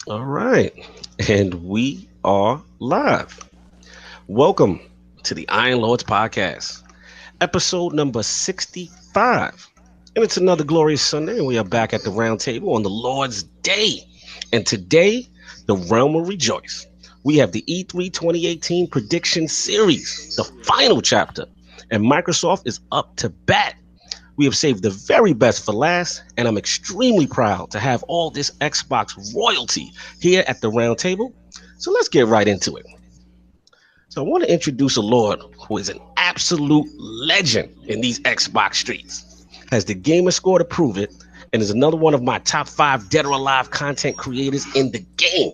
All right. And we are live. Welcome to the Iron Lords podcast, episode number 65. And it's another glorious Sunday, and we are back at the round table on the Lord's Day. And today, the realm will rejoice. We have the E3 2018 prediction series, the final chapter, and Microsoft is up to bat. We have saved the very best for last, and I'm extremely proud to have all this Xbox royalty here at the round table. So let's get right into it. So I want to introduce a Lord who is an absolute legend in these Xbox streets, has the gamer score to prove it, and is another one of my top 5 dead or alive content creators in the game.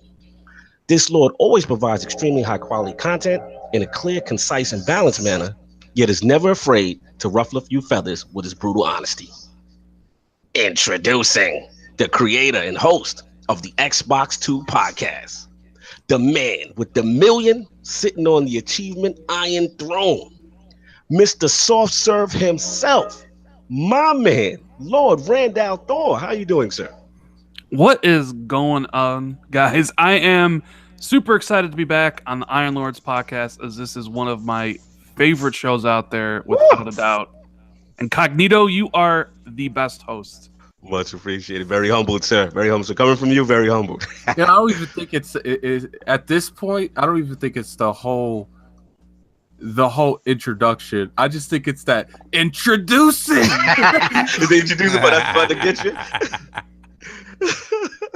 This Lord always provides extremely high quality content in a clear, concise, and balanced manner, yet is never afraid to ruffle a few feathers with his brutal honesty. Introducing the creator and host of the Xbox 2 podcast, the man with the million sitting on the achievement iron throne, Mr. Soft Serve himself, my man, Lord Randall Thor. How you doing, sir? What is going on, guys? I am super excited to be back on the Iron Lords podcast, as this is one of my favorite shows out there, without a doubt. Incognito, you are the best host. Much appreciated. Very humbled, sir. Very humbled. So coming from you, very humbled. Yeah, I don't even think it's at this point. I don't even think it's the whole introduction. I just think it's that introducing. They introduce him, but that's about to get you.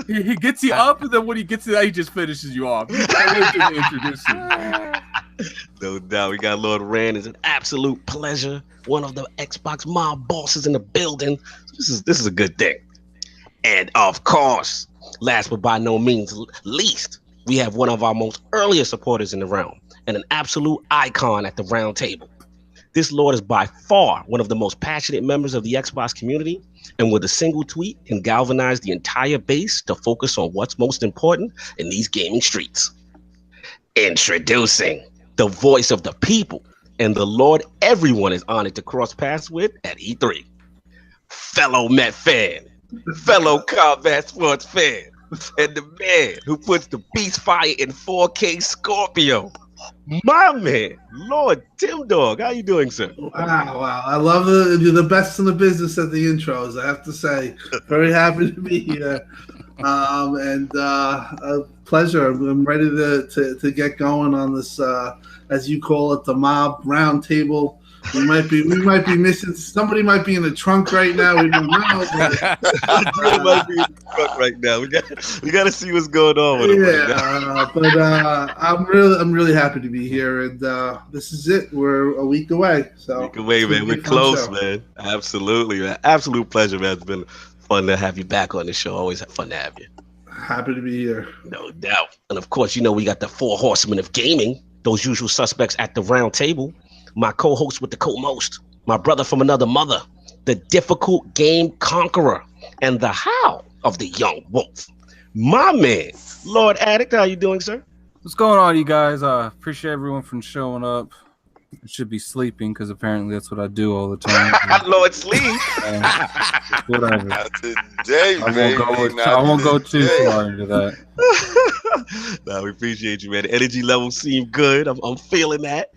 He gets you up, and then when he gets to that, he just finishes you off. Introducing. No doubt. We got Lord Rand. It's an absolute pleasure. One of the Xbox mob bosses in the building. This is a good thing. And of course, last but by no means least, we have one of our most earlier supporters in the realm and an absolute icon at the round table. This Lord is by far one of the most passionate members of the Xbox community, and with a single tweet can galvanize the entire base to focus on what's most important in these gaming streets. Introducing the voice of the people and the Lord everyone is honored to cross paths with at E3. Fellow Met fan, fellow combat sports fan, and the man who puts the beast fire in 4K Scorpio, my man, Lord Timdog. How you doing, sir? Wow. I love the best in the business at the intros, I have to say. Very happy to be here. And a pleasure. I'm ready to get going on this, as you call it, the mob round table. We might be missing. Somebody might be in the trunk right now. We don't know. Somebody might be in the trunk right now. We got to see what's going on with him. Yeah, but I'm really happy to be here, and this is it. We're a week away. So week away, man. We're close, man. Absolutely, man. Absolute pleasure, man. It's been fun to have you back on the show. Always fun to have you. Happy to be here. No doubt. And of course, we got the 4 horsemen of gaming, those usual suspects at the round table. My co-host with the co-most, my brother from another mother, the difficult game conqueror, and the howl of the young wolf. My man, Lord Addict. How you doing, sir? What's going on, you guys? Appreciate everyone for showing up. I should be sleeping because apparently that's what I do all the time. Lord Sleep. Whatever. Not today, I won't go too far into that. No, we appreciate you, man. The energy levels seem good. I'm feeling that.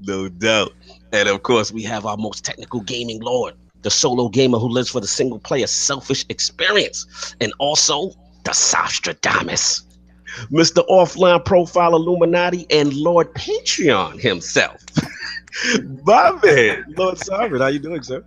No doubt. And of course, we have our most technical gaming lord, the solo gamer who lives for the single player selfish experience, and also the Sostradamus, Mr. Offline Profile Illuminati and Lord Patreon himself. My man, Lord Sovereign. How you doing, sir?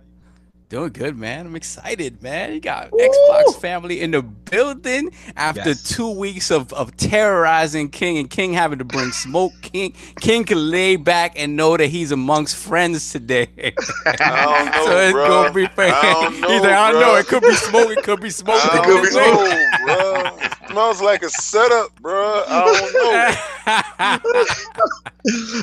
Doing good, man. I'm excited, man. You got Xbox family in the building after 2 weeks of terrorizing King and King having to bring smoke. King can lay back and know that he's amongst friends today. I don't know, so it's gonna be fair. He's like, I don't know. It could be smoke. It could be smoke. It could be smoke, bro. It smells like a setup, bro. I don't know.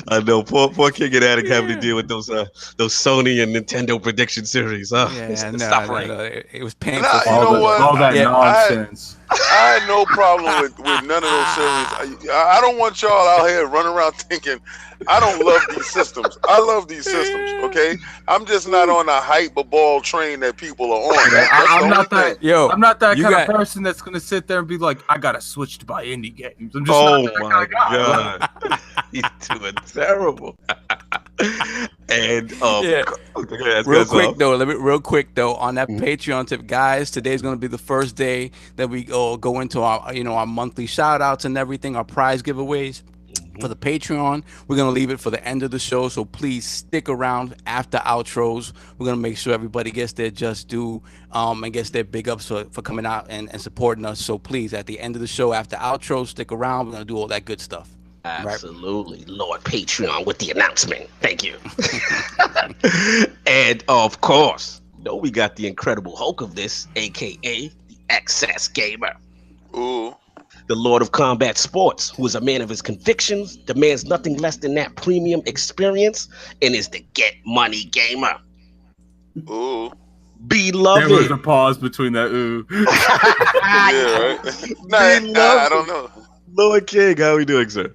I know. Poor King and Addict having to deal with those Sony and Nintendo prediction series. Yeah, no. It was painful. You know what? All that nonsense. I had no problem with none of those series. I don't want y'all out here running around thinking I don't love these systems. I love these systems, okay? I'm just not on a hype ball train that people are on. I'm not that. Yo, I'm not that kind of person that's gonna sit there and be like, I gotta switch to buy indie games. I'm just Oh not that my kind of guy. god, you're doing terrible. And real quick though, on that Patreon tip, guys, today's gonna be the first day that we go into our our monthly shout outs and everything, our prize giveaways. For the Patreon, we're gonna leave it for the end of the show, so please stick around after outros. We're gonna make sure everybody gets their just due and gets their big ups for coming out and supporting us. So please, at the end of the show after outros, stick around. We're gonna do all that good stuff. Absolutely, right? Lord Patreon with the announcement. Thank you. And of course, we got the Incredible Hulk of this, aka the Excess Gamer. Ooh. The Lord of Combat Sports, who is a man of his convictions, demands nothing less than that premium experience, and is the Get Money Gamer. Ooh. Beloved. There was a pause between that ooh. Yeah, right? Nah, I don't know. Lord King, how are we doing, sir?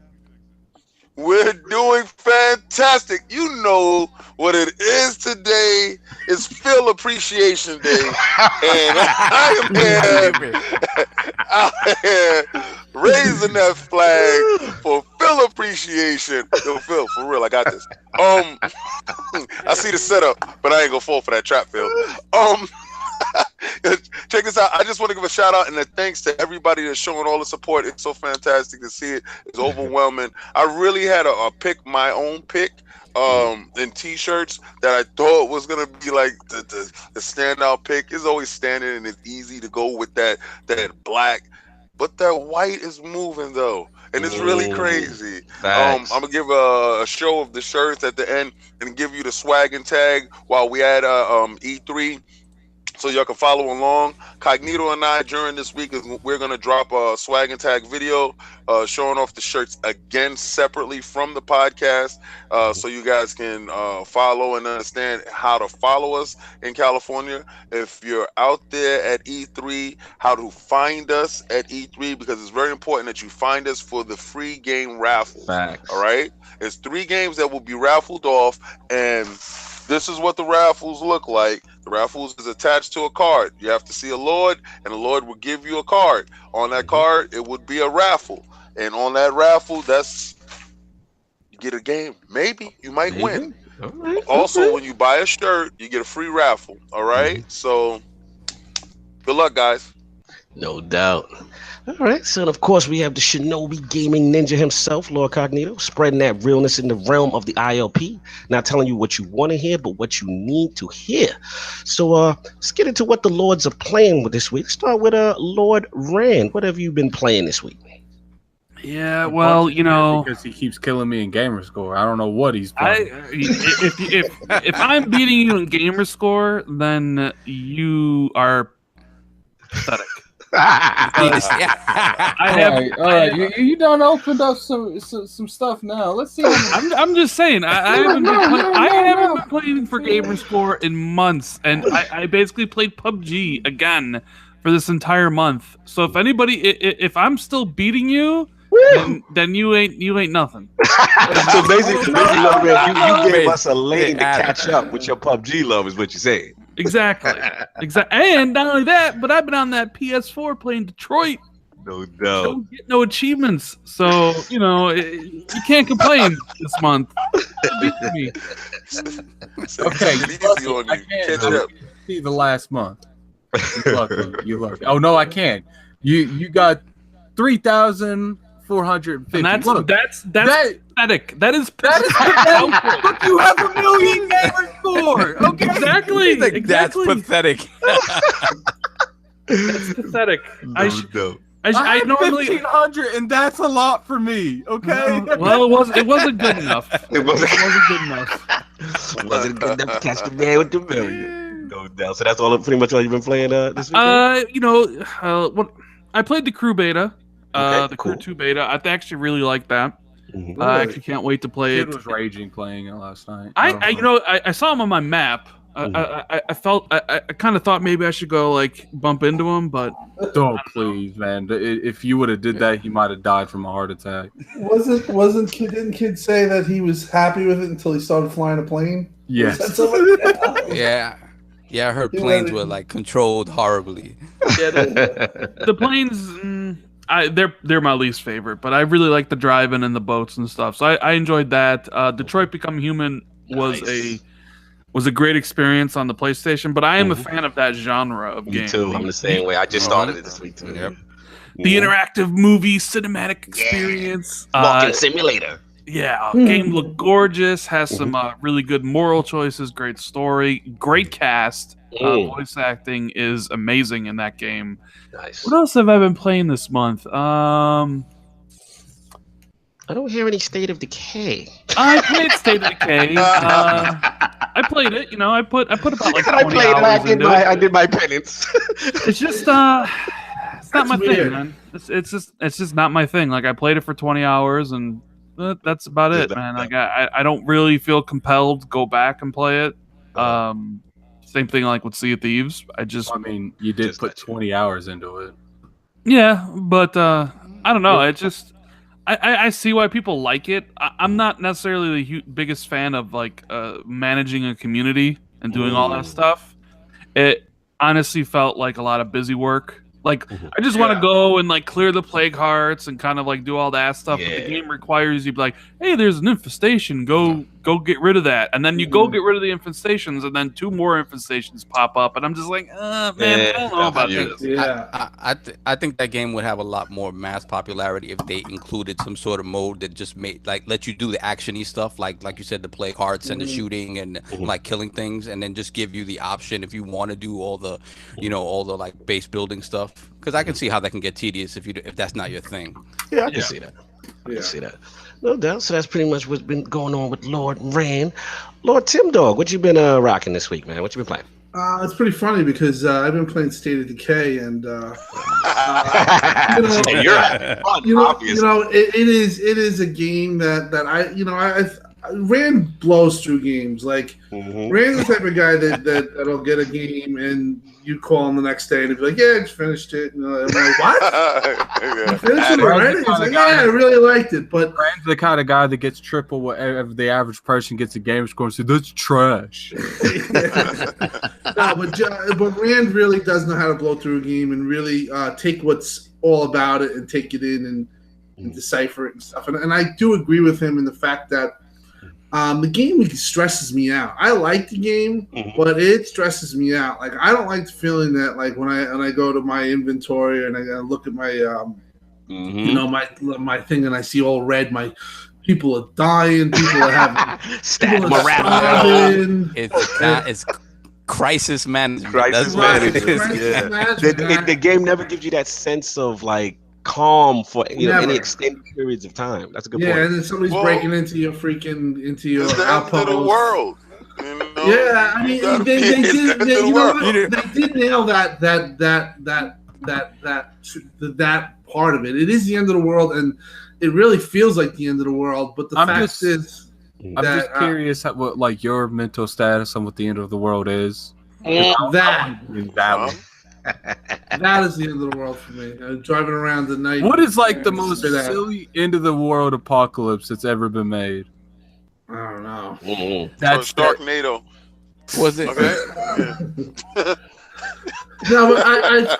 We're doing fantastic. You know what it is today. It's Phil Appreciation Day. And I am out here raising that flag for Phil Appreciation. Yo, Phil, for real, I got this. I see the setup, but I ain't gonna fall for that trap, Phil. Check this out. I just want to give a shout out and a thanks to everybody that's showing all the support. It's so fantastic to see it. It's overwhelming. I really had my own pick in t-shirts that I thought was gonna be like the standout pick. It's always standing and it's easy to go with that black, but that white is moving though, and it's really crazy. I'm gonna give a show of the shirts at the end and give you the swag and tag while we at E3. So y'all can follow along. Cognito and I during this week we're gonna drop a swag and tag video showing off the shirts again separately from the podcast, so you guys can follow and understand how to follow us in California. If you're out there at E3, how to find us at E3, because it's very important that you find us for the free game raffles. Facts. All right, it's 3 games that will be raffled off, and this is what the raffles look like. The raffles is attached to a card. You have to see a Lord, and the Lord will give you a card. On that card, it would be a raffle. And on that raffle, you get a game. Maybe you might win. All right. Also, when you buy a shirt, you get a free raffle. All right? So, good luck, guys. No doubt. All right, so of course we have the Shinobi Gaming Ninja himself, Lord Cognito, spreading that realness in the realm of the ILP, not telling you what you want to hear, but what you need to hear. So let's get into what the Lords are playing with this week. Start with Lord Rand. What have you been playing this week? Yeah, well, because he keeps killing me in gamerscore. I don't know what he's playing. If I'm beating you in gamerscore, then you are pathetic. All right. You done opened up some stuff now. Let's see. I'm just saying. I haven't been playing for gamerscore in months, and I basically played PUBG again for this entire month. So if I'm still beating you, then you ain't nothing. So basically, you gave us a lane to catch up with your PUBG love, is what you're saying. Exactly. And not only that, but I've been on that PS4 playing Detroit. No doubt. Don't get no achievements, so you can't complain this month. Okay, I can't see the last month. You lucky. Oh no, I can't. You got 3,450. And that's pathetic. That is pathetic. Look, you have 1 million gamer score. Okay, exactly. That's pathetic. That's pathetic. No. I normally 1,500, and that's a lot for me. Okay. Well, it wasn't good enough. It wasn't good enough. Wasn't good enough to catch the man with the million. No doubt. So that's pretty much all you've been playing this week. What I played the crew beta. The cool. Crew 2 beta. I actually really like that. I actually can't wait to play it. Kid was raging playing it last night. I saw him on my map, I felt I kind of thought maybe I should go like bump into him, but Don't please, man. If you would have did that, he might have died from a heart attack. Didn't Kid say that he was happy with it until he started flying a plane? Yes. Yeah, I heard planes were like controlled horribly. Yeah, the planes, they're my least favorite, but I really like the driving and the boats and stuff. So I enjoyed that. Detroit Become Human was a great experience on the PlayStation, but I am a fan of that genre of game. Me too. I'm the same way. I just started it this week too. Yep. The interactive movie cinematic experience. Walking simulator. Yeah, game looked gorgeous. Has some really good moral choices. Great story. Great cast. Voice acting is amazing in that game. Nice. What else have I been playing this month? I don't hear any State of Decay. I played State of Decay. I played it. You know, I put about like 20 hours into it. I did my penance. It's just it's not my thing, man. It's just not my thing. Like I played it for 20 hours and that's about it, man. Like I don't really feel compelled to go back and play it. Same thing like with Sea of Thieves. I mean, you did put 20 hours into it. Yeah, but I don't know. It just I see why people like it. I'm not necessarily the biggest fan of like managing a community and doing all that stuff. It honestly felt like a lot of busy work. Like I just want to go and like clear the plague hearts and kind of like do all that stuff. But the game requires you to be like, hey, there's an infestation. Go get rid of that. And then you go get rid of the infestations, and then 2 more infestations pop up. And I'm just like, man, I don't know about this. Yeah. I think that game would have a lot more mass popularity if they included some sort of mode that just made like let you do the action-y stuff, like you said, the plague hearts and the shooting and like killing things, and then just give you the option if you want to do all the, all the like base building stuff. Because I can see how that can get tedious if that's not your thing. Yeah, I can see that. I can see that. No doubt. So that's pretty much what's been going on with Lord Rand. Lord Timdog, what you been rocking this week, man? What you been playing? It's pretty funny because I've been playing State of Decay, and it is a game that Rand blows through games. Like Rand's the type of guy that'll get a game and you call him the next day and he'll be like, "Yeah, I just finished it." And I'm like, "What? You finished it already?" He's like, "Yeah, I really liked it." But Rand's the kind of guy that gets triple whatever the average person gets a game score and says, "That's trash." No, but Rand really does know how to blow through a game and really take what's all about it and take it in and decipher it and stuff. And I do agree with him in the fact that the game stresses me out. I like the game, but it stresses me out. Like I don't like the feeling that like when I go to my inventory and I look at my my thing and I see all red. My people are dying. People are having stat morale. It's crisis management. The game never gives you that sense of like calm for any extended periods of time. That's a good point. Yeah, and then somebody's breaking into your outpost. Of the world. Yeah, I mean they did nail that part of it. It is the end of the world, and it really feels like the end of the world. But I'm just curious what like your mental status on what the end of the world is. That is the end of the world for me. Driving around the night. What is like the most silly end of the world apocalypse that's ever been made? I don't know. That's Sharknado. Was it? Okay. No, but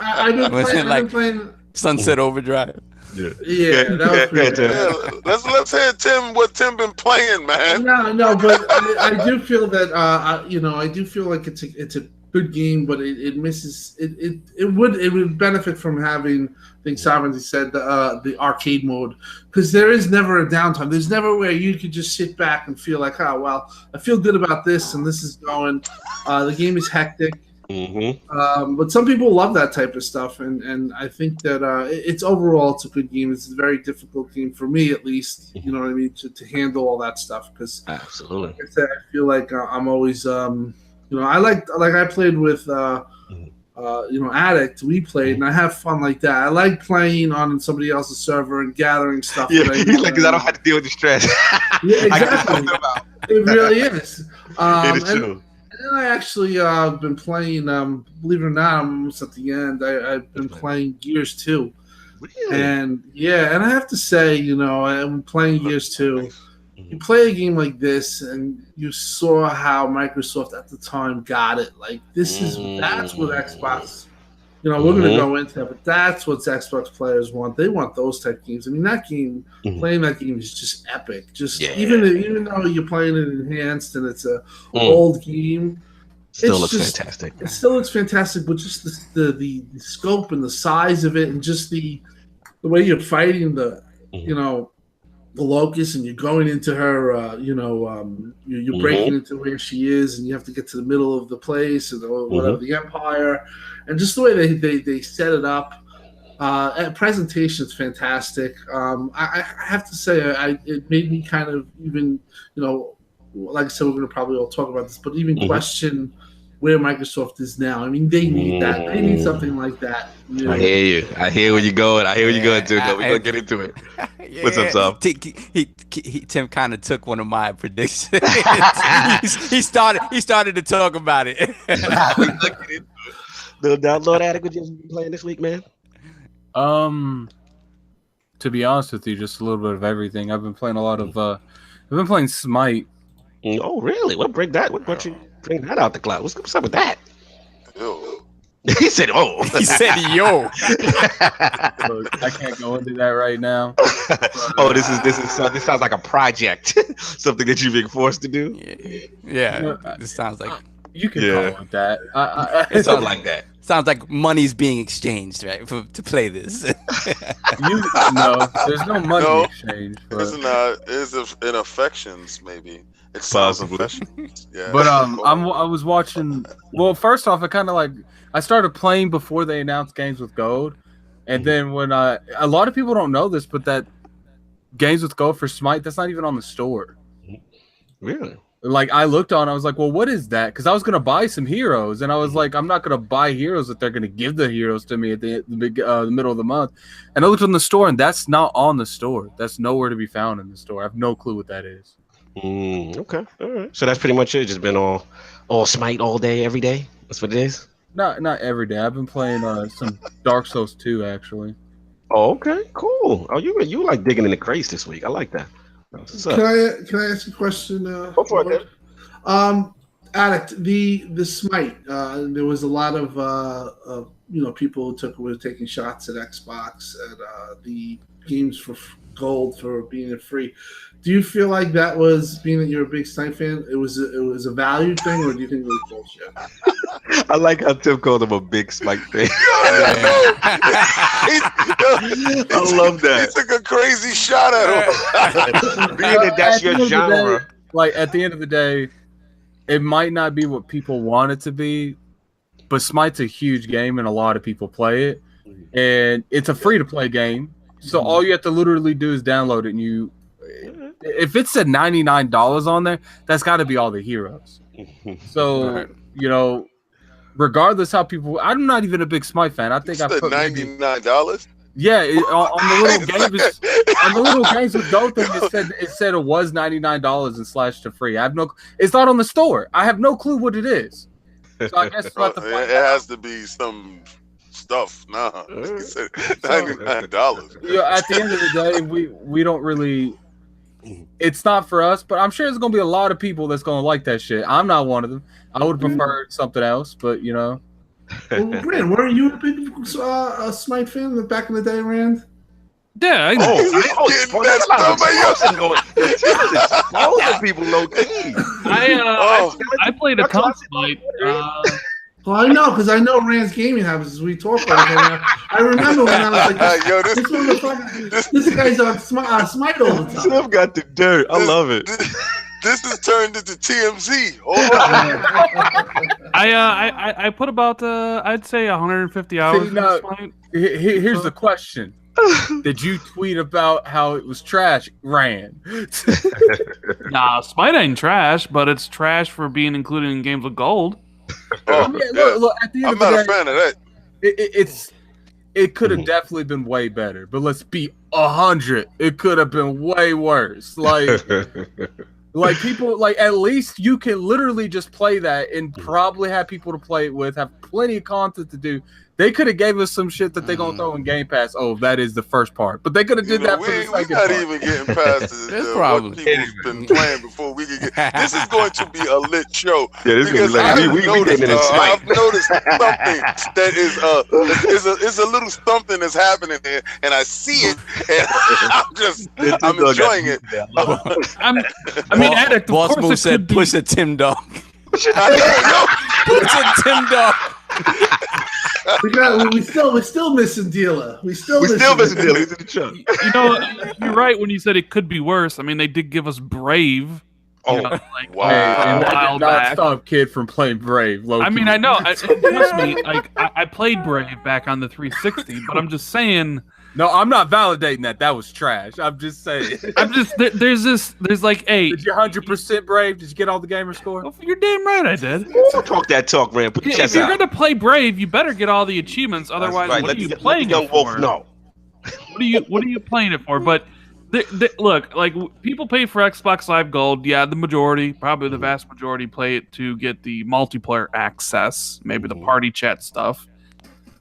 I've been playing Sunset Overdrive. Yeah, that was pretty good. Let's hear Tim what Tim been playing, man. No, but I do feel that I do feel like it's a good game, but it misses it would benefit from having, I think Sovereignty said, the arcade mode, because there is never a downtime. There's never where you could just sit back and feel like, oh well, I feel good about this and this is going. The game is hectic. But some people love that type of stuff, and I think that it's overall it's a good game. It's a very difficult game for me, at least. You know what I mean, to handle all that stuff, because absolutely, like I said, I feel like I'm always I played with Addict. We played, and I have fun like that. I like playing on somebody else's server and gathering stuff. Yeah, because I don't have to deal with the stress. Yeah, exactly. It really is. It is true. And I actually been playing. Believe it or not, I'm almost at the end. I've been playing Gears 2. Really? And and I have to say, I'm playing Gears 2. You play a game like this, and you saw how Microsoft at the time got it. Like that's what Xbox. We're going to go into that, but that's what Xbox players want. They want those type of games. I mean, that game, playing that game is just epic. Even though you're playing it enhanced and it's a old game, still looks fantastic. It still looks fantastic, but just the scope and the size of it, and just the way you're fighting the locust, and you're going into her, you're breaking into where she is, and you have to get to the middle of the place or whatever, the Empire, and just the way they set it up. Presentation is fantastic. I have to say, it made me kind of even, like I said, we're going to probably all talk about this, but even question where Microsoft is now. I mean, they need that. They need something like that. I hear you. I hear where you're going. I hear where you're going to. We're going to get into it. What's up, Tom? Tim kind of took one of my predictions. he started to talk about it. No doubt, Lord Attic, what you been playing this week, man? To be honest with you, just a little bit of everything. I've been playing a lot of. I've been playing Smite. Oh, really? What bring that? What brought you bring that out the cloud? What's up with that? Yo. He said, "Oh." He said, "Yo." Look, I can't go into that right now. Oh, this sounds like a project, something that you're being forced to do. Yeah. This sounds like you can call it that. It sounds like that. Sounds like money's being exchanged, right, to play this. No, there's no money exchange. But... It's not. It's in affections, maybe. It's possibly. Yeah. But I was watching. Well, first off, I started playing before they announced Games with Gold, and then when a lot of people don't know this, but that Games with Gold for Smite, that's not even on the store. Really? Like, I looked on, I was like, well, what is that? Because I was gonna buy some heroes, and I was like, I'm not gonna buy heroes if they're gonna give the heroes to me at the middle of the month. And I looked on the store, and that's not on the store. That's nowhere to be found in the store. I have no clue what that is. Okay, all right. So that's pretty much it. Just been all Smite all day, every day. That's what it is. Not every day. I've been playing some Dark Souls 2 actually. Oh, okay, cool. Oh, you like digging in the crates this week. I like that. Can I ask a question? Go for it. Addict, the Smite. There was a lot of people who were taking shots at Xbox at the games for gold for being it free. Do you feel like that was, being that you're a big Smite fan, it was a value thing, or do you think it was bullshit? I like how Tim called him a big Smite fan. I love that. He took a crazy shot at him. Being that that's your genre. Day, like, at the end of the day, it might not be what people want it to be, but Smite's a huge game and a lot of people play it, and it's a free to play game. So all you have to literally do is download it, and if it said $99 on there, that's got to be all the heroes. So regardless how people, I'm not even a big Smite fan. I think I put $99. Yeah, on the little games with Gold thing, it said it was $99 and slashed to free. It's not on the store. I have no clue what it is. So I guess it has to be some stuff. Nah, $99. At the end of the day, we don't really. It's not for us, but I'm sure there's gonna be a lot of people that's gonna like that shit. I'm not one of them. I would prefer something else, but Well, Rand, were you a big Smite fan back in the day, Rand? Yeah, I know. People low key. I played a ton of Smite. Well, I know, because I know Rand's gaming habits as we talk about it. I remember when I was like, this guy's on Smite all the time. Tim got the dirt. I love it. This has turned into TMZ. I put about I'd say 150 hours. Here's the question: did you tweet about how it was trash, Rand? Nah, Smite ain't trash, but it's trash for being included in games with gold. Look, at the end I'm not a fan of that. It could have definitely been way better, but let's be 100. It could have been way worse. Like Like people, like at least you can literally just play that and probably have people to play it with. Have plenty of content to do. They could have gave us some shit that they're gonna throw in Game Pass. Oh, that is the first part, but they could have did that for the second We're not part. even getting past what people's been playing before we can get. This is going to be a lit show because I've noticed something that is a little something that's happening there, and I see it, and I'm enjoying it. I mean, Addict, of Boss course Move it said, could "Push be. a Timdog." Push a Timdog. We're still missing Dealer. We're still missing Dealer. He's in the truck. You know, you're right when you said it could be worse. I mean, they did give us Brave. Oh, you know, like, wow. And a that while did not back. stop Kid from playing Brave. I mean, I know. Trust me, like I played Brave back on the 360, but I'm just saying. No, I'm not validating that. That was trash. I'm just saying. There's like, hey, Did you 100% Brave? Did you get all the gamer score? well, you're damn right I did. Talk that talk, man. Put your If chest you're out. gonna play Brave, you better get all the achievements. Otherwise, Right. what Let are you the playing young it wolf for? know. What are you playing it for? But look, like people pay for Xbox Live Gold. Yeah, the majority, probably the vast majority, play it to get the multiplayer access, maybe the party chat stuff.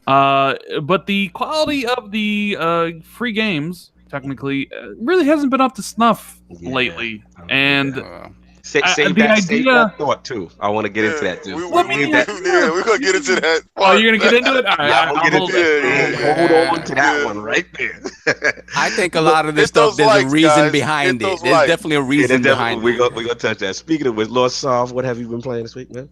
But the quality of the free games, technically, really hasn't been up to snuff lately. And Save the that idea- thought too. I want to get into that too. We're gonna get into that. oh, you're gonna get into it? All right, Yeah, we'll I'll get hold into it. it. Hold on to that one right there. I think a lot of this Hit stuff, those there's likes, a reason guys. behind Hit it. those There's likes. definitely a reason behind it. We're gonna touch that. Speaking of which, Lord Soft, what have you been playing this week, man?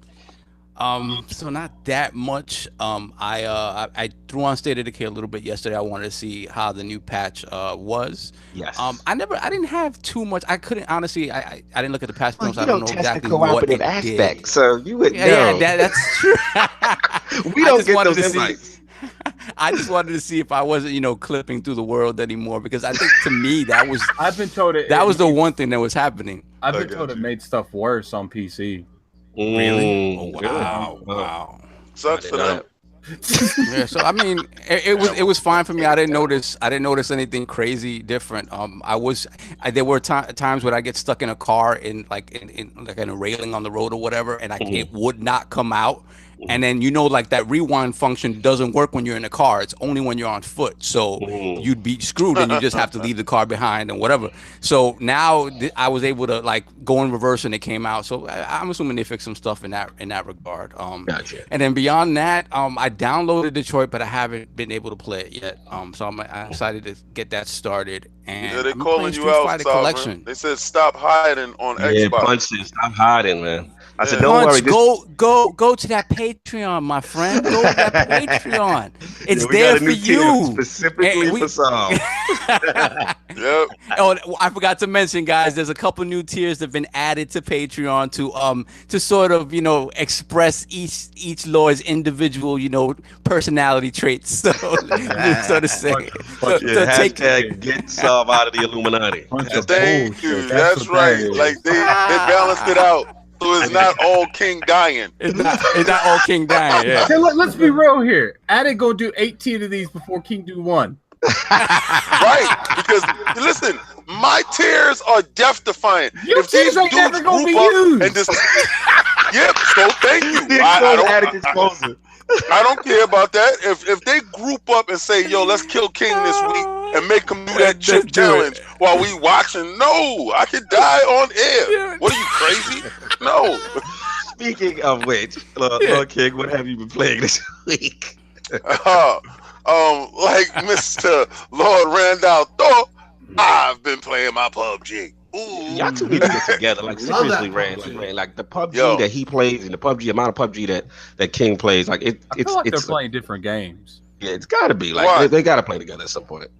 So not that much. I threw on State of Decay a little bit yesterday. I wanted to see how the new patch was. Yes. I didn't have too much. I couldn't honestly. I didn't look at the patch notes. you I don't know test exactly the what cooperative it aspect, did. so you would know. Yeah, that's true. We I don't just get wanted those to see- invites. I just wanted to see if I wasn't, clipping through the world anymore, because I think to me that was I've been told it. that was the one thing that was happening. I've been told it made stuff worse on PC. Really? Oh, Really? wow. Sucks for them. Yeah, so I mean, it was fine for me. I didn't notice anything crazy different. There were times where I get stuck in a car in a railing on the road or whatever, and it would not come out. And then like that rewind function doesn't work when you're in a car. It's only when you're on foot. So you'd be screwed, and you just have to leave the car behind and whatever. So now I was able to go in reverse, and it came out. So I'm assuming they fixed some stuff in that regard. Gotcha. And then beyond that, I downloaded Detroit, but I haven't been able to play it yet. So I decided to get that started. And Yeah, they're I'm calling playing you Street out, Fighter Sovereign. Collection. They said stop hiding on Yeah, Xbox. Punch said stop hiding, man. I said, Yeah. don't worry. Punch, go to that Patreon, my friend. Go to that Patreon. It's we there got a for new tier you. specifically for Saul. Yep. Oh, I forgot to mention, guys. There's a couple new tiers that have been added to Patreon to sort of express each Lord's individual personality traits. So to say, Hashtag get Saul out of the Illuminati. Thank you. That's what right. that is. Like they balanced it out, so it's not all King dying. it's not all King dying. Yeah. Hey, let's be real here. Addict gonna do 18 of these before King do one. Right? Because listen, my tears are death defiant. Your If these tears ain't dudes never gonna group be up used. and just yep. So thank you. I don't care about that. If they group up and say, "Yo, let's kill King this week," and make him do that chip challenge while we watching, no, I could die on air. What are you, crazy? No. Speaking of which, Lord King, what have you been playing this week? Like Mr. Lord Randall Thor, I've been playing my PUBG. Ooh. Y'all two need to get together, like Love seriously, that Ray. PUBG. Like the PUBG Yo. that he plays and the PUBG amount of PUBG that King plays, like I feel like it's they're playing different games. yeah, it's got to be like Why? they got to play together at some point.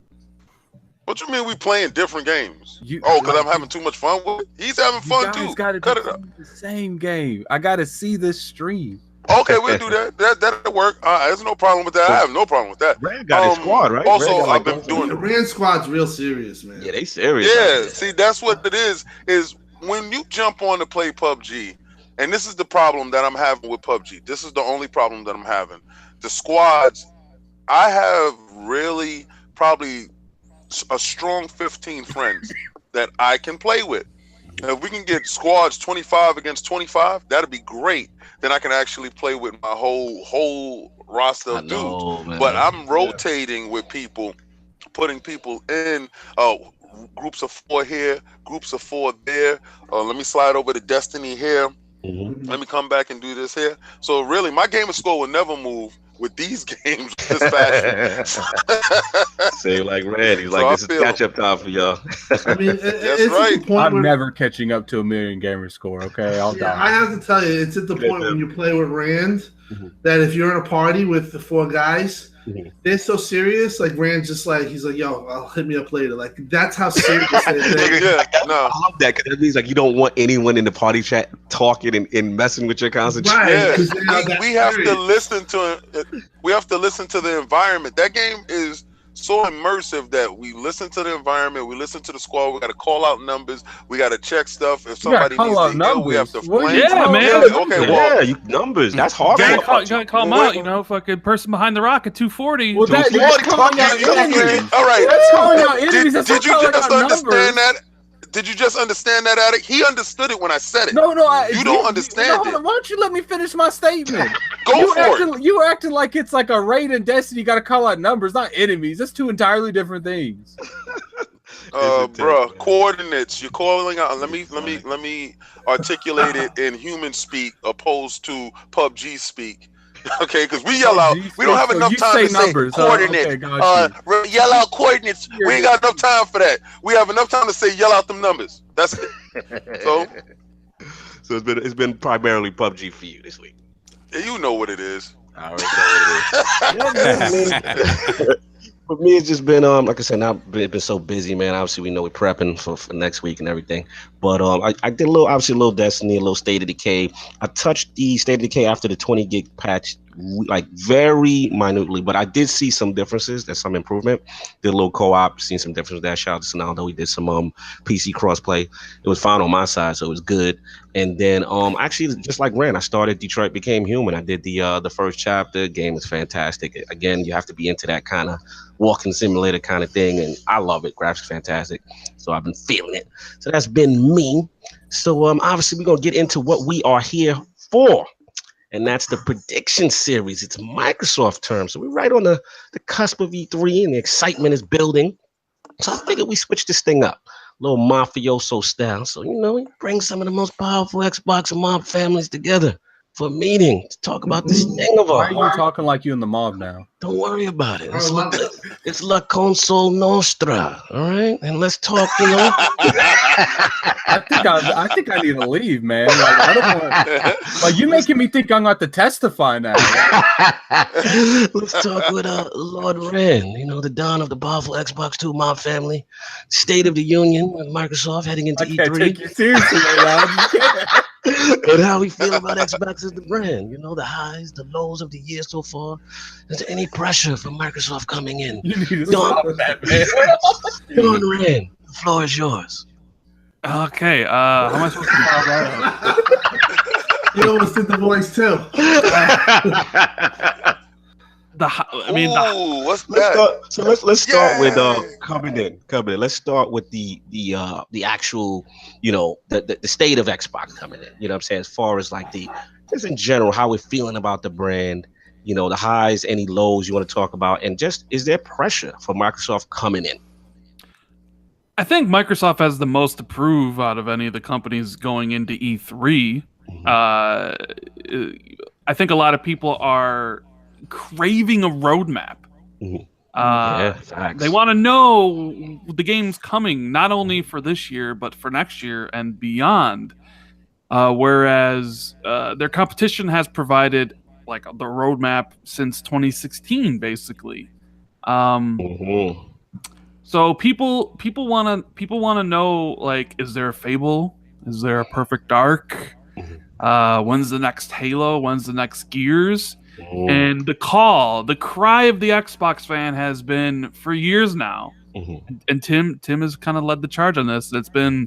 What you mean we playing different games? You- Because I'm having too much fun with it? He's having You fun guys too. gotta Cut it up. do the same game. I gotta see this stream. Okay, we'll do that. That'll work. There's no problem with that. I have no problem with that. Ray got his squad, right? Also, Ray got, I've been both of doing The them. Rand Squad's real serious, man. Yeah, they serious. Yeah, see, that's what it is when you jump on to play PUBG, and this is the problem that I'm having with PUBG. This is the only problem that I'm having. The squads, I have really probably a strong 15 friends that I can play with. If we can get squads 25 against 25, that'd be great. Then I can actually play with my whole roster of dudes. Man. But I'm rotating with people, putting people in groups of 4 here, groups of 4 there. Let me slide over to Destiny here. Mm-hmm. Let me come back and do this here. So really, my gamer score will never move with these games this fashion. Same like Red. He's like, this is catch-up time for y'all. I mean, it's right. at the point I'm where, never catching up to a million gamer score. Okay, I'll die. I have to tell you, it's at the point when you play with Rand that if you're in a party with the 4 guys, they're so serious. Like Rand's just like, he's like, yo, I'll hit me up later. Like that's how serious they Yeah, no. I love that because that means like you don't want anyone in the party chat talking and messing with your concentration. Right. Yeah, we have to listen to it. We have to listen to the environment. That game is so immersive that we listen to the environment, we listen to the squad, we got to call out numbers, we got to check stuff. If somebody needs to heal, we have to flame. Yeah, man. Okay, well, numbers. That's hard. You gotta call them out, you know, fucking person behind the rock at 240. Well, that's calling out enemies. All right. That's calling out enemies. That's Did you not calling just out understand numbers. that? Did you just understand that, Addict? He understood it when I said it. No, you don't understand it. Why don't you let me finish my statement? Go for it. You acting like it's like a raid in Destiny. You got to call out numbers, not enemies. That's 2 entirely different things. Bro, coordinates. You're calling out. Let me articulate it in human speak opposed to PUBG speak. Okay, because we yell out. We don't have enough time to say coordinates. Okay, yell out coordinates. We ain't got enough time for that. We have enough time to say yell out them numbers. That's it. So it's been primarily PUBG for you this week. You know what it is. I already know what it is. For me, it's just been like I said, not been so busy, man. Obviously, we know we're prepping for next week and everything. But I did a little Destiny, a little State of Decay. I touched the State of Decay after the 20 gig patch, like very minutely, but I did see some differences. There's some improvement. Did a little co-op, seen some differences there. Shout out to Sonaldo. We did some PC crossplay. It was fine on my side, so it was good. And then actually, just like Ren, I started Detroit Became Human. I did the first chapter. Game is fantastic. Again, you have to be into that kind of walking simulator kind of thing, and I love it. Graphics fantastic, so I've been feeling it. So that's been me. So obviously we're gonna get into what we are here for, and that's the prediction series. It's Microsoft terms, so we're right on the cusp of E3, and the excitement is building. So I figured we switch this thing up, a little mafioso style. So we bring some of the most powerful Xbox and mob families together for a meeting to talk about this thing of ours. Why are you talking like you in the mob now? Don't worry about it. It's La Console Nostra, all right? And let's talk, I think I need to leave, man. Like, I don't want. Like, you making me think I'm going to testify now. Let's talk with Lord Ren, the Don of the powerful Xbox 2 mob family, State of the Union with Microsoft heading into E3. I can't take you seriously, man. And how we feel about Xbox as the brand, the highs, the lows of the year so far. Is there any pressure from Microsoft coming in? You need to stop that, man. Don Ren, the floor is yours. Okay, how am I supposed to follow that up? You almost did the voice too. What's that? Let's start with coming in. Let's start with the actual, the state of Xbox coming in. You know what I'm saying? As far as like just in general, how we're feeling about the brand, the highs, any lows you want to talk about, and just is there pressure for Microsoft coming in? I think Microsoft has the most to prove out of any of the companies going into E3. Mm-hmm. I think a lot of people are craving a roadmap. Mm-hmm. They want to know the game's coming not only for this year but for next year and beyond. Whereas their competition has provided like the roadmap since 2016, basically. So people want to know, like, is there a Fable? Is there a Perfect Dark? When's the next Halo? When's the next Gears? And the cry of the Xbox fan has been for years now. And Tim has kind of led the charge on this. It's been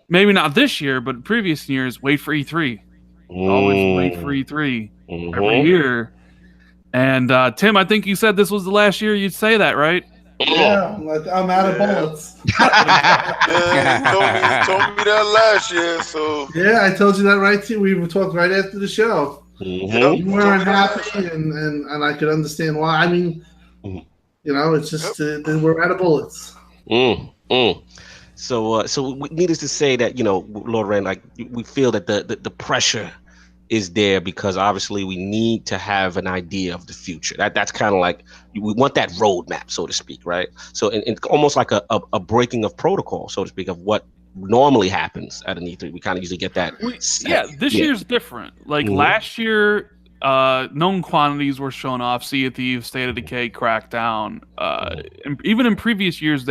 maybe not this year, but previous years. Wait for E3. Always wait for E3 every year. And Tim, I think you said this was the last year you'd say that, right? Yeah, I'm out of bullets. Yeah, you told me that last year, so Yeah, I told you that right too. We talked right after the show. Mhm. You weren't happy, and I could understand why. I mean, it's just we're out of bullets. Mm, mm. So needless to say that Lord Rand, like we feel that the pressure is there because obviously we need to have an idea of the future. That's kind of like we want that roadmap, so to speak, right? So and almost like a breaking of protocol, so to speak, of what normally happens at an E3. We kind of usually get that. This year's different. Like last year, known quantities were shown off. Sea of Thieves, State of Decay, Crackdown. And even in previous years,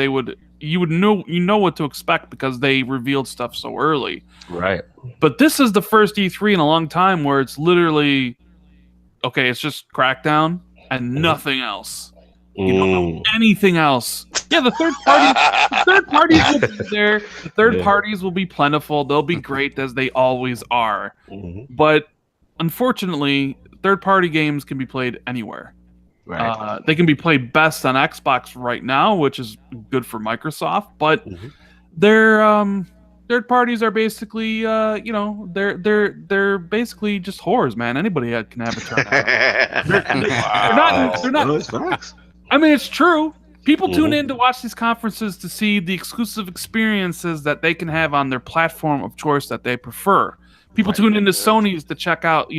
you would know what to expect because they revealed stuff so early. Right. But this is the first E3 in a long time where it's literally okay. It's just Crackdown and nothing else. You don't know anything else. Yeah, the third parties will be there. The third parties will be plentiful. They'll be great as they always are. But unfortunately, third-party games can be played anywhere. Right. They can be played best on Xbox right now, which is good for Microsoft. But their third parties are basically, they're basically just whores, man. Anybody can have a turnout. They're not. I mean, it's true. People tune in to watch these conferences to see the exclusive experiences that they can have on their platform of choice that they prefer. People tune into Sony's to check out,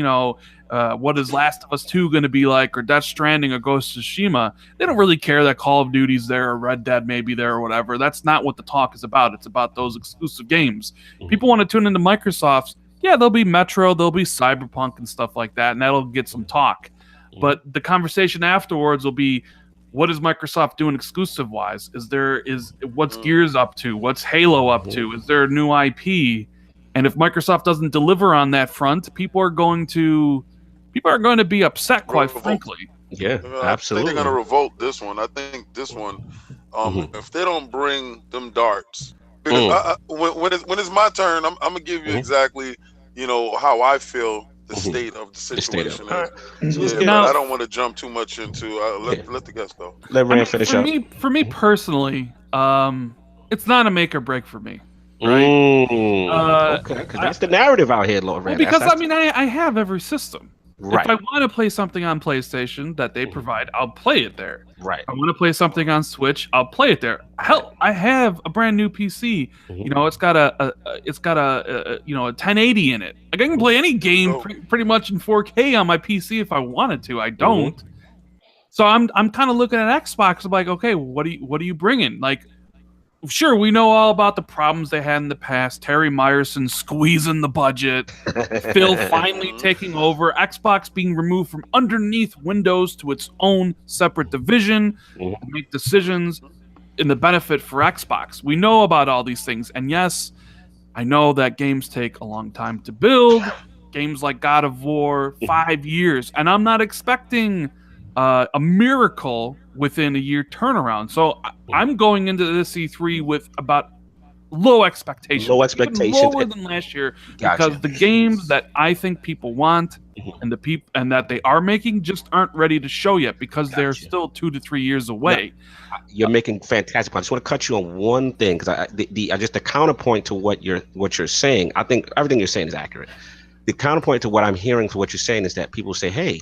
what is Last of Us 2 going to be like, or Death Stranding, or Ghost of Tsushima. They don't really care that Call of Duty's there, or Red Dead may be there, or whatever. That's not what the talk is about. It's about those exclusive games. People want to tune into Microsoft's. Yeah, there'll be Metro, there'll be Cyberpunk and stuff like that, and that'll get some talk. But the conversation afterwards will be, what is Microsoft doing exclusive wise? What's Gears up to? What's Halo up to? Is there a new IP? And if Microsoft doesn't deliver on that front, people are going to be upset, quite frankly. Yeah, absolutely. I think they're going to revolt this one. I think this one, if they don't bring them darts, because when it's my turn, I'm going to give you exactly, how I feel the state of the situation is. But I don't want to jump too much into. Let the guests go. Let Rand finish up. For me personally, it's not a make or break for me. Right? Okay, because that's the narrative out here, Lord Rand. Well, because I have every system. Right. If I want to play something on PlayStation that they provide, I'll play it there. Right. I want to play something on Switch, I'll play it there. Hell, I have a brand new PC. It's got a 1080 in it. Like I can play any game pretty much in 4K on my PC if I wanted to. I don't. So I'm kind of looking at Xbox. I'm like, okay, what are you bringing? Like, sure, we know all about the problems they had in the past. Terry Myerson squeezing the budget, Phil finally taking over, Xbox being removed from underneath Windows to its own separate division, to make decisions in the benefit for Xbox. We know about all these things, and yes, I know that games take a long time to build. Games like God of War, 5 years, and I'm not expecting a miracle within a year turnaround. So I'm going into this E3 with about low expectations. Lower than last year, because the games that I think people want and that they are making just aren't ready to show yet because they're still 2 to 3 years away. You're making fantastic points. I just want to cut you on one thing because just the counterpoint to what you're saying. I think everything you're saying is accurate. The counterpoint to what I'm hearing for what you're saying is that people say, hey,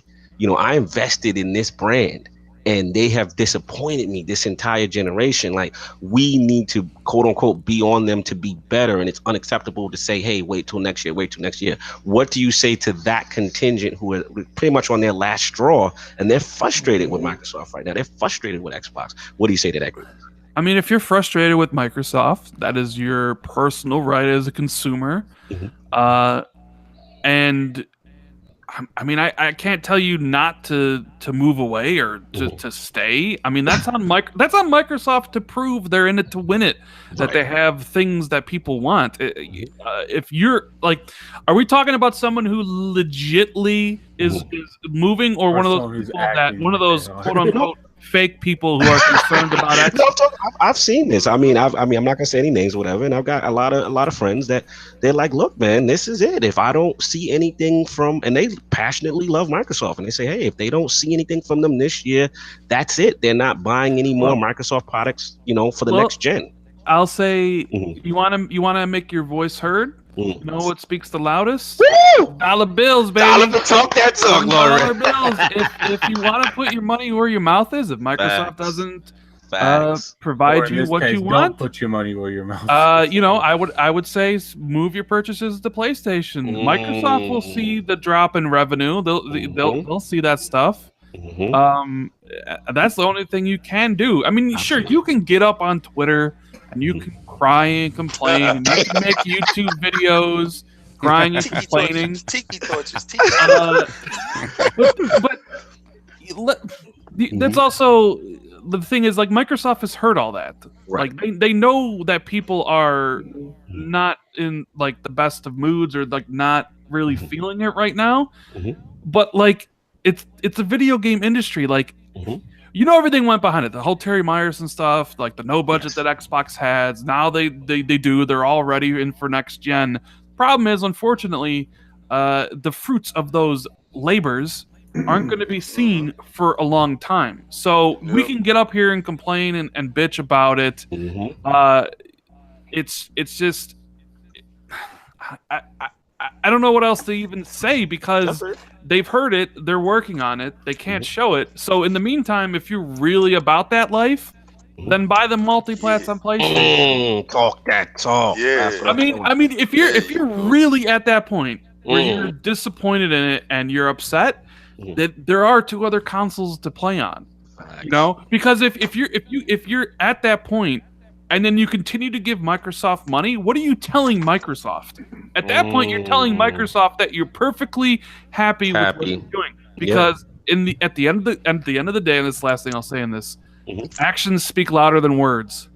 I invested in this brand and they have disappointed me this entire generation. Like, we need to, quote unquote, be on them to be better. And it's unacceptable to say, hey, wait till next year. What do you say to that contingent who are pretty much on their last straw and they're frustrated with Microsoft right now? They're frustrated with Xbox. What do you say to that group? I mean, if you're frustrated with Microsoft, that is your personal right as a consumer. And I mean, I can't tell you not to move away or to stay. I mean, that's on Microsoft to prove they're in it to win it, that they have things that people want. If you're like, are we talking about someone who legitly is moving, or one of those people that quote unquote fake people who are concerned about Xbox. No, I've seen this. I mean, I'm not gonna say any names or whatever, and I've got a lot of friends that they're like, look, man, this is it. If I don't see anything from, and they passionately love Microsoft, and they say, hey, if they don't see anything from them this year, that's it. They're not buying any more Microsoft products, for the next gen. I'll say, you want to make your voice heard. You know what speaks the loudest? Woo! Dollar bills, baby. Talk that talk, Dollar bills. If you want to put your money where your mouth is, if Microsoft doesn't provide you what you want, don't put your money where your mouth is. I would say move your purchases to PlayStation. Microsoft will see the drop in revenue. They'll see that stuff. That's the only thing you can do. I mean, sure, you can get up on Twitter and you can cry and complain, and you can make YouTube videos crying and complaining. Tiki torches. But that's also the thing is, like, Microsoft has heard all that. Right. Like they know that people are not in like the best of moods or like not really feeling it right now. But like it's a video game industry. Like everything went behind it. The whole Terry Myerson stuff, like the no budget that Xbox has. Now they do. They're already in for next gen. Problem is, unfortunately, the fruits of those labors aren't going to be seen for a long time. So we can get up here and complain and bitch about it. It's just I don't know what else to even say because they've heard it. They're working on it. They can't show it. So in the meantime, if you're really about that life, then buy the multiplats on PlayStation. Talk that talk. Yeah. I mean, if you're really at that point where you're disappointed in it and you're upset, that there are 2 other consoles to play on. Because if you're at that point and then you continue to give Microsoft money, what are you telling Microsoft? At that point, you're telling Microsoft that you're perfectly happy with what you're doing. Because at the end of the day, and this is the last thing I'll say in this, actions speak louder than words.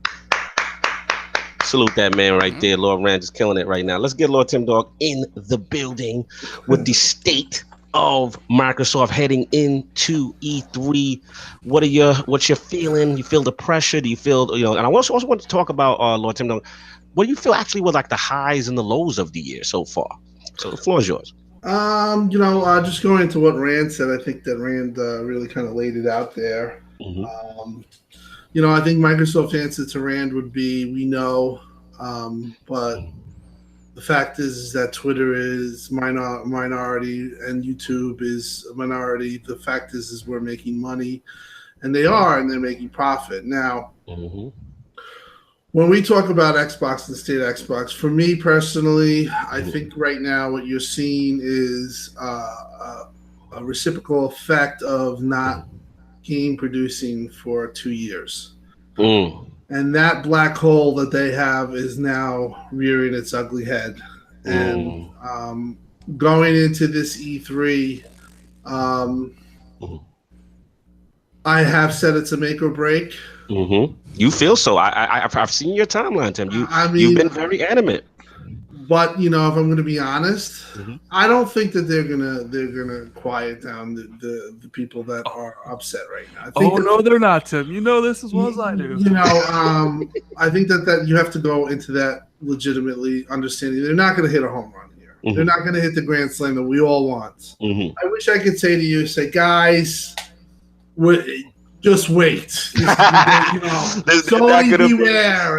Salute that man right there. Lord Rand is killing it right now. Let's get Lord Timdog in the building with the state of Microsoft heading into E3. What's your feeling? You feel the pressure? Do you feel, and I also want to talk about Lord Timdog. What do you feel actually were like the highs and the lows of the year so far? So the floor is yours. Just going into what Rand said, I think that Rand really kind of laid it out there. I think Microsoft's answer to Rand would be, we know, but the fact is that Twitter is minority and YouTube is a minority. The fact is we're making money, and they're making profit. Now, when we talk about Xbox and the state of Xbox, for me personally, I think right now what you're seeing is a reciprocal effect of not game producing for 2 years. And that black hole that they have is now rearing its ugly head. And going into this E3, I have said it's a make or break. You feel so? I've seen your timeline, Tim. You've been very adamant. But if I'm going to be honest, I don't think that they're gonna quiet down the people that are upset right now. I think no, they're not, Tim. You know this as well as I do. I think that you have to go into that legitimately understanding they're not going to hit a home run here. They're not going to hit the grand slam that we all want. I wish I could say to you, guys, just wait. Slowly beware.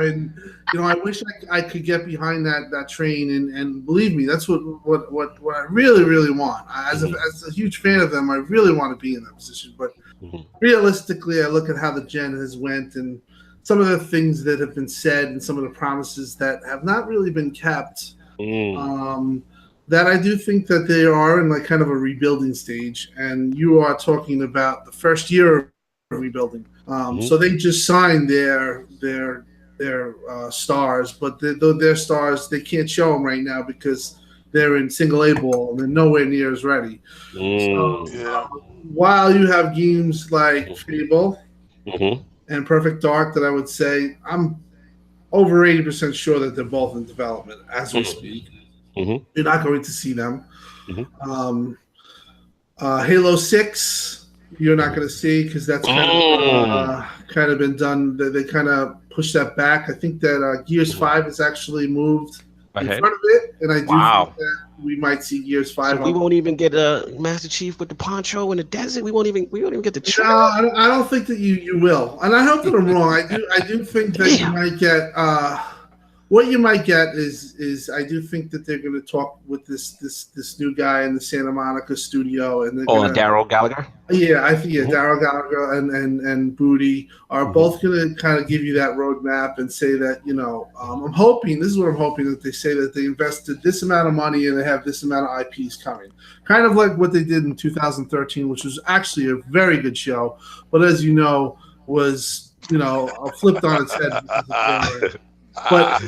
And I wish I could get behind that train, and believe me, that's what I really, really want. As a huge fan of them, I really want to be in that position. But realistically, I look at how the gen has went and some of the things that have been said and some of the promises that have not really been kept. That I do think that they are in like kind of a rebuilding stage, and you are talking about the first year of rebuilding. So they just signed their stars, but their stars, they can't show them right now because they're in single A ball and they're nowhere near as ready. While you have games like Fable and Perfect Dark that I would say I'm over 80% sure that they're both in development as we speak. You're not going to see them. Halo 6, you're not going to see because that's kind of been done. They kind of pushed that back. I think that Gears 5 is actually moved in front of it, and I do think that we might see Gears 5. So we won't even get a Master Chief with the poncho in the desert. We won't even get the trailer. No, I don't think that you will, and I hope that I'm wrong. I do think that you might get. What you might get is I do think that they're going to talk with this new guy in the Santa Monica studio, and Daryl Gallagher. Yeah, I think Daryl Gallagher and Booty are both going to kind of give you that roadmap and say that I'm hoping this is what I'm hoping that they say that they invested this amount of money and they have this amount of IPs coming, kind of like what they did in 2013, which was actually a very good show, but as you know was flipped on its head. But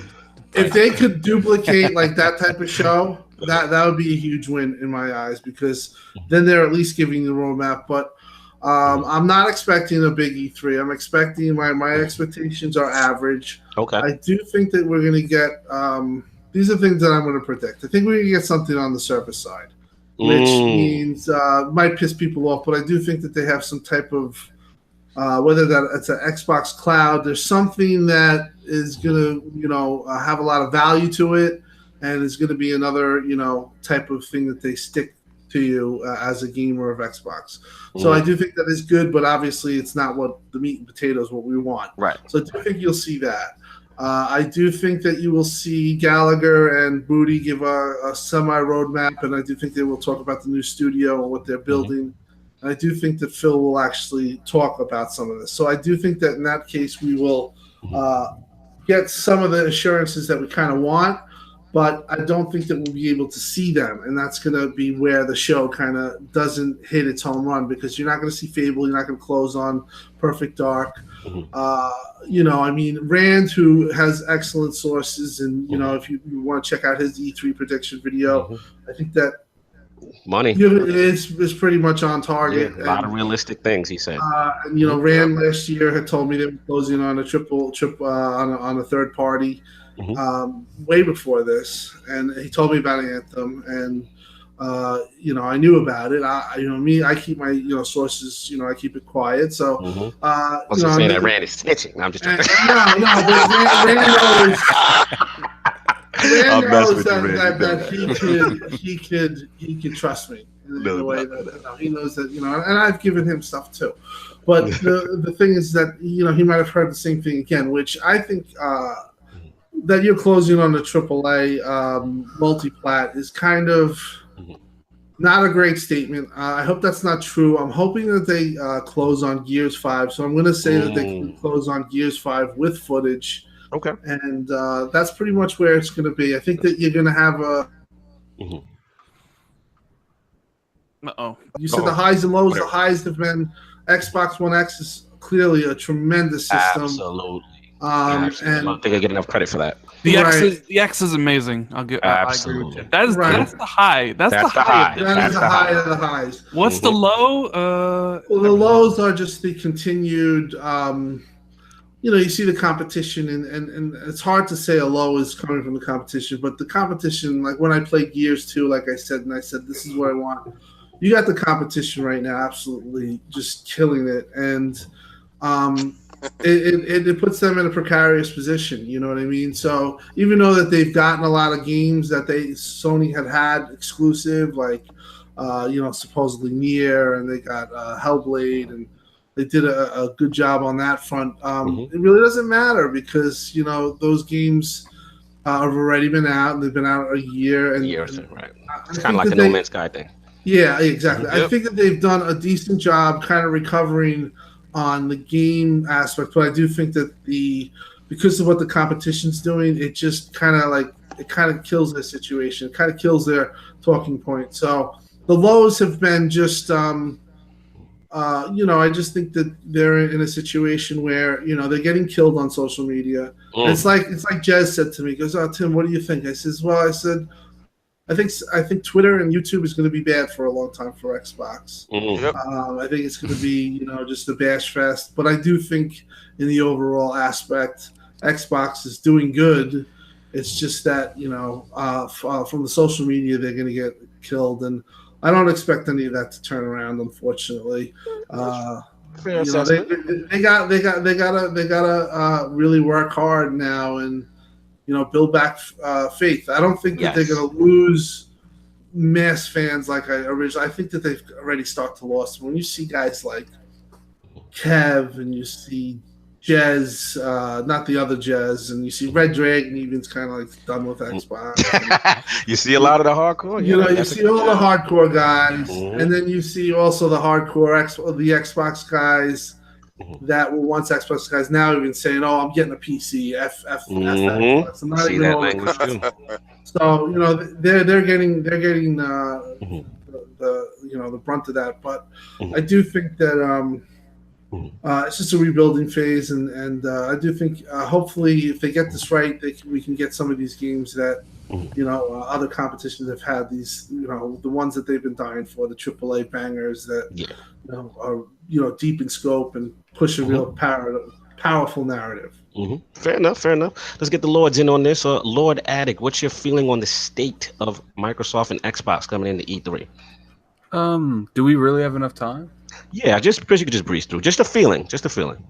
if they could duplicate like that type of show, that would be a huge win in my eyes because then they're at least giving the roadmap. But I'm not expecting a big E3. I'm expecting my expectations are average. Okay. I do think that we're going to get these are things that I'm going to predict. I think we're going to get something on the Surface side, which means might piss people off, but I do think that they have some type of whether that it's an Xbox Cloud, there's something that is going to, have a lot of value to it, and is going to be another, type of thing that they stick to you as a gamer of Xbox. So I do think that is good, but obviously it's not what the meat and potatoes what we want. Right. So I do think you'll see that. I do think that you will see Gallagher and Booty give a semi roadmap, and I do think they will talk about the new studio and what they're building. I do think that Phil will actually talk about some of this. So I do think that in that case, we will get some of the assurances that we kind of want, but I don't think that we'll be able to see them. And that's going to be where the show kind of doesn't hit its home run because you're not going to see Fable. You're not going to close on Perfect Dark. Rand, who has excellent sources, and, if you want to check out his E3 prediction video, I think that money is pretty much on target. Yeah, a lot of realistic things, he said. Rand last year had told me they were closing on a triple on a third party way before this, and he told me about Anthem, and I knew about it. I keep my sources. I keep it quiet. So I was saying that Rand is snitching. I'm just but Rand knows that he could trust me in the way that he knows that and I've given him stuff too. But the thing is that he might have heard the same thing again, which I think that you're closing on the AAA multi-plat is kind of not a great statement. I hope that's not true. I'm hoping that they close on Gears 5. So I'm going to say that they can close on Gears 5 with footage. Okay. And that's pretty much where it's going to be. I think that you're going to have a. You said the highs and lows. The highs have been Xbox One X is clearly a tremendous system. Absolutely. And I don't think I get enough credit for that. The X is amazing. I agree with you. That's the high. That's the high. That is the high of the highs. What's the low? The lows are just the continued. You see the competition, and it's hard to say a low is coming from the competition, but the competition, like when I play Gears 2, like I said, this is what I want. You got the competition right now, absolutely just killing it, and it puts them in a precarious position. You know what I mean? So even though that they've gotten a lot of games that Sony had exclusive, like supposedly Nier, and they got Hellblade, and they did a good job on that front. It really doesn't matter because those games have already been out, and they've been out a year. And right. It's kind of like the No Man's Sky thing. Yeah, exactly. Yep. I think that they've done a decent job kind of recovering on the game aspect, but I do think that because of what the competition's doing, it just kind of kills their situation. It kind of kills their talking point. So the lows have been just I just think that they're in a situation where they're getting killed on social media. It's like Jez said to me, he goes, "Oh, Tim, what do you think?" I says, "Well, I think Twitter and YouTube is going to be bad for a long time for Xbox. I think it's going to be just a bash fest. But I do think in the overall aspect, Xbox is doing good. It's just that from the social media they're going to get killed, and I don't expect any of that to turn around, unfortunately. Fair You know, assessment. they gotta really work hard now and build back faith. I don't think that they're Yes. gonna lose mass fans like I originally. I think that they've already started to lose. When you see guys like Kev and you see Jez, not the other Jez, and you see Red Dragon even's kind of like done with Xbox. You see a lot of the hardcore. You Yeah, see all the hardcore guys, Mhm. and then you see also the hardcore the Xbox guys Mhm. that were once Xbox guys now even saying, "Oh, I'm getting a PC." Mhm. Xbox. I'm not See even that on- language too. So they're getting Mhm. the brunt of that. But Mhm. I do think that Mhm. it's just a rebuilding phase, and I do think hopefully if they get this right, we can get some of these games that Mhm. other competitions have had. These the ones that they've been dying for, the AAA bangers that Yeah. are deep in scope and push a real powerful narrative. Fair enough. Fair enough. Let's get the Lords in on this. Lord Attic, what's your feeling on the state of Microsoft and Xbox coming into E3? Do we really have enough time? Yeah, just because you could just breeze through. Just a feeling. Just a feeling.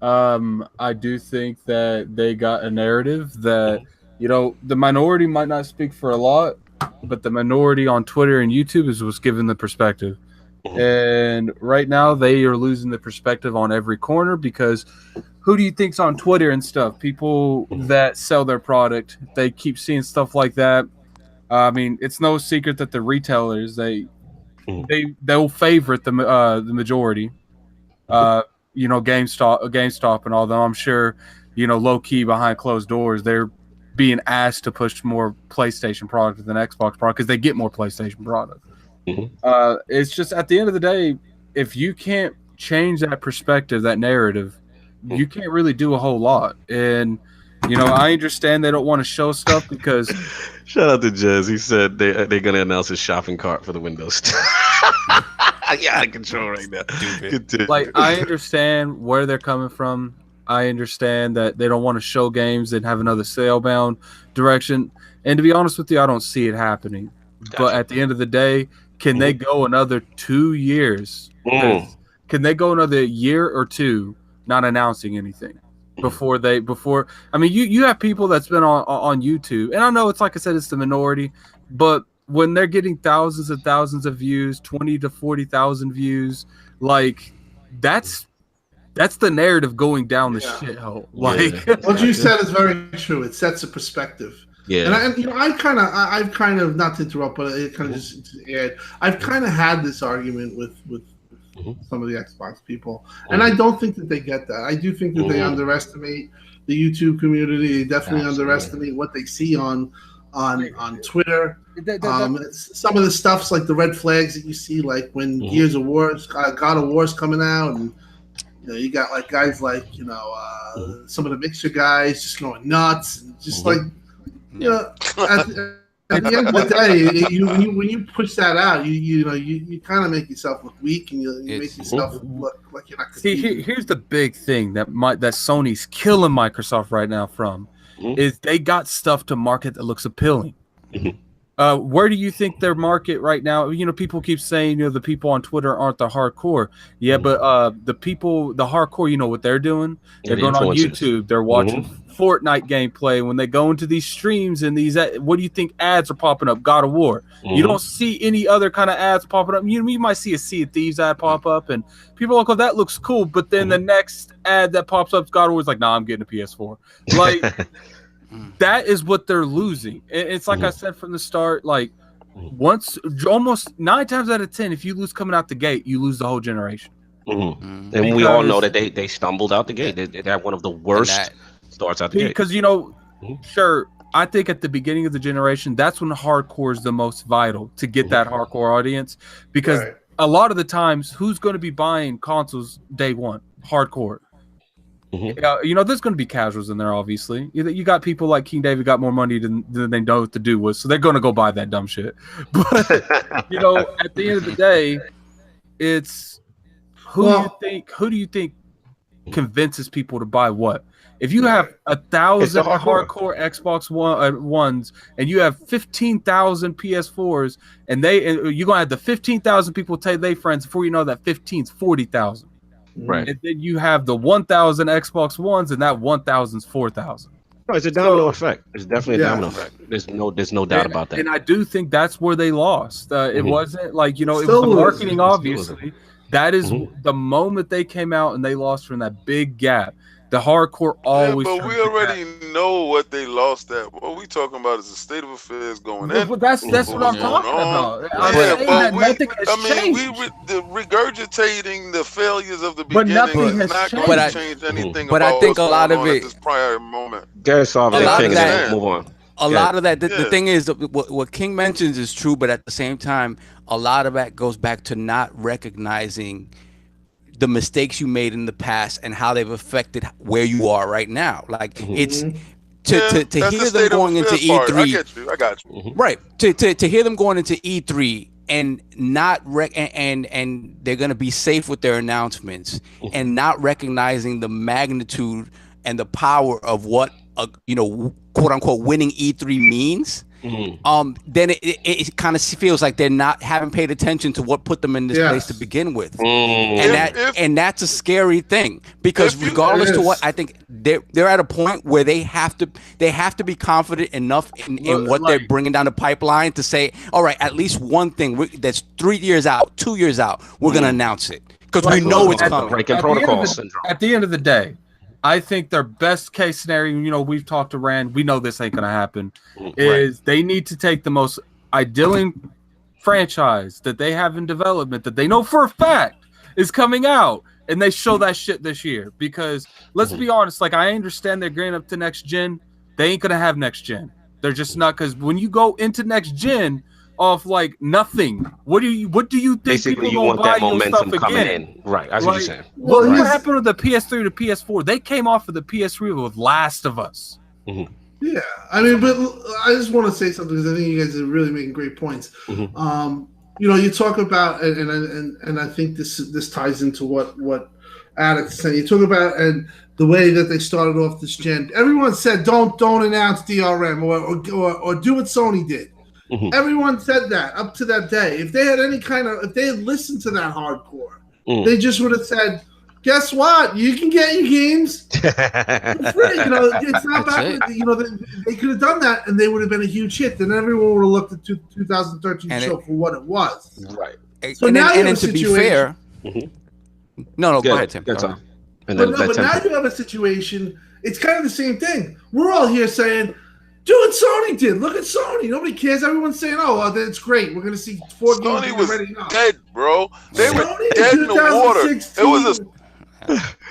I do think that they got a narrative that the minority might not speak for a lot, but the minority on Twitter and YouTube was given the perspective. And right now they are losing the perspective on every corner because who do you think's on Twitter and stuff? People that sell their product. They keep seeing stuff like that. I mean, it's no secret that the retailers they'll favorite the majority. GameStop and all that. I'm sure, low key behind closed doors, they're being asked to push more PlayStation product than Xbox product because they get more PlayStation product. It's just at the end of the day, if you can't change that perspective, that narrative, you can't really do a whole lot. And I understand they don't want to show stuff because Shout out to Jez. He said they're gonna announce his shopping cart for the Windows. Yeah, out of control right now. Continue. like I understand where they're coming from. I understand that they don't want to show games and have another sale-bound direction. And to be honest with you, I don't see it happening. But at the end of the day, can they go another 2 years? Can they go another year or two not announcing anything before I mean, you have people that's been on YouTube, and I know it's like I said, it's the minority, but when they're getting thousands of views, 20 to 40,000 views, like that's the narrative going down the shithole. Like what you said is very true. It sets a perspective. Yeah. And I've kind of not to interrupt, but it kind of just to add, I've kind of had this argument with some of the Xbox people, and I don't think that they get that. I do think that they underestimate the YouTube community. They definitely underestimate what they see on Twitter. Some of the stuff's like the red flags that you see, like when Gears of War, God of War's coming out, and you got like guys like some of the mixer guys just going nuts, and just like at the end of the day, when you push that out, you kind of make yourself look weak, and you make yourself look like you're not. See, here's the big thing that Sony's killing Microsoft right now from is they got stuff to market that looks appealing. Where do you think their market right now? People keep saying the people on Twitter aren't the hardcore. Yeah, but the hardcore, what they're doing? They're going on YouTube. They're watching Fortnite gameplay. When they go into these streams and these, what do you think ads are popping up? God of War. You don't see any other kind of ads popping up. You might see a Sea of Thieves ad pop up, and people are like, "Oh, that looks cool." But then the next ad that pops up, God of War is like, "Nah, I'm getting a PS4." Like. That is what they're losing. It's like I said from the start, like once almost 9 times out of 10, if you lose coming out the gate, you lose the whole generation. And we all know that they stumbled out the gate. They had one of the worst starts out the gate. Because sure, I think at the beginning of the generation, that's when hardcore is the most vital to get that hardcore audience. Because a lot of the times, who's going to be buying consoles day one? Hardcore. There's going to be casuals in there, obviously. You got people like King David got more money than they know what to do with, so they're going to go buy that dumb shit. But, at the end of the day, it's who do you think convinces people to buy what? If you have 1,000 hardcore. hardcore Xbox Ones and you have 15,000 PS4s, and you're gonna have the 15,000 people tell their friends before you know that 15's 40,000. Right. And then you have the 1,000 Xbox Ones, and that 1,000's 4,000. No, it's a domino effect. It's definitely a domino effect. There's no doubt about that. And I do think that's where they lost. It wasn't like, it was Still the marketing, losing. obviously. That is the moment they came out and they lost from that big gap. The hardcore always. Yeah, but we already know what they lost at. What we talking about is the state of affairs going in. But that's what I'm talking about. I'm Yeah, saying but that nothing has changed. regurgitating the failures of the But beginning nothing is has not changed. going to change anything. But I about think what's a lot going of on it- at this prior moment. Garrett solved A that lot thing of and that- then move on. A lot of that, the Yeah. thing is, what King mentions is true, but at the same time, a lot of that goes back to not recognizing the mistakes you made in the past and how they've affected where you are right now. Like it's to That's hear the them state of going into affairs part. I E3, get you. I got you. right? To hear them going into E3 and not and they're gonna be safe with their announcements and not recognizing the magnitude and the power of what quote unquote winning E3 means. Then it kind of feels like they're not haven't paid attention to what put them in this place to begin with, and that's a scary thing because regardless to what I think they're at a point where they have to be confident enough in what they're bringing down the pipeline to say, all right, at least one thing that's 3 years out, 2 years out, we're gonna announce it because we know it's coming. Breaking protocol syndrome. At the end of the day, I think their best case scenario, we've talked to Rand, we know this ain't going to happen, is they need to take the most ideal franchise that they have in development that they know for a fact is coming out, and they show that shit this year. Because let's be honest, like I understand they're getting up to next gen, they ain't going to have next gen. They're just not, because when you go into next gen off like nothing, what do you think? Basically, you want that momentum coming in, right? That's what you're saying. Well, what happened with the PS3 to PS4? They came off of the PS3 with Last of Us. Yeah, I mean, but I just want to say something because I think you guys are really making great points. You talk about, and I think this ties into what Alex said. You talk about and the way that they started off this gen. Everyone said don't announce DRM or do what Sony did. Everyone said that up to that day. If they had if they had listened to that hardcore, they just would have said, "Guess what? You can get your games for free." It's not back. They could have done that, and they would have been a huge hit. Then everyone would have looked at 2013 show for what it was. Right. So and now then to be fair, no, go ahead, Tim. That's all. But now you have a situation. It's kind of the same thing. We're all here saying, do what Sony did. Look at Sony. Nobody cares. Everyone's saying, "Oh, that's great. We're going to see 4 games Sony was already." No. dead, bro. They were Sony dead in the water. 2016.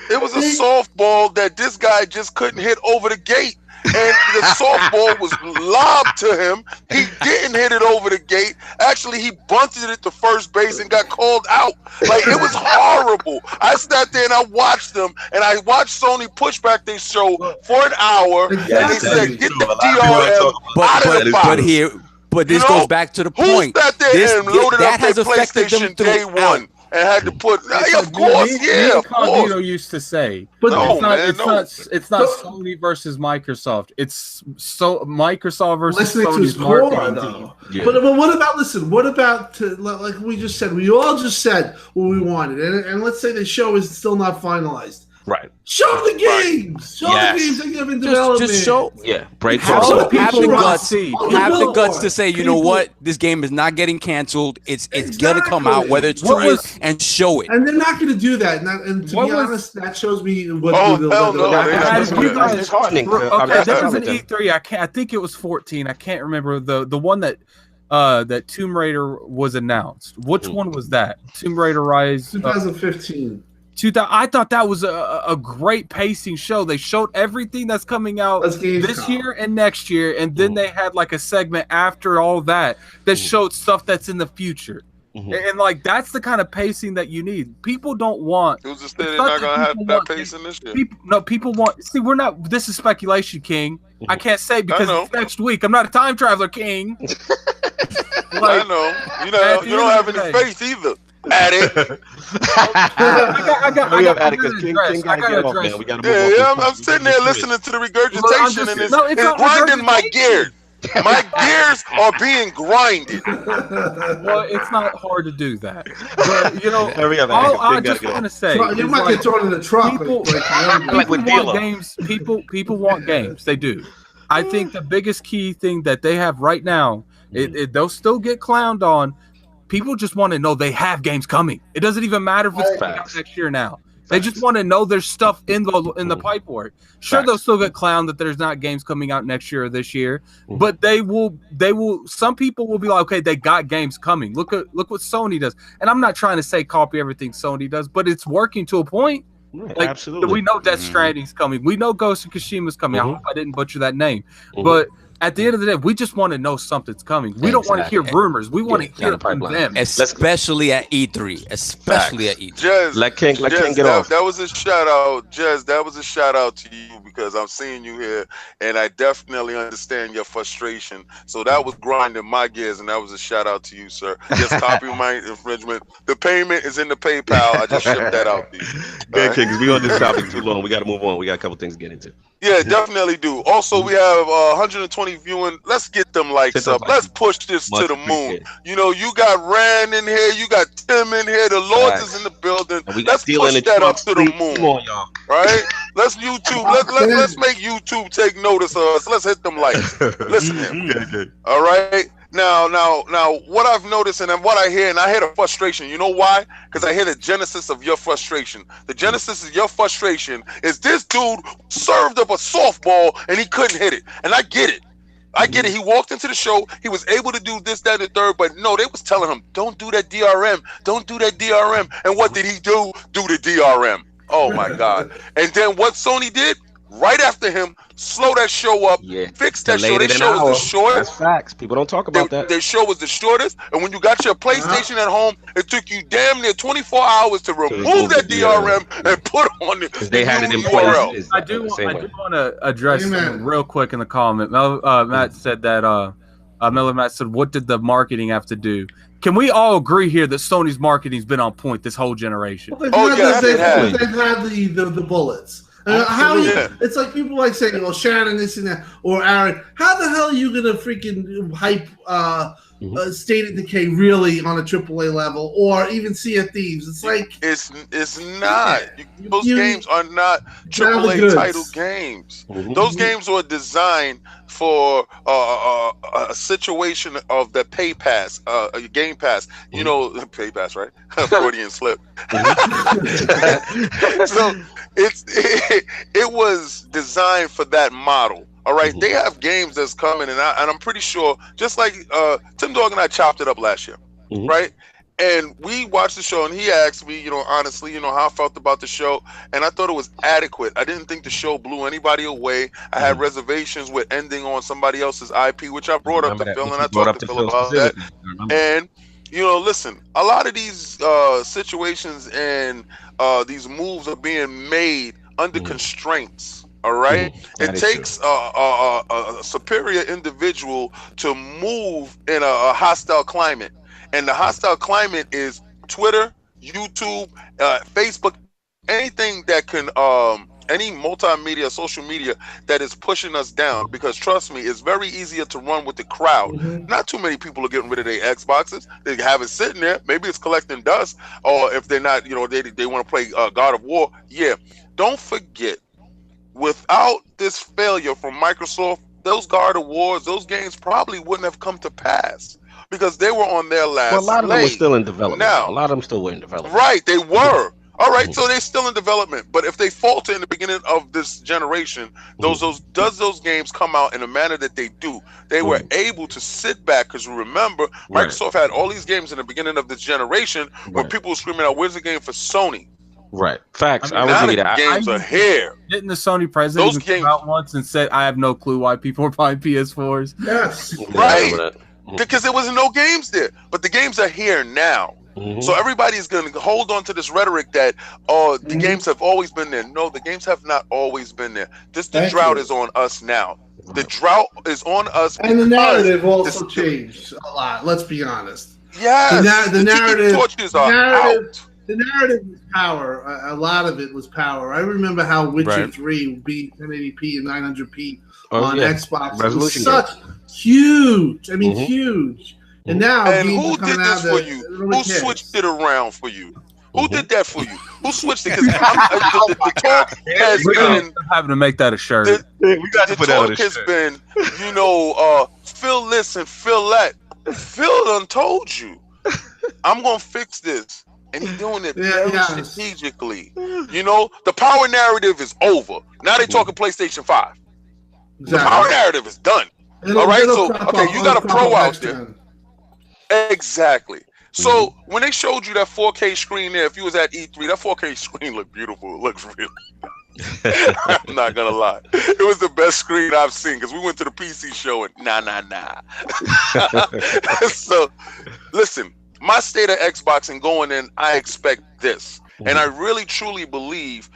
It was a softball that this guy just couldn't hit over the gate. And the softball was lobbed to him. He didn't hit it over the gate. Actually, he bunted it to first base and got called out. Like, it was horrible. I sat there and I watched them, and I watched Sony push back their show for an hour, and they said, "Get the DRM out of the box." But this goes back to the point. Who sat there and loaded that up has their affected them PlayStation day throughout. one? And had to put, of course, of course. Used to say, but it's not Sony versus Microsoft. It's Microsoft versus listening Sony's to core, marketing though. team. Yeah. But what about? What about? Like we just said, we all just said what we wanted, and let's say the show is still not finalized. Right. Show the games. Show the games that you have in development. Just show. Yeah. Break Have protocol. the guts to say, you know what, this game is not getting canceled. It's gonna come out, whether it's 2 years, and show it. And they're not going to do that. And to be honest, that shows me what. It's heartening. Okay, there was an E3. I think it was 14. I can't remember the one that Tomb Raider was announced. Which one was that? Tomb Raider Rise. 2015. I thought that was a great pacing show. They showed everything that's coming out this year and next year, and then they had like a segment after all that showed stuff that's in the future. And like that's the kind of pacing that you need. People don't want. Who's to say they're not gonna have that pacing this year? People want. See, we're not. This is speculation, King. I can't say because it's next week. I'm not a time traveler, King. I know. You don't have any faith either. Addict. I got King gotta gotta get off, address. man. We gotta move on. Yeah, I'm sitting there listening to the regurgitation, and it's not grinding my regurgitation. gears. My gears are being grinded. Well, it's not hard to do that. But you know, Hurry up, I King, just gotta want to get say, So you is might like, get thrown in the truck. people, Like with people want D'Lo. games. People want games. They do. I think the biggest key thing that they have right now, they'll still get clowned on. People just want to know they have games coming. It doesn't even matter if it's coming out next year now. They just want to know there's stuff in the pipe work. Sure, Facts. they'll still get clowned that there's not games coming out next year or this year, but they will. Some people will be like, okay, they got games coming. Look what Sony does. And I'm not trying to say copy everything Sony does, but it's working to a point. Like, Absolutely. we know Death Stranding's coming. We know Ghost of Tsushima's coming. I hope I didn't butcher that name. Mhm. But at the end of the day, we just want to know something's coming. We don't want to hear rumors. We want to hear from them. Especially at E3. Especially at E3. Jez, Let King get off. That was a shout out, Jez. That was a shout out to you because I'm seeing you here, and I definitely understand your frustration. So that was grinding my gears, and that was a shout out to you, sir. Just copyright infringement. The payment is in the PayPal. I just shipped that out to you. Good, King, 'cause we on this topic too long. We got to move on. We got a couple things to get into. Yeah, definitely do. Also, we have 120 viewing. Let's get them likes up. Let's push this to the moon. You know, you got Rand in here. You got Tim in here. The Lords is in the building. Let's push that up to the moon. Come on, y'all. Right? Let's YouTube. Let's make YouTube take notice of us. Let's hit them likes. Listen, Good. all right. Now, what I've noticed and what I hear, and I hear the frustration. You know why? Because I hear the genesis of your frustration. The genesis of your frustration is this dude served up a softball and he couldn't hit it. And I get it. I get it. He walked into the show. He was able to do this, that, and the third. But no, they was telling him, don't do that DRM. Don't do that DRM. And what did he do? Do the DRM. Oh, my God. And then what Sony did? Right after him, slow that show up, fix that show. Their show was the shortest. That's facts. People don't talk about that. Their show was the shortest, and when you got your PlayStation at home, it took you damn near 24 hours to remove that DRM and put on it. They had it in place. I do want to address something real quick in the comment. Matt said that. Miller Matt said, "What did the marketing have to do?" Can we all agree here that Sony's marketing's been on point this whole generation? Well, they've had the bullets. It's like people like saying, "Well, Shannon this and that," or Aaron. How the hell are you gonna freaking hype State of Decay really on a AAA level, or even Sea of Thieves? It's like it's not. Those games are not AAA title games. Those games were designed for a situation of the Pay Pass, Game Pass. You know, Pay Pass, right? Freudian slip. So it was designed for that model. All right, they have games that's coming, and I'm pretty sure, just like Timdog and I chopped it up last year, right? And we watched the show, and he asked me, honestly, how I felt about the show, and I thought it was adequate. I didn't think the show blew anybody away. I had reservations with ending on somebody else's IP, which I brought up to Phil, and I talked to Phil about that. And listen, a lot of these situations and these moves are being made under constraints. All right, it takes a superior individual to move in a hostile climate, and the hostile climate is Twitter, YouTube, Facebook, anything that can, any multimedia, social media that is pushing us down. Because trust me, it's very easier to run with the crowd. Not too many people are getting rid of their Xboxes. They have it sitting there. Maybe it's collecting dust, or if they're not, they want to play God of War. Yeah, don't forget. Without this failure from Microsoft, those God of Wars, those games probably wouldn't have come to pass because they were on their last. Well, a lot of them were still in development. Now, a lot of them still were in development. Right, they were. All right, so they're still in development. But if they falter in the beginning of this generation, those games come out in a manner that they do. They were able to sit back because remember, Microsoft had all these games in the beginning of this generation where people were screaming out, "Where's the game for Sony?" Right. Facts. I now would the games are here. Didn't the Sony president even come out once and said, "I have no clue why people are buying PS4s"? Yes. Right. Because there wasn't no games there. But the games are here now. So everybody's going to hold on to this rhetoric that, the games have always been there. No, the games have not always been there. The drought is on us now. The drought is on us. And the narrative also changed a lot. Let's be honest. Yes, The narrative. torches are out. The narrative was power. A lot of it was power. I remember how Witcher 3 beat 1080p and 900p on Xbox. Resolution it was such huge. I mean, huge. And now, and who did this for you? Who switched it around for you? Who did that for you? Who switched it? Because the talk has been having to make that a shirt. We got to put that on a has shirt. been, Phil this and Phil that. Phil done told you, I'm gonna fix this, and he's doing it very strategically. You know, the power narrative is over. Now they talking PlayStation 5. The power narrative is done. All right, so you got a pro out there. Exactly. So when they showed you that 4K screen there, if you was at E3, that 4K screen looked beautiful. It looks really. I'm not gonna lie, it was the best screen I've seen because we went to the PC show and nah. So, listen, my state of Xbox and going in, I expect this, and I really truly believe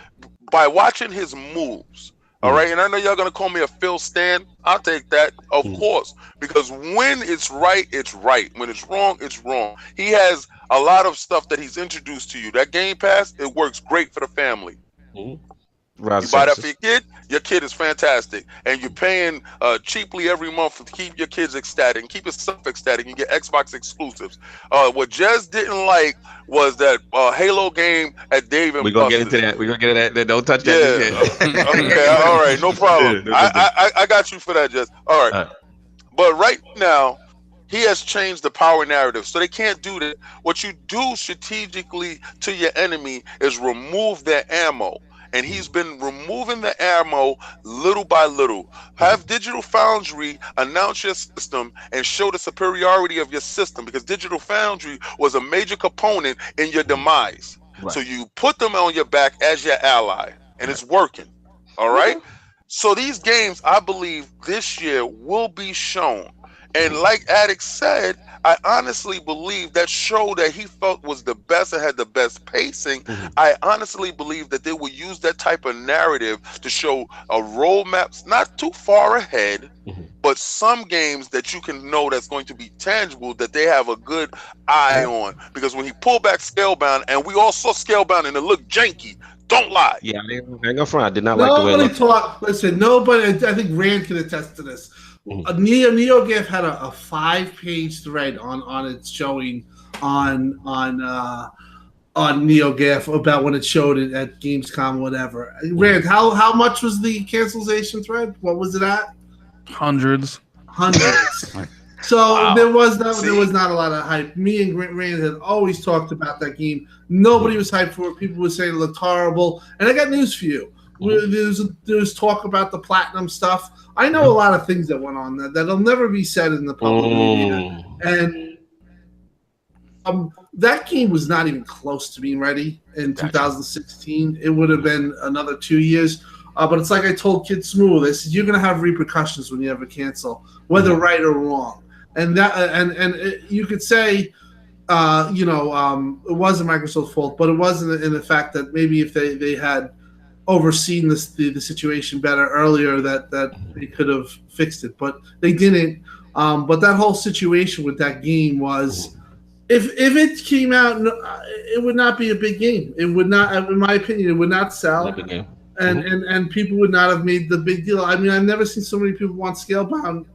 by watching his moves. All right, and I know y'all gonna call me a Phil stan. I'll take that, of course, because when it's right, it's right. When it's wrong, it's wrong. He has a lot of stuff that he's introduced to you. That Game Pass, it works great for the family. You buy that for your kid is fantastic, and you're paying cheaply every month to keep your kids ecstatic and keep yourself ecstatic. You get Xbox exclusives. What Jez didn't like was that Halo game at Dave and We're gonna get into that. We're gonna get into that. Don't touch that. Okay, all right, no problem. I got you for that, Jez. All right. But right now, he has changed the power narrative, so they can't do that. What you do strategically to your enemy is remove their ammo. And he's been removing the ammo little by little. Have Digital Foundry announce your system and show the superiority of your system, because Digital Foundry was a major component in your demise. Right. So you put them on your back as your ally, and it's working. All right? So these games, I believe, this year will be shown. And like Addict said, I honestly believe that show that he felt was the best and had the best pacing. I honestly believe that they will use that type of narrative to show a roadmap, not too far ahead, but some games that you can know that's going to be tangible, that they have a good eye on. Because when he pulled back Scalebound, and we all saw Scalebound and it looked janky, don't lie. Yeah, I ain't gonna front. I did not like the way it looked. Listen, nobody, I think Rand can attest to this. NeoGAF had a 5-page thread on its showing on NeoGAF about when it showed it at Gamescom, whatever. Rand, how much was the cancellation thread? What was it at? Hundreds. So there was not a lot of hype. Me and Rand had always talked about that game. Nobody was hyped for it. People were saying it looked horrible. And I got news for you. There's talk about the platinum stuff. I know a lot of things that went on that'll never be said in the public media. And that game was not even close to being ready in 2016. It would have been another 2 years. But it's like I told Kid Smooth, I said, you're going to have repercussions when you ever cancel, whether right or wrong. And you could say, it wasn't Microsoft's fault, but it wasn't in the fact that maybe if they had overseen the situation better earlier, that they could have fixed it, but they didn't. But that whole situation with that game was, if it came out, it would not be a big game. It would not, in my opinion, it would not sell, and people would not have made the big deal. I mean, I've never seen so many people want Scalebound.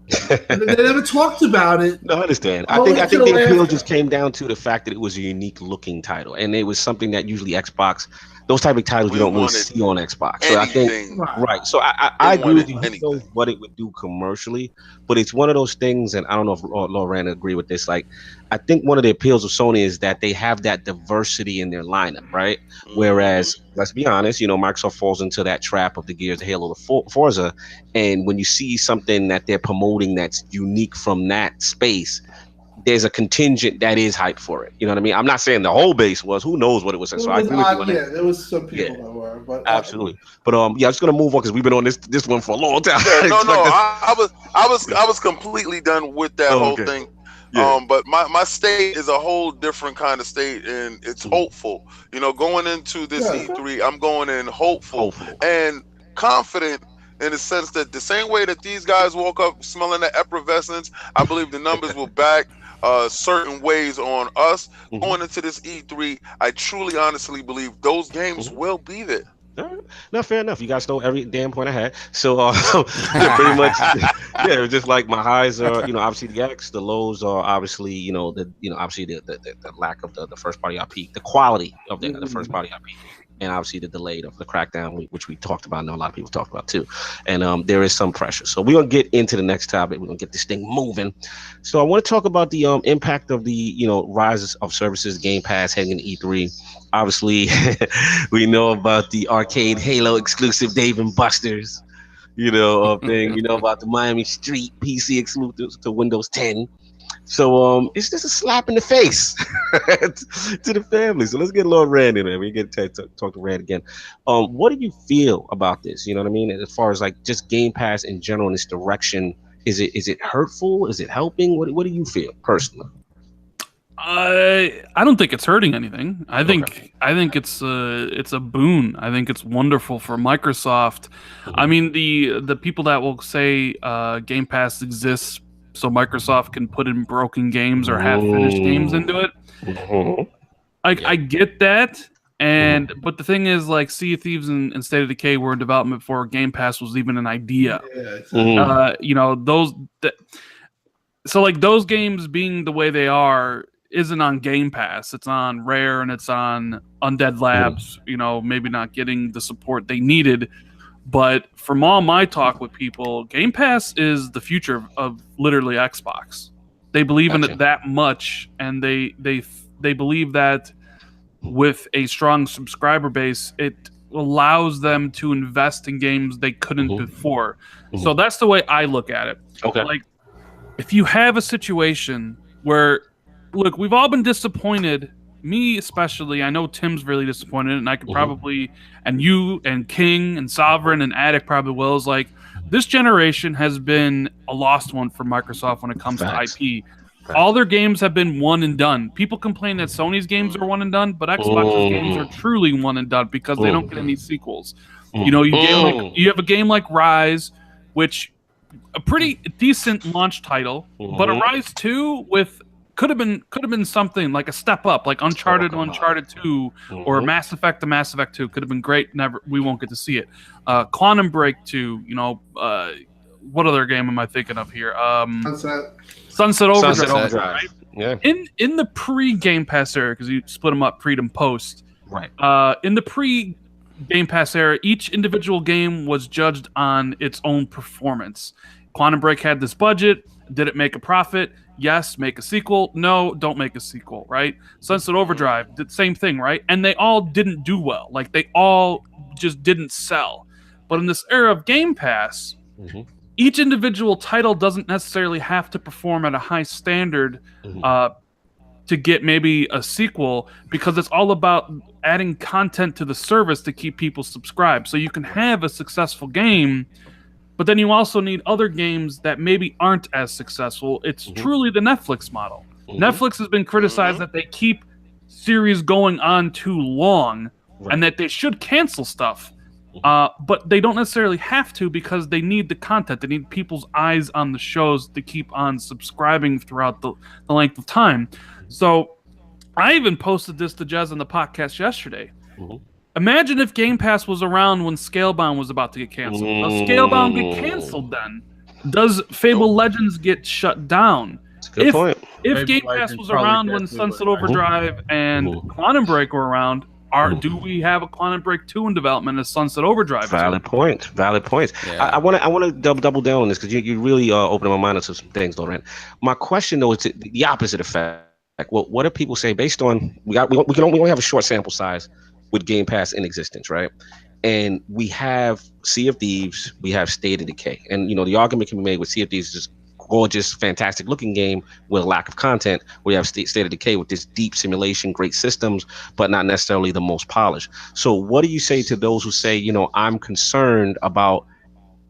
They never talked about it. No, I understand. I think the appeal just came down to the fact that it was a unique looking title, and it was something that usually Xbox, those type of titles you don't really see on Xbox. So I think, right. So I agree with you. He knows what it would do commercially, but it's one of those things, and I don't know if Lauren agree with this. Like, I think one of the appeals of Sony is that they have that diversity in their lineup, right? Whereas, let's be honest, Microsoft falls into that trap of the Gears, the Halo, the Forza, and when you see something that they're promoting that's unique from that space, there's a contingent that is hyped for it. You know what I mean? I'm not saying the whole base was. Who knows what it was? So I agree with you. There was some people that were, but absolutely. But I'm just gonna move on because we've been on this one for a long time. Yeah, I was completely done with that whole thing. Yeah. But my state is a whole different kind of state, and it's hopeful. Going into this E3, I'm going in hopeful and confident, in the sense that the same way that these guys woke up smelling the effervescence, I believe the numbers will back certain ways on us Mhm. going into this E3. I truly, honestly believe those games Mhm. will be there. All right. No, fair enough. You guys stole every damn point I had. So, yeah, pretty much, yeah, it was just like my highs are, obviously the X, the lows are obviously, obviously the lack of the first party IP, the quality of the first party IP, and obviously the delay of the crackdown, which we talked about. I know a lot of people talked about too, and there is some pressure. So we're gonna get into the next topic. We're gonna get this thing moving. So I want to talk about the impact of the rise of services, Game Pass heading into E3. Obviously, we know about the arcade Halo exclusive Dave and Buster's, thing. We know about the Miami Street PC exclusive to Windows 10. So it's just a slap in the face to the family. So let's get Lord Rand in there. We get to talk to Rand again. What do you feel about this? You know what I mean? As far as like just Game Pass in general in this direction, is it hurtful? Is it helping? What do you feel personally? I don't think it's hurting anything. I think it's a boon. I think it's wonderful for Microsoft. I mean, the people that will say Game Pass exists so Microsoft can put in broken games or half finished games into it. I get that. And but the thing is, like, Sea of Thieves and State of Decay were in development before Game Pass was even an idea. Yeah, exactly. So like those games being the way they are isn't on Game Pass. It's on Rare and it's on Undead Labs, maybe not getting the support they needed. But from all my talk with people, Game Pass is the future of literally Xbox. They believe in it that much, and they believe that with a strong subscriber base, it allows them to invest in games they couldn't before. So that's the way I look at it. Okay. Like, if you have a situation where, look, we've all been disappointed, me especially, I know Tim's really disappointed, and I could probably, and you and King and Sovereign and Addict probably will, is like, this generation has been a lost one for Microsoft when it comes to IP. All their games have been one and done. People complain that Sony's games are one and done, but Xbox's games are truly one and done because they don't get any sequels. You have a game like Rise, which a pretty decent launch title, but a Rise 2 with could have been something like a step up, like Uncharted 2, or Mass Effect to Mass Effect 2 could have been great. We won't get to see it. Quantum Break 2, what other game am I thinking of here? Sunset Overdrive. Right? Yeah. In the pre-Game Pass era, because you split them up pre and post. Right. In the pre-Game Pass era, each individual game was judged on its own performance. Quantum Break had this budget. Did it make a profit? Yes. Make a sequel? No. Don't make a sequel. Right. Sunset Overdrive did the same thing. Right. And they all didn't do well. Like, they all just didn't sell. But in this era of Game Pass, each individual title doesn't necessarily have to perform at a high standard to get maybe a sequel, because it's all about adding content to the service to keep people subscribed. So you can have a successful game, but then you also need other games that maybe aren't as successful. It's truly the Netflix model. Netflix has been criticized that they keep series going on too long and that they should cancel stuff. But they don't necessarily have to, because they need the content. They need people's eyes on the shows to keep on subscribing throughout the length of time. So I even posted this to Jez on the podcast yesterday. Imagine if Game Pass was around when Scalebound was about to get canceled. Does Scalebound get canceled then? Does Fable Legends get shut down? That's a good point. If Game Pass was around when Sunset Overdrive and Quantum Break were around, do we have a Quantum Break 2 in development as Sunset Overdrive? Valid points. Yeah. I want to double down on this, because you really opened my mind to some things, Laurent. My question though is the opposite effect. Well, what do people say based on we only have a short sample size with Game Pass in existence, right? And we have Sea of Thieves, we have State of Decay, and the argument can be made with Sea of Thieves is just gorgeous, fantastic looking game with a lack of content. We have State of Decay with this deep simulation, great systems, but not necessarily the most polished. So what do you say to those who say, I'm concerned about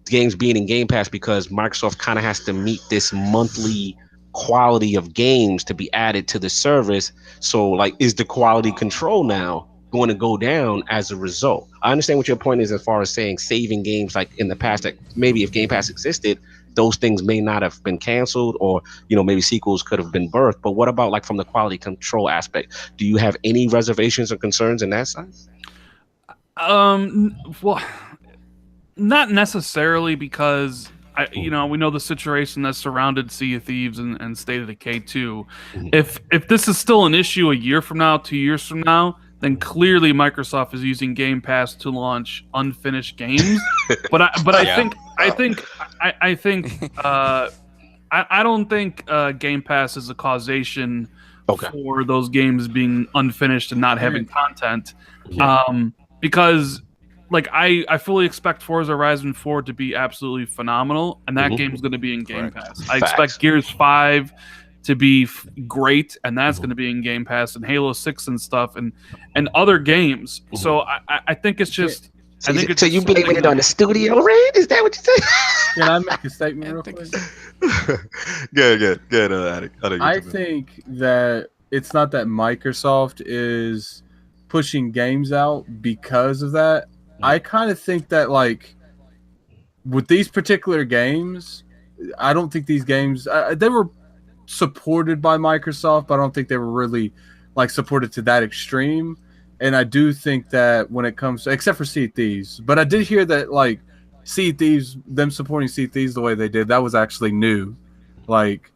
games being in Game Pass because Microsoft kind of has to meet this monthly quality of games to be added to the service? So like, is the quality control now going to go down as a result? I understand what your point is as far as saying saving games like in the past, that maybe if Game Pass existed, those things may not have been canceled, or maybe sequels could have been birthed. But what about like from the quality control aspect? Do you have any reservations or concerns in that side? Well, not necessarily, because we know the situation that surrounded Sea of Thieves and State of Decay 2. If this is still an issue a year from now, 2 years from now, then clearly Microsoft is using Game Pass to launch unfinished games. But I don't think Game Pass is a causation for those games being unfinished and not having content. Because like I fully expect Forza Horizon 4 to be absolutely phenomenal, and that game's going to be in Game Pass. I expect Gears 5 to be great, and that's going to be in Game Pass, and Halo 6 and stuff, and other games. So I think it's just. So you blaming it on the studio, Red? Is that what you say? Can I make a statement real quick? Good. I think that it's not that Microsoft is pushing games out because of that. I kind of think that, like, with these particular games, I don't think these games they were supported by Microsoft, but I don't think they were really like supported to that extreme. And I do think that when it comes to, except for Sea of Thieves, but I did hear that like Sea of Thieves, them supporting Sea of Thieves the way they did, that was actually new. Like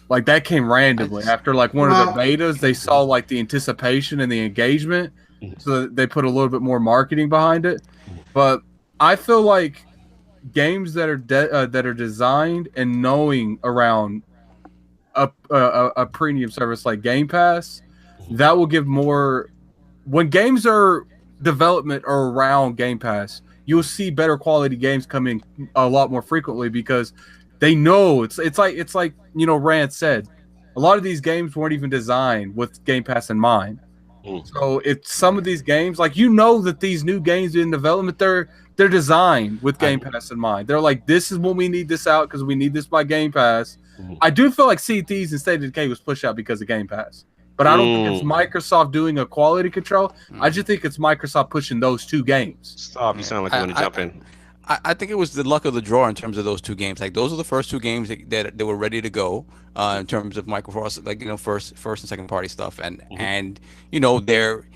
that came randomly after like one of the betas. They saw like the anticipation and the engagement, so they put a little bit more marketing behind it. But I feel like games that are designed and knowing around a premium service like Game Pass, that will give more. When games are development or around Game Pass, you'll see better quality games coming a lot more frequently because they know it's like Rand said, a lot of these games weren't even designed with Game Pass in mind. So it's some of these games, like that these new games in development, they're designed with Game Pass in mind. They're like, this is when we need this out because we need this by Game Pass. I do feel like Sea of Thieves and State of Decay was pushed out because of Game Pass. But I don't think it's Microsoft doing a quality control. I just think it's Microsoft pushing those two games. Stop! You sound like you want to jump in. I think it was the luck of the draw in terms of those two games. Like those are the first two games that they were ready to go in terms of Microsoft, like first and second party stuff, and their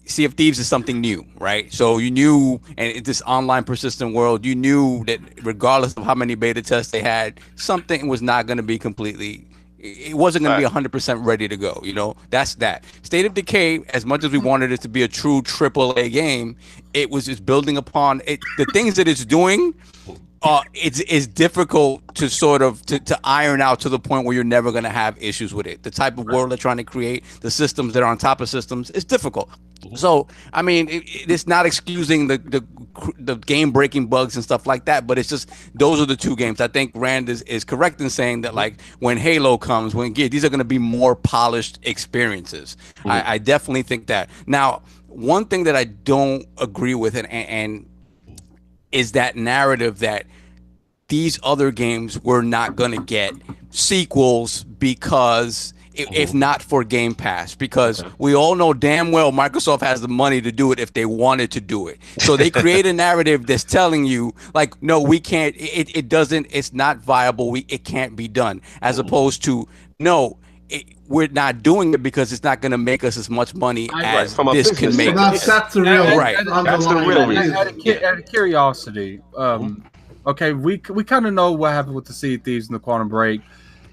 Sea of Thieves is something new, right? So you knew, and this online persistent world, you knew that regardless of how many beta tests they had, something was not going to be completely. It wasn't going to be 100% ready to go. That's that. State of Decay, as much as we wanted it to be a true AAA game, it was just building upon it. The things that it's doing, it's difficult to sort of to iron out to the point where you're never going to have issues with it. The type of world they're trying to create, the systems that are on top of systems, it's difficult. So, I mean, it's not excusing the game-breaking bugs and stuff like that, but it's just those are the two games. I think Rand is correct in saying that, like, when Halo comes, these are going to be more polished experiences. I definitely think that. Now, one thing that I don't agree with and is that narrative that these other games were not going to get sequels because if not for Game Pass, because we all know damn well Microsoft has the money to do it if they wanted to do it. So they create a narrative that's telling you, like, no, we can't, it's not viable, it can't be done, as opposed to, no, we're not doing it because it's not going to make us as much money as this can make us. That's the real, That's the real reason. Out of curiosity, okay, we kind of know what happened with the Sea of Thieves and the Quantum Break.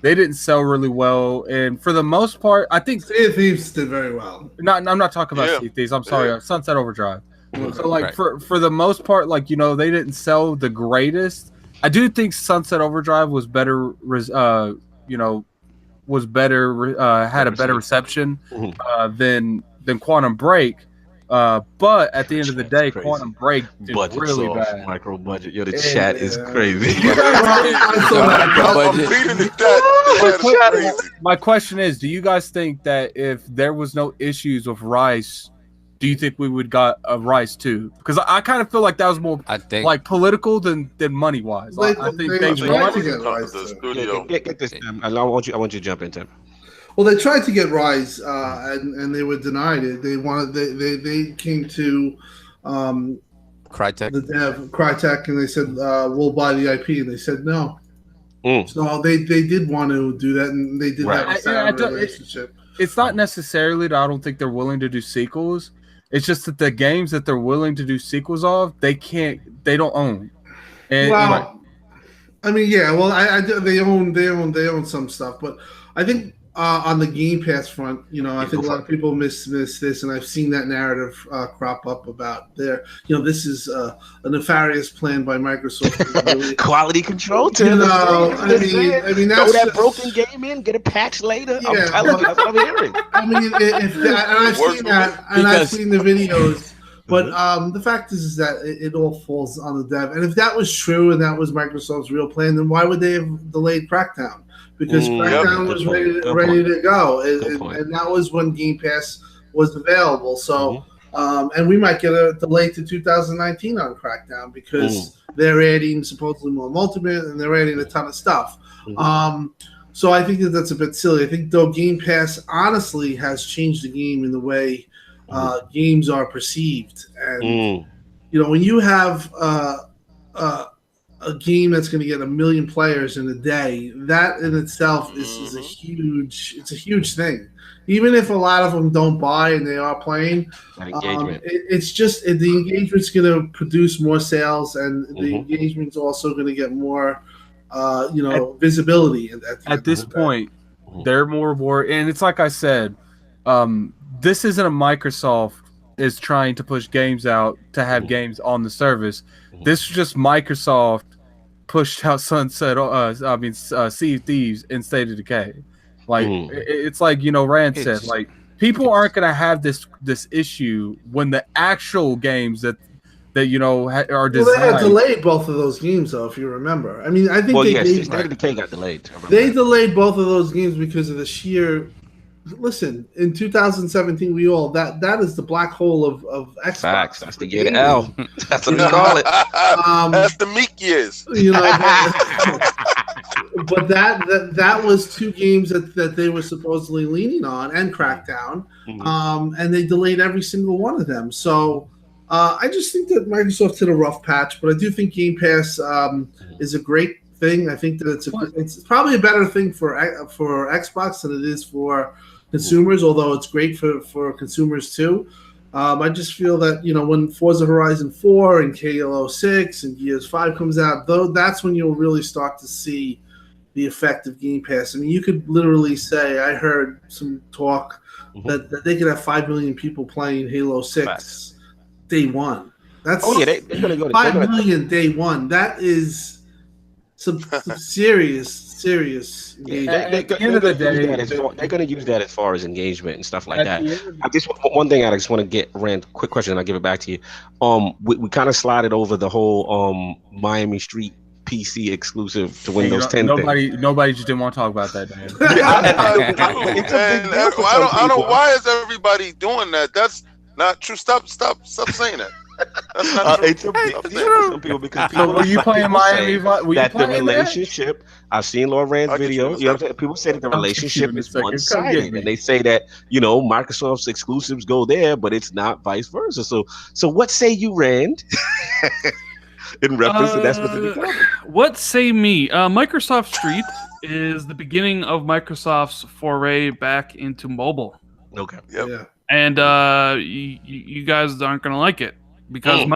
They didn't sell really well, and for the most part, I think Sea of Thieves did very well. I'm not talking about Sea of Thieves. I'm sorry, Sunset Overdrive. So, like, for the most part, like, they didn't sell the greatest. I do think Sunset Overdrive was better. Had a better reception than Quantum Break. But at the end of the day, Quantum Break did really bad. Micro budget. Yo, the chat is crazy. My question is, do you guys think that if there was no issues with Rise, do you think we would got a Rise 2? Because I kind of feel like that was more like political than money wise. I think they wanted to get Rise 2. Get this, Tim. I want you to jump in, Tim. Well, they tried to get Rise, and they were denied it. They came to Crytek. the dev Crytek, and they said we'll buy the IP, and they said no. So they did want to do that, and they did have a sound relationship. It's not necessarily that I don't think they're willing to do sequels. It's just that the games that they're willing to do sequels of, they don't own. And I mean, yeah. Well, they own some stuff, but I think on the Game Pass front, I think a lot of people miss this, and I've seen that narrative crop up about this is a nefarious plan by Microsoft. Quality control, Tim. I mean, that's throw that broken game in, get a patch later. Yeah, I'm telling you, that's what I'm hearing. I mean, I've seen that, and I've seen the videos. But the fact is that it all falls on the dev. And if that was true and that was Microsoft's real plan, then why would they have delayed Crackdown? Because Crackdown was ready to go. And that was when Game Pass was available. So, and we might get a delay to 2019 on Crackdown because they're adding supposedly more multiplayer and they're adding a ton of stuff. So I think that's a bit silly. I think, though, Game Pass honestly has changed the game in the way games are perceived, and when you have a game that's going to get 1 million players in a day, that in itself is a huge thing. Even if a lot of them don't buy and they are playing, it's just the engagement's going to produce more sales, and the engagement's also going to get more visibility. At this point, they're more worried, and it's like I said. This isn't a Microsoft is trying to push games out to have games on the service. This is just Microsoft pushed out Sea of Thieves and State of Decay. Like it's like Rand said, like people aren't going to have this issue when the actual games that are designed. Well, they had delayed both of those games, though, if you remember. I mean, I think State of Decay got delayed. They delayed both of those games because of the sheer. Listen, in 2017, that is the black hole of Xbox. Facts. That's the year to L. That's what we call it. That's the meek years. But that was two games that they were supposedly leaning on, and Crackdown, and they delayed every single one of them. So I just think that Microsoft hit a rough patch, but I do think Game Pass is a great thing. I think that it's probably a better thing for Xbox than it is for consumers, although it's great for consumers too. I just feel that when Forza Horizon 4 and Halo 6 and Gears 5 comes out, though, that's when you'll really start to see the effect of Game Pass. I mean, you could literally say, I heard some talk that they could have 5 million people playing Halo 6 day one. That's they're gonna go to 5 million day one. That is some serious. At the end of the day, they're going to use that as far as engagement and stuff like that. I just one thing I just want to get Rand, quick question, and I'll give it back to you. We kind of slided over the whole Miami Street PC exclusive to Windows 10. Nobody just didn't want to talk about that, man. I don't. Why is everybody doing that? That's not true. Stop saying that. That's not true. It's a big deal for some people because people were you playing Miami? The relationship. I've seen Lord Rand's videos. You know what I'm saying? People say that the relationship is one-sided, and they say that Microsoft's exclusives go there, but it's not vice versa. So what say you, Rand? In reference to that specific topic. What say me? Microsoft Street is the beginning of Microsoft's foray back into mobile. Okay. Yep. Yeah. And you guys aren't going to like it because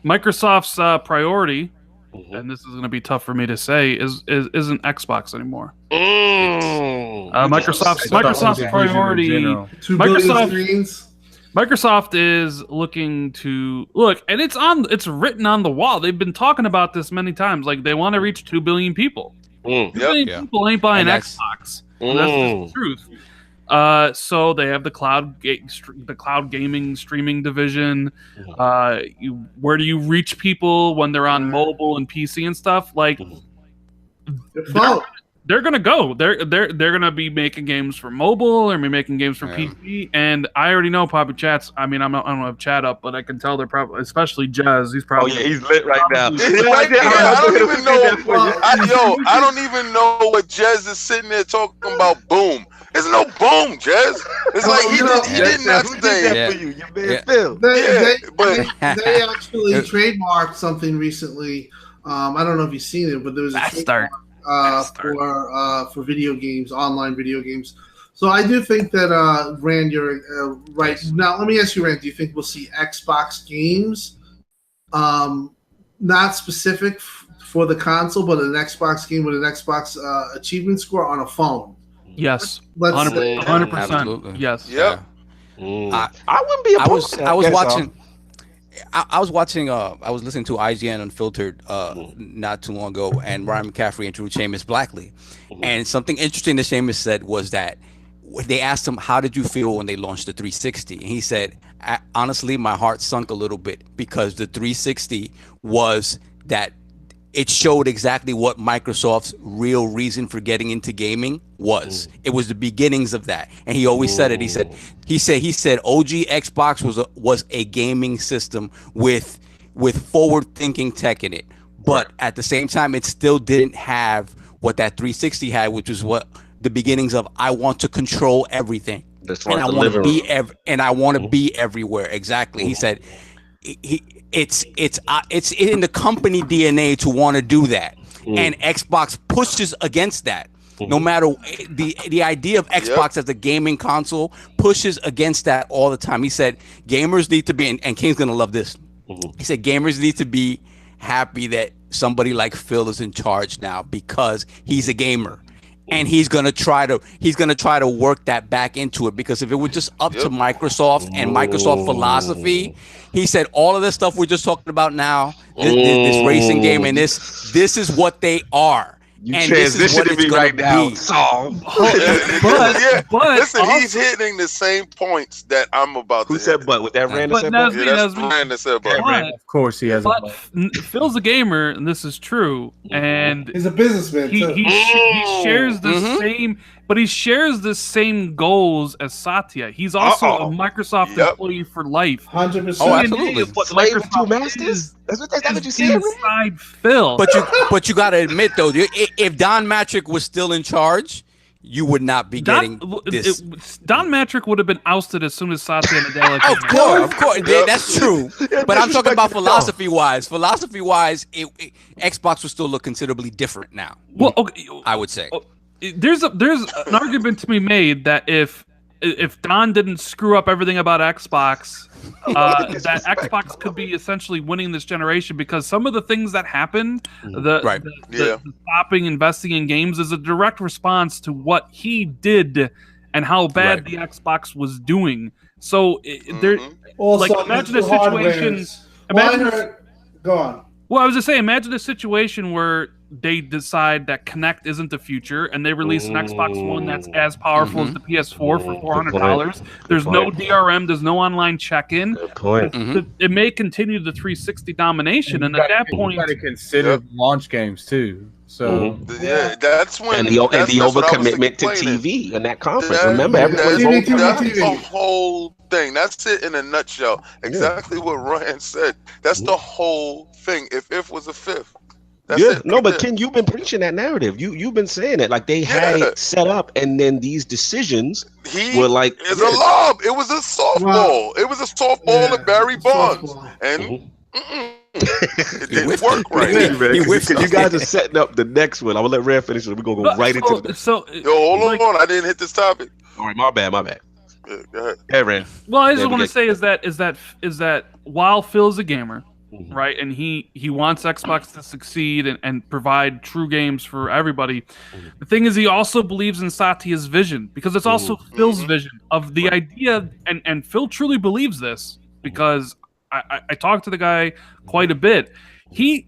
Microsoft's priority, and this is going to be tough for me to say, isn't Xbox anymore. Microsoft's priority. Microsoft is looking to look, and it's written on the wall. They've been talking about this many times. Like they want to reach 2 billion people. 2 billion people ain't buying Xbox. That's just the truth. So they have the cloud gaming streaming division. Where do you reach people when they're on mobile and PC and stuff? Like they're gonna go. They're gonna be making games for mobile. They're gonna be making games for PC. And I already know Poppy Chats. I mean, I don't have chat up, but I can tell they're probably, especially Jazz. He's probably he's lit right now. I don't even know. I don't even know what Jez is sitting there talking about. Boom. There's no boom, Jez. It's like he did not Who did say. that for you? Your man Phil. They actually trademarked something recently. I don't know if you've seen it, but there was a trademark for video games, online video games. So I do think that Rand, you're right. Now let me ask you, Rand, do you think we'll see Xbox games, not specific for the console, but an Xbox game with an Xbox achievement score on a phone? Yes, Let's 100%. Yes. Yep. I wouldn't be opposed to that. I was watching. I was listening to IGN Unfiltered not too long ago, and Ryan McCaffrey interviewed Seamus Blackley, and something interesting that Seamus said was that they asked him, "How did you feel when they launched the 360?" And he said, "Honestly, my heart sunk a little bit because the 360 was that." It showed exactly what Microsoft's real reason for getting into gaming was. It was the beginnings of that, and he always said it. He said OG Xbox was a gaming system with forward-thinking tech in it, but at the same time, it still didn't have what that 360 had, which was what the beginnings of. I want to control everything, and I want to be everywhere. Exactly. He said. It's in the company DNA to want to do that, and Xbox pushes against that. No matter the idea of Xbox as a gaming console pushes against that all the time. He said gamers need to be, and King's gonna love this. He said gamers need to be happy that somebody like Phil is in charge now because he's a gamer. And he's gonna try to work that back into it, because if it was just up to Microsoft and Microsoft philosophy, he said all of this stuff we're just talking about now, this racing game and this is what they are. You transitioning me right now. But listen, he's hitting the same points that I'm about to. Who said but? With that Rand said but? That's Rand that said but. Of course he has. But Phil's a gamer, and this is true. And he's a businessman. He shares the same, but he shares the same goals as Satya. He's also a Microsoft employee for life. 100%. Oh, absolutely. Slave with two masters. That's what you said. Inside Phil. But you got to admit though, if Don Matrick was still in charge, you would not be getting this. Don Matrick would have been ousted as soon as Satya Nadella came Of course, that's true. But I'm talking about philosophy-wise. Philosophy-wise, Xbox would still look considerably different now. Well, okay, I would say there's an argument to be made that if Don didn't screw up everything about Xbox, that Xbox could be essentially winning this generation, because some of the things that happened, the stopping investing in games, is a direct response to what he did and how bad the Xbox was doing. So imagine a situation. Go on. Well, I was just saying, imagine a situation where they decide that Kinect isn't the future, and they release an Xbox One that's as powerful as the PS4 for $400. There's no DRM, there's no online check-in. Good point. It may continue the 360 domination, and at that point, you got to consider launch games too. So that's when and the overcommitment to TV in that conference. Remember, everyone's that's the whole thing. That's it in a nutshell. Exactly what Ryan said. That's the whole thing. If was a fifth. But Ken, you've been preaching that narrative. You've been saying it, like they had it set up, and then these decisions were like it's a lob. It was a softball. It was a softball at Barry Bonds, and it didn't work right. You guys are setting up the next one. I'm gonna let Rand finish it. We're gonna go right into the. Hold on. I didn't hit this topic. All right, my bad. Yeah, go ahead. Yeah, Rand. Well, I just want to say is that while Phil's a gamer, right, and he wants Xbox to succeed and provide true games for everybody, the thing is he also believes in Satya's vision, because it's also Phil's vision of the idea, and Phil truly believes this, because I talked to the guy quite a bit. He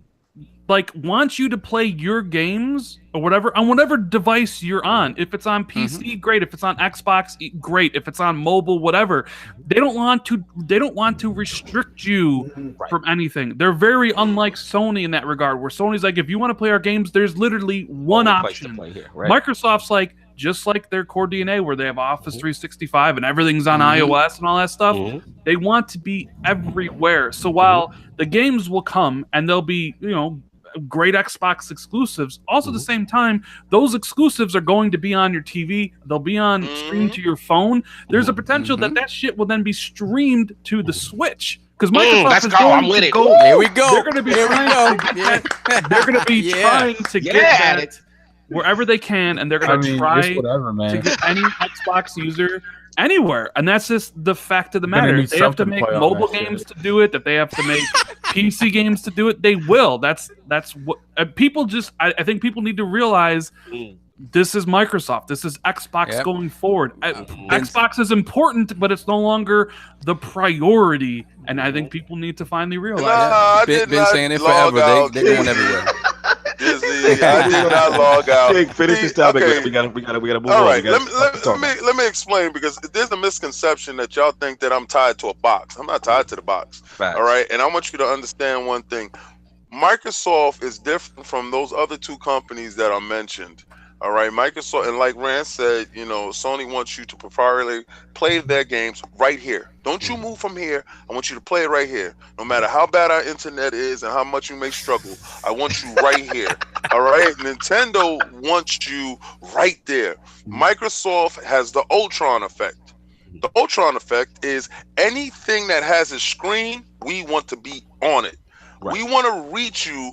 wants you to play your games or whatever on whatever device you're on. If it's on PC, great. If it's on Xbox, great. If it's on mobile, whatever. They don't want to restrict you from anything. They're very unlike Sony in that regard, where Sony's like, if you want to play our games, there's literally one option. Microsoft's like, just like their core DNA, where they have Office 365 and everything's on iOS and all that stuff, they want to be everywhere. So while the games will come and they'll be, great Xbox exclusives. Also, at the same time, those exclusives are going to be on your TV. They'll be on streamed to your phone. There's a potential that shit will then be streamed to the Switch. Because Microsoft is going to go. Here we go. They're going to be trying to get that. They're going to be trying to get that wherever they can, and they're going to try to get any Xbox user anywhere. And that's just the fact of the matter. If they have to make mobile games to do it, if they have to make PC games to do it, they will. That's what people just. I think people need to realize. This is Microsoft. This is Xbox going forward. Xbox is important, but it's no longer the priority. And I think people need to finally realize that. Been saying it forever. They're going everywhere. I did not log out. Finish this topic. Okay. We gotta move on. All right, let me explain, because there's a misconception that y'all think that I'm tied to a box. I'm not tied to the box. Facts. All right, and I want you to understand one thing. Microsoft is different from those other two companies that I mentioned. All right, Microsoft, and like Rand said, Sony wants you to proprietary play their games right here. Don't you move from here. I want you to play it right here. No matter how bad our internet is and how much you may struggle, I want you right here. All right, Nintendo wants you right there. Microsoft has the Ultron effect. The Ultron effect is anything that has a screen, we want to be on it. Right. We want to reach you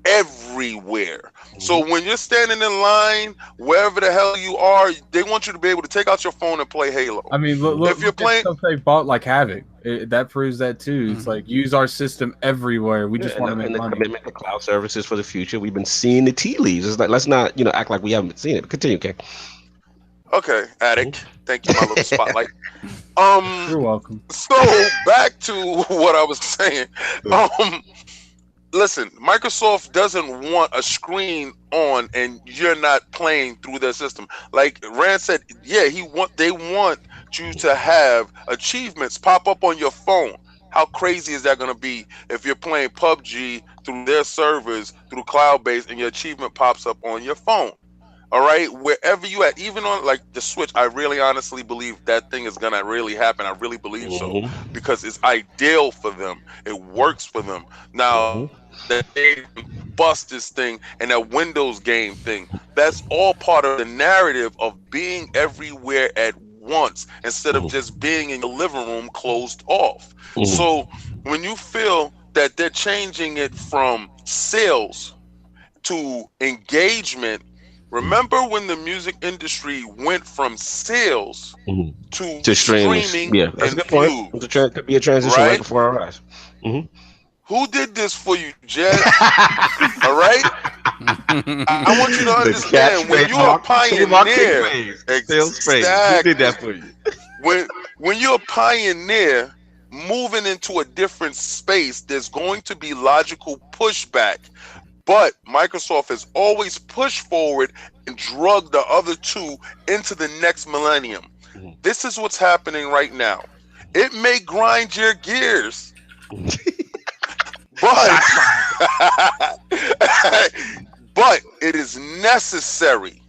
everywhere. So when you're standing in line, wherever the hell you are, they want you to be able to take out your phone and play Halo. I mean, look if you're playing stuff they bought like Havoc, that proves that too. It's like use our system everywhere. We just want to make money. The commitment to cloud services for the future. We've been seeing the tea leaves. It's like, let's not act like we haven't seen it. Continue, Ken. Okay, Attic. Thank you, my little spotlight. You're welcome. So back to what I was saying. Listen, Microsoft doesn't want a screen on and you're not playing through their system. Like Rand said, they want you to have achievements pop up on your phone. How crazy is that going to be if you're playing PUBG through their servers, through cloud-based, and your achievement pops up on your phone? All right, wherever you at, even on like the Switch, I really honestly believe that thing is gonna really happen. I really believe so, because it's ideal for them. It works for them. Now that they bust this thing and that Windows game thing, that's all part of the narrative of being everywhere at once instead of just being in your living room closed off. So when you feel that they're changing it from sales to engagement, remember when the music industry went from sales to streaming? Yeah, that's a good point. It could be a transition right before our eyes. Who did this for you, Jed? All right? I want you to understand, when you're a pioneer, who did that for you? When you're a pioneer moving into a different space, there's going to be logical pushback. But Microsoft has always pushed forward and drugged the other two into the next millennium. This is what's happening right now. It may grind your gears, but it is necessary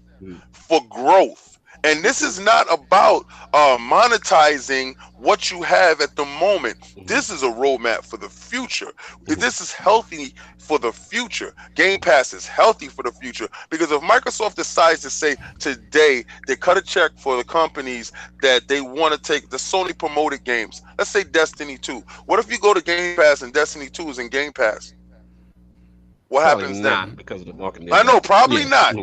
for growth. And this is not about monetizing what you have at the moment. This is a roadmap for the future. This is healthy for the future. Game Pass is healthy for the future, because if Microsoft decides to say today they cut a check for the companies that they want to take the Sony promoted games, let's say Destiny 2. What if you go to Game Pass and Destiny 2 is in Game Pass? What happens then? Because of the marketing. I know, probably not.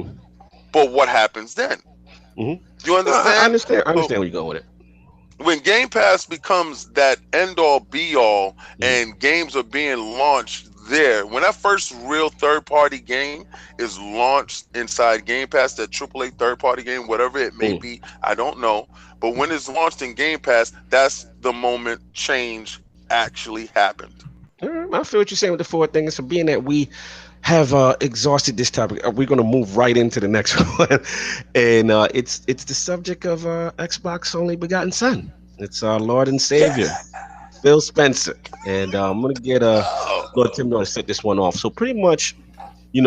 But what happens then? You understand? I understand where you're going with it. When Game Pass becomes that end-all, be-all, and games are being launched there, when that first real third-party game is launched inside Game Pass, that AAA third-party game, whatever it may be, I don't know. But when it's launched in Game Pass, that's the moment change actually happened. I feel what you're saying with the forward thing. So being that we have exhausted this topic, we're going to move right into the next one, and it's the subject of Xbox only begotten son. It's our Lord and Savior, Phil Spencer, and I'm going to get Lord Timdog to set this one off. So pretty much, a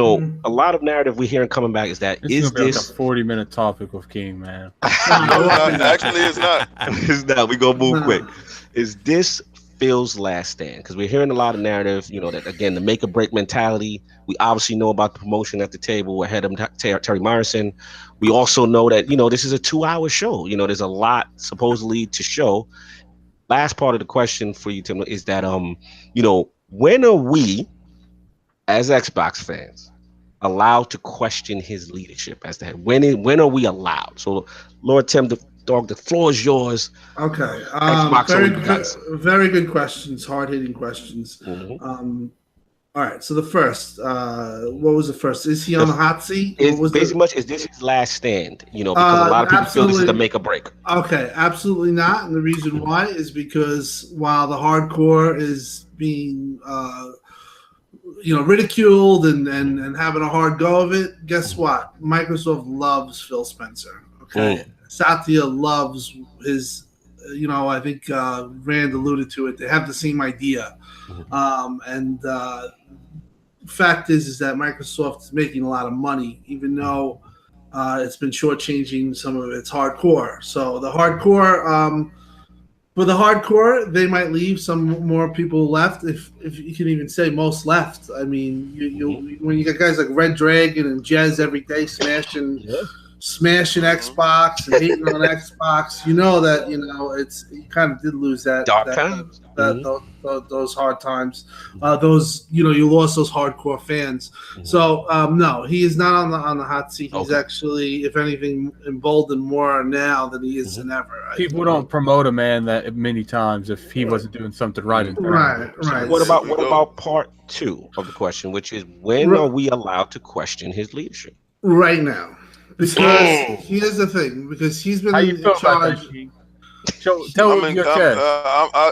lot of narrative we're hearing coming back is that is this like a 40-minute topic with King, man? Actually, it's not. It's not. We gonna move quick. Is this Phil's last stand? Because we're hearing a lot of narrative, that again, the make or break mentality. We obviously know about the promotion at the table ahead of Terry Morrison. We also know that, this is a 2-hour show. There's a lot supposedly to show. Last part of the question for you, Tim, is that, when are we as Xbox fans allowed to question his leadership as the head? When are we allowed? So, Lord Tim, Dog, the floor is yours. Okay. Xbox very good questions, hard-hitting questions. Mm-hmm. All right. So the first, what was the first? Is he on the hot seat? Is this his last stand? Because a lot of people feel this is the make or break. Okay, absolutely not. And the reason why is because while the hardcore is being ridiculed and having a hard go of it, guess what? Microsoft loves Phil Spencer. Okay. Satya loves his, I think Rand alluded to it. They have the same idea. Fact is that Microsoft is making a lot of money, even though it's been shortchanging some of its hardcore. So the hardcore, for the hardcore, they might leave. Some more people left, if you can even say most left. I mean, you when you got guys like Red Dragon and Jez every day smashing Xbox and hating on Xbox, that you kind of did lose that dark times. Those hard times, you lost those hardcore fans. So no, he is not on the hot seat. He's actually, if anything, emboldened more now than he is than ever. People don't promote a man that many times if he wasn't doing something right. Right. What about part 2 of the question, which is when are we allowed to question his leadership? Right now, because here's the thing. Because he's been in charge. Tell me your chest.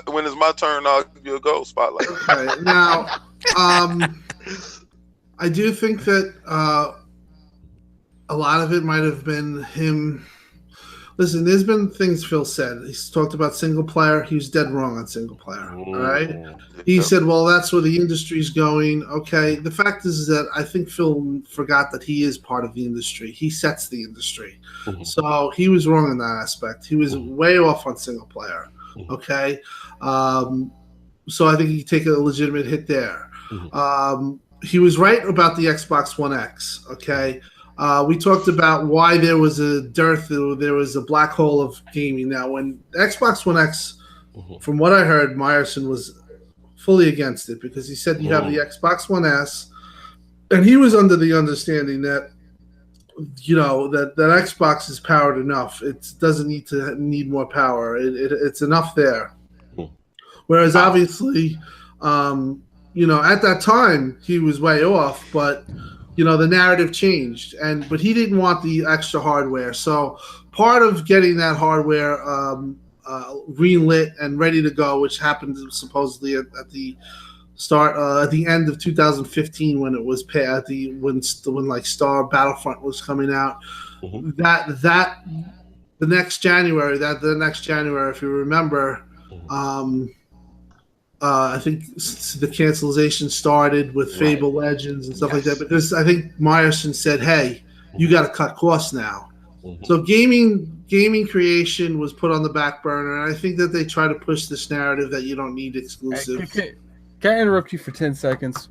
When it's my turn, I'll give you a gold spotlight. Okay. Now, I do think that a lot of it might have been him. Listen, there's been things Phil said. He's talked about single player. He was dead wrong on single player. All right. He said, well, that's where the industry's going. Okay. The fact is that I think Phil forgot that he is part of the industry. He sets the industry. So he was wrong in that aspect. He was way off on single player. Okay. So I think he could take a legitimate hit there. He was right about the Xbox One X. Okay. We talked about why there was a dearth, there was a black hole of gaming. Now, when Xbox One X, from what I heard, Meyerson was fully against it because he said you have the Xbox One S, and he was under the understanding that, that Xbox is powered enough. It doesn't need more power. It's enough there. Whereas obviously, at that time he was way off, but the narrative changed, but he didn't want the extra hardware. So part of getting that hardware greenlit and ready to go, which happened supposedly at the start, at the end of 2015 when it was when like Star Battlefront was coming out. The next January, if you remember, I think the cancellation started with Fable Legends and stuff like that, because I think Meyerson said, hey, you got to cut costs now. So gaming creation was put on the back burner, and I think that they try to push this narrative that you don't need exclusive. Can I interrupt you for 10 seconds?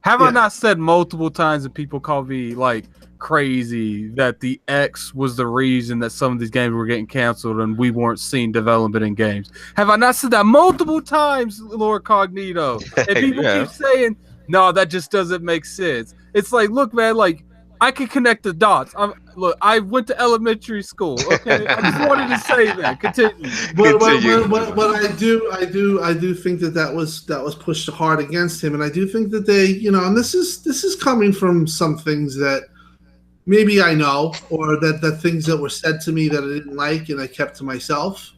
Have I not said multiple times that people call me like crazy that the X was the reason that some of these games were getting canceled and we weren't seeing development in games? Have I not said that multiple times, Lord Cognito? And people keep saying, no, that just doesn't make sense. It's like, look, man, like I can connect the dots. I went to elementary school. Okay, I just wanted to say that. Continue. But I do think that was pushed hard against him, and I do think that they, and this is coming from some things that maybe I know, or that things that were said to me that I didn't like and I kept to myself.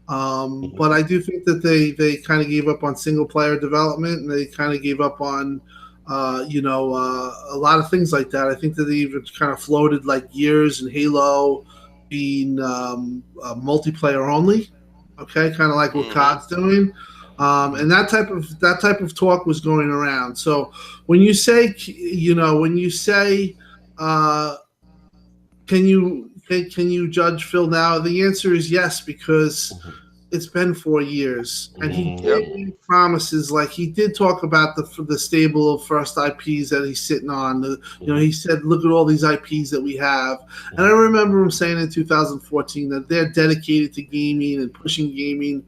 But I do think that they kind of gave up on single player development, and they kind of gave up on a lot of things like that. I think that they even kind of floated like Gears and Halo being multiplayer only. Okay, kind of like what COD's doing. And that type of talk was going around. So when you say, can you judge Phil now? The answer is yes, because it's been 4 years, and he did make promises. Like he did talk about the stable of first IPs that he's sitting on. He said, "Look at all these IPs that we have." And I remember him saying in 2014 that they're dedicated to gaming and pushing gaming.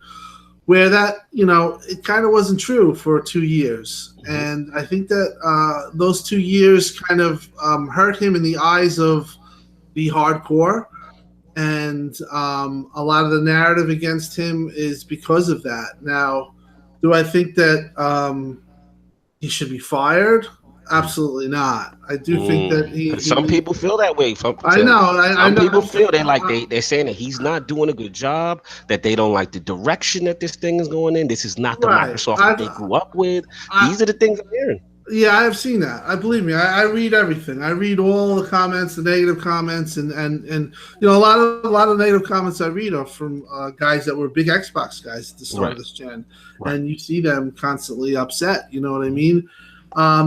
Where that, it kind of wasn't true for 2 years. And I think that those 2 years kind of hurt him in the eyes of the hardcore. And a lot of the narrative against him is because of that. Now, do I think that he should be fired? Absolutely not. I do think that some people feel that way. I know. Some people feel they're saying that he's not doing a good job, that they don't like the direction that this thing is going in. This is not the Microsoft that they grew up with. These are the things I'm hearing. Yeah, I've seen that. I believe me. I read everything. I read all the comments, the negative comments, and a lot of negative comments I read are from guys that were big Xbox guys at the start of this gen, and you see them constantly upset. You know what I mean?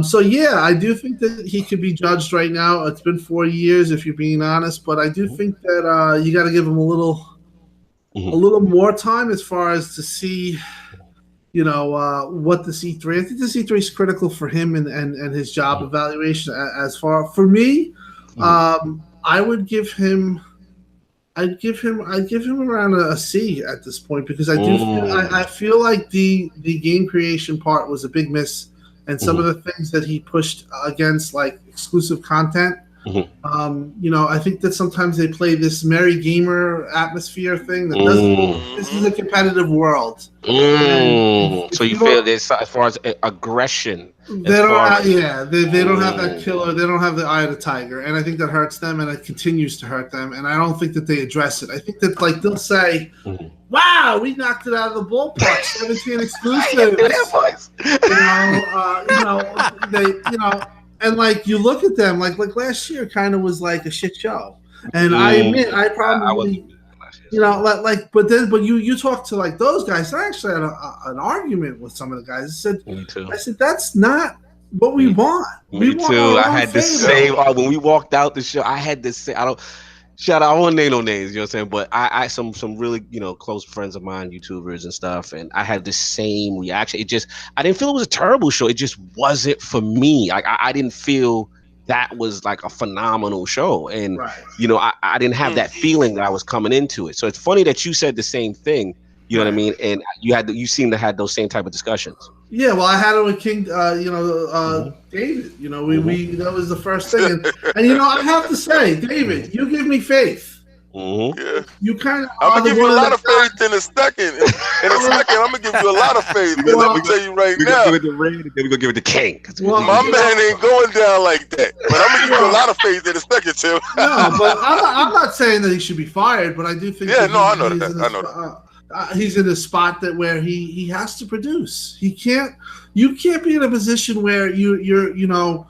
So yeah, I do think that he could be judged right now. It's been 4 years, if you're being honest, but I do think that you got to give him a little more time as far as to see, what the C3. I think the C3 is critical for him and his job evaluation. As far for me, I would give him. I'd give him around a C at this point because I do. I feel like the game creation part was a big miss. And some of the things that he pushed against, like exclusive content, I think that sometimes they play this merry gamer atmosphere thing that doesn't. This is a competitive world. So you feel this as far as aggression? They don't have that killer. They don't have the eye of the tiger, and I think that hurts them, and it continues to hurt them. And I don't think that they address it. I think that they'll say, "Wow, we knocked it out of the ballpark, 17 exclusives." And you look at them like last year kind of was like a shit show. And I admit I probably. But you talk to those guys. I actually had an argument with some of the guys. I said that's not what we want. Me too. I had the same. When we walked out the show, I had the same. I won't name no names. You know what I'm saying? But I some really close friends of mine, YouTubers and stuff, and I had the same reaction. I didn't feel it was a terrible show. It just wasn't for me. I didn't feel that was like a phenomenal show. And, I didn't have that feeling that I was coming into it. So it's funny that you said the same thing, you know what I mean? And you seem to have those same type of discussions. Yeah, well, I had it with King, David. We that was the first thing. And I have to say, David, you give me faith. Yeah. You kind of. I'm gonna give you a lot of faith in a second. I'm gonna give you a lot of faith. But let me tell you right now. We're gonna give it to King. My man ain't going down like that. But I'm gonna give you a lot of faith in a second, Tim. No, but I'm not saying that he should be fired. But I do think. Yeah, I know that. He's in a spot where he has to produce. You can't be in a position where you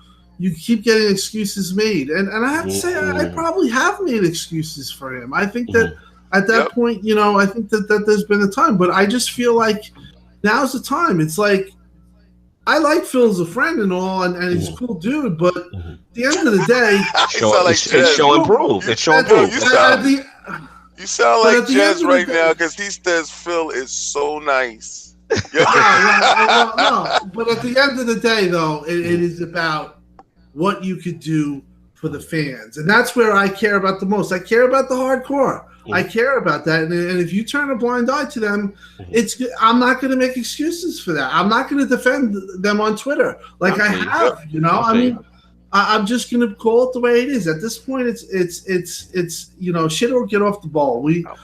keep getting excuses made. And I have to say, I probably have made excuses for him. I think that at that point, I think that there's been a time. But I just feel like now's the time. It's like, I like Phil as a friend and all, and he's a cool dude. But at the end of the day, it's show and prove. It's show and prove. You sound like Jez right now because he says Phil is so nice. No, but at the end of the day, though, it is about what you could do for the fans. And that's where I care about the most. I care about the hardcore. I care about that. And if you turn a blind eye to them, I'm not going to make excuses for that. I'm not going to defend them on Twitter like I have, I mean, I'm just going to call it the way it is. At this point, it's shit or get off the ball. We got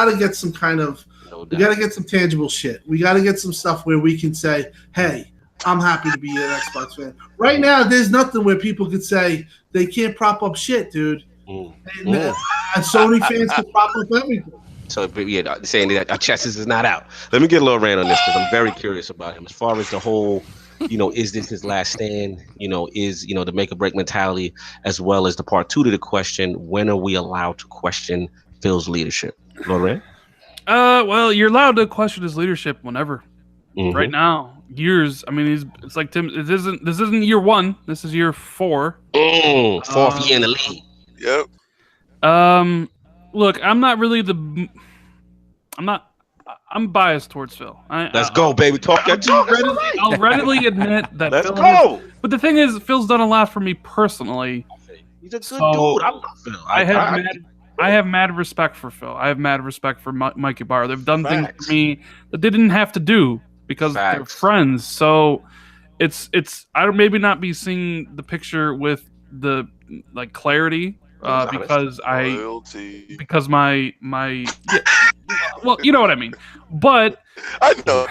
to get some kind of we got to get some tangible shit. We got to get some stuff where we can say, "Hey, I'm happy to be an Xbox fan." Right now, there's nothing where people could say they can't prop up shit, dude. And Sony fans can prop up everything. So saying that our chest is not out. Let me get a little rant on this because I'm very curious about him. As far as the whole, is this his last stand? Is the make or break mentality, as well as the part 2 to the question: when are we allowed to question Phil's leadership? Lorraine? Well, you're allowed to question his leadership whenever. Right now, years. I mean, it's like Tim. This isn't year 1. This is year 4. 4th year in the league. Yep. Look, I'm not really the I'm biased towards Phil. Let's go, baby. Talk your talk. I'll readily admit that. Let's Phil go. But the thing is, Phil's done a lot for me personally. He's a good dude. I love Phil. I have mad respect for Phil. I have mad respect for Mikey Barr. They've done things for me that they didn't have to do because they're friends. So it's I don't maybe not be seeing the picture with the like clarity because my well, you know what I mean. But I know.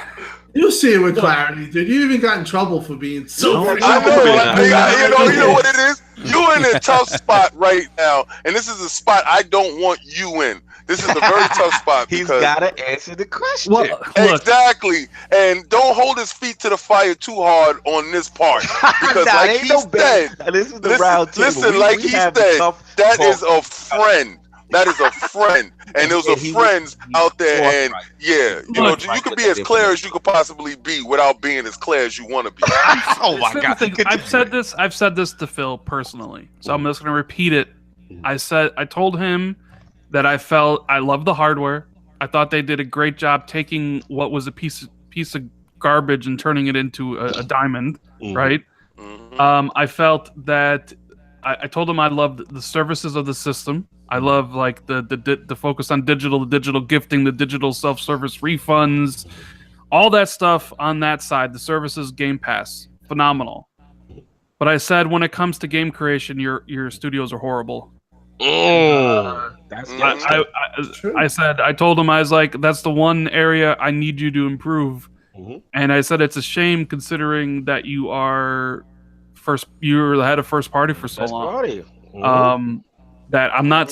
You see it with clarity, dude. You even got in trouble for being so. I know. You know what it is? You're in a tough spot right now, and this is a spot I don't want you in. This is a very tough spot. He's got to answer the question. Well, exactly, and don't hold his feet to the fire too hard on this part because, like he said, this is the round table. Listen, like he said, that is a friend. That is a friend, and those are friends out there, and yeah, you know, you can be as clear as you could possibly be without being as clear as you want to be. Oh my God! I've said this to Phil personally, so I'm just gonna repeat it. I told him that I felt I love the hardware. I thought they did a great job taking what was a piece of garbage and turning it into a diamond, right? I felt that I told him I loved the services of the system. I love like the focus on digital gifting, the digital self-service refunds, all that stuff on that side. The services, Game Pass, phenomenal. But I said when it comes to game creation, your studios are horrible. I told him I was like, that's the one area I need you to improve. And I said it's a shame considering that you're the head of first party for so long. That I'm not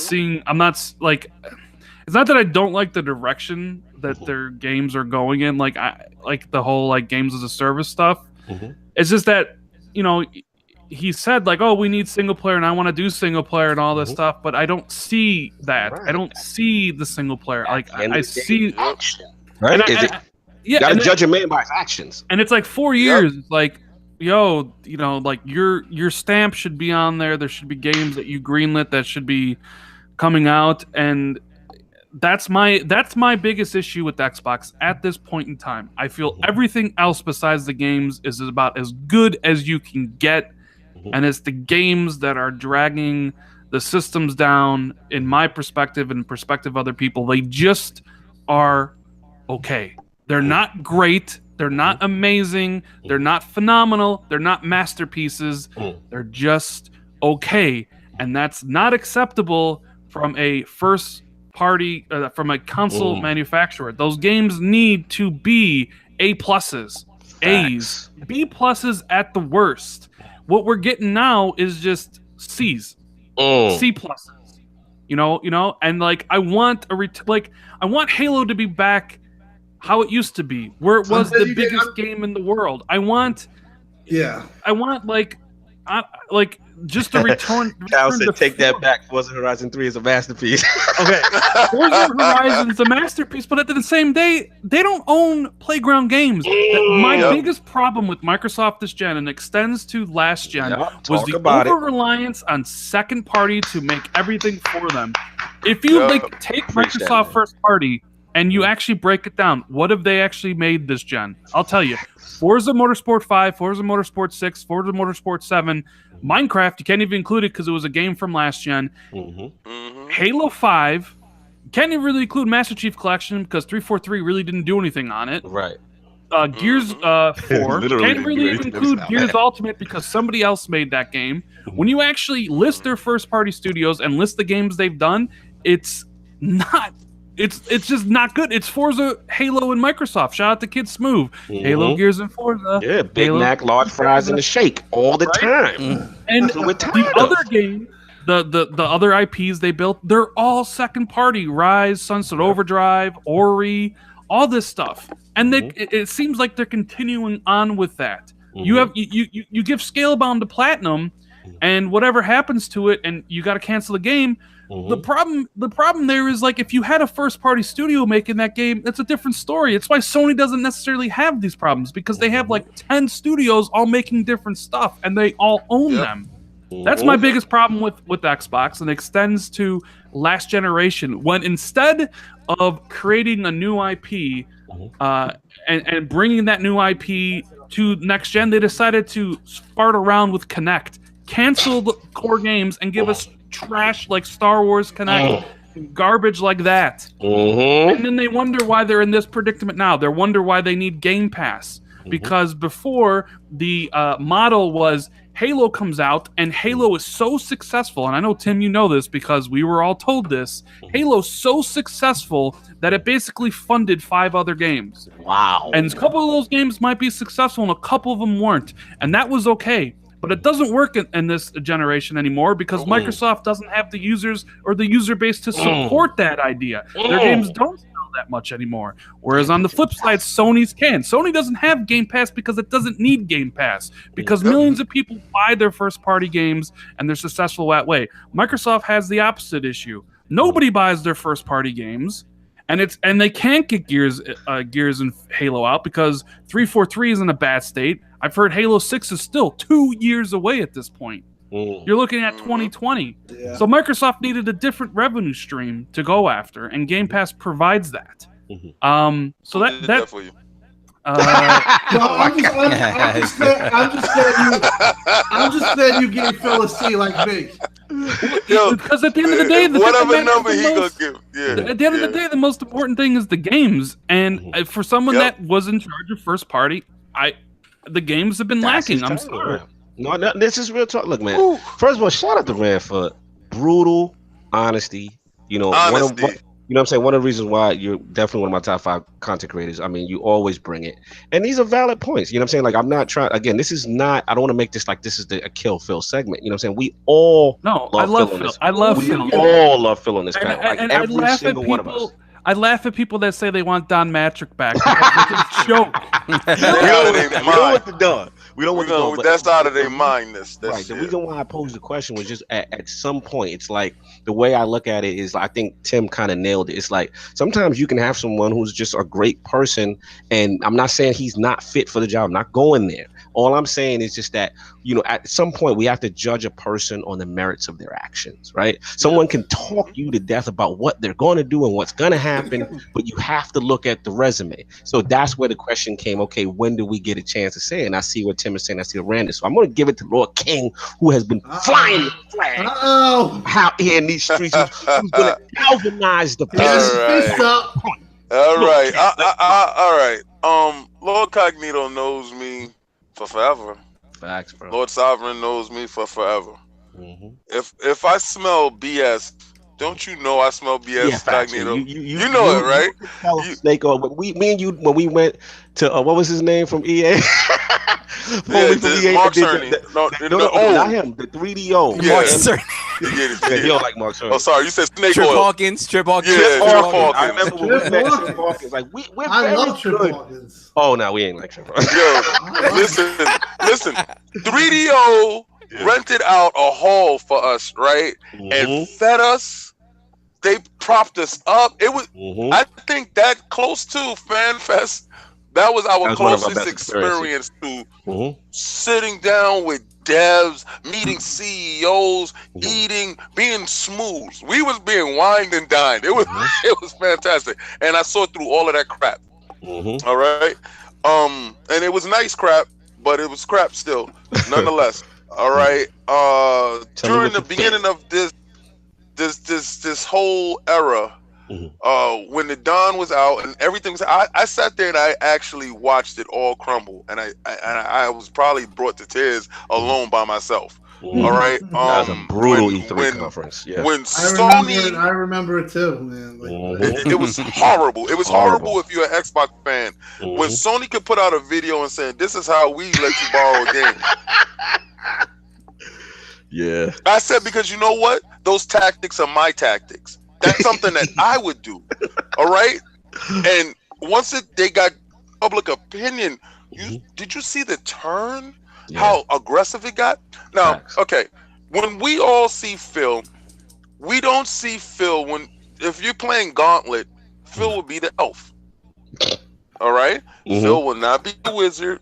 like, it's not that I don't like the direction that their games are going in, like the whole like games as a service stuff. It's just that, you know, he said like, oh, we need single player and I want to do single player and all this stuff, but I don't see that. I don't see the single player. Like I see action, right? You gotta judge a man by his actions. And it's like 4 years. It's like, yo, you know, like your stamp should be on there. There should be games that you greenlit that should be coming out, and that's my biggest issue with Xbox at this point in time. I feel everything else besides the games is about as good as you can get, and it's the games that are dragging the systems down. In my perspective and perspective of other people, they just are okay. They're not great. They're not amazing. They're not phenomenal. They're not masterpieces. They're just okay. And that's not acceptable from a first party, from a console manufacturer. Those games need to be A+, A's, B+ at the worst. What we're getting now is just C's, C+. You know, and like I want I want Halo to be back how it used to be, where it was the biggest game in the world. I want just a return. Cal said, "Take that back. Forza Horizon 3 is a masterpiece." Okay, Forza Horizon's a masterpiece, but at the same day, they don't own Playground Games. My biggest problem with Microsoft this gen, and extends to last gen, was the over-reliance on second party to make everything for them. If you take Microsoft first party and you actually break it down, what have they actually made this gen? I'll tell you. Forza Motorsport 5, Forza Motorsport 6, Forza Motorsport 7, Minecraft, you can't even include it because it was a game from last gen. Halo 5, can't even really include Master Chief Collection because 343 really didn't do anything on it. Right. Gears 4, can't really even include Gears Ultimate because somebody else made that game. When you actually list their first-party studios and list the games they've done, it's not... It's just not good. It's Forza, Halo, and Microsoft. Shout out to Kid Smooth. Halo, Gears, and Forza. Yeah, Big Mac, large fries, and a shake all the time. And the other game, the other IPs they built, they're all second party. Rise, Sunset Overdrive, Ori, all this stuff. And it seems like they're continuing on with that. You give Scalebound to Platinum, and whatever happens to it, and you got to cancel the game. The problem there is, like, if you had a first-party studio making that game, that's a different story. It's why Sony doesn't necessarily have these problems, because they have like 10 studios all making different stuff, and they all own them. That's my biggest problem with Xbox, and extends to last generation. When instead of creating a new IP and bringing that new IP to next gen, they decided to fart around with Kinect, cancel the core games, and give us trash like Star Wars Kinect, garbage like that. And then they wonder why they're in this predicament now. They wonder why they need Game Pass. Because before, the model was Halo comes out, and Halo is so successful, and I know, Tim, you know this because we were all told this, Halo's so successful that it basically funded 5 other games. Wow. And a couple of those games might be successful, and a couple of them weren't. And that was okay. But it doesn't work in this generation anymore because Microsoft doesn't have the users or the user base to support that idea. Their games don't sell that much anymore. Whereas on the flip side, Sony's can. Sony doesn't have Game Pass because it doesn't need Game Pass because millions of people buy their first-party games and they're successful that way. Microsoft has the opposite issue. Nobody buys their first-party games. And they can't get Gears and Halo out because 343 is in a bad state. I've heard Halo 6 is still 2 years away at this point. You're looking at 2020. Yeah. So Microsoft needed a different revenue stream to go after, and Game Pass provides that. So that for you. I'm just glad you gave Phil a C like me. Because at the end of the day, whatever number he gonna give, at the end of the day, the most important thing is the games. And for someone that was in charge of first party, the games have been lacking. I'm sorry. No, this is real talk. Look, man. First of all, shout out to Rand for brutal honesty. You know, you know what I'm saying? One of the reasons why you're definitely one of my top 5 content creators. I mean, you always bring it. And these are valid points. You know what I'm saying? Like, I'm not trying, again, this is not, I don't want to make this like this is a Kill Phil segment. You know what I'm saying? We all I love Phil. I love Phil. We all love Phil on this panel. Like, every single one of us. I laugh at people that say they want Don Matrick back. It's a joke. We don't want to go. That's out of their mind. Right. The reason why I posed the question was just at some point, it's like the way I look at it is I think Tim kind of nailed it. It's like sometimes you can have someone who's just a great person, and I'm not saying he's not fit for the job. I'm not going there. All I'm saying is just that, you know, at some point we have to judge a person on the merits of their actions, right? Someone can talk you to death about what they're going to do and what's going to happen, but you have to look at the resume. So that's where the question came, okay, when do we get a chance to say it? And I see what Tim is saying, I see what Rand is. So I'm going to give it to Lord King, who has been flying the flag out here in these streets, who's going to galvanize the people. All right. Lord Cognito knows me for forever. Facts, bro. Lord Sovereign knows me for forever. If I smell BS, don't you know I smell BS, Cognito? You know it, right? Snake on. Me and you, when we went to what was his name from EA? Mark Cerny. Not him. The 3DO. Mark Cerny. He don't like Mark Cerny. Oh, sorry, you said Snake Trip Oil. Hawkins. Trip Hawkins. I remember when we met Trip Hawkins. Like I love Trip Hawkins. Oh no, we ain't like Trip Hawkins. Yo, listen. 3DO rented out a hall for us, right? And fed us. They propped us up. It was. I think that close to FanFest. That was our closest experience to sitting down with devs, meeting CEOs, eating, being smooth. We was being wined and dined. It was fantastic, and I saw through all of that crap. All right, and it was nice crap, but it was crap still, nonetheless. All right. During the beginning of this whole era. When the Dawn was out and everything was, I sat there and I actually watched it all crumble, and I was probably brought to tears alone by myself. All right, that was a brutal E3 conference. Yeah, when Sony, I remember it too, man. Like, it was horrible. It was horrible if you're an Xbox fan. When Sony could put out a video and say, "This is how we let you borrow a game." Yeah, I said, because you know what? Those tactics are my tactics. That's something that I would do. All right. And once they got public opinion, did you see the turn? Yeah. How aggressive it got? Now, okay. When we all see Phil, we don't see Phil if you're playing Gauntlet, Phil will be the elf. All right. Phil will not be the wizard.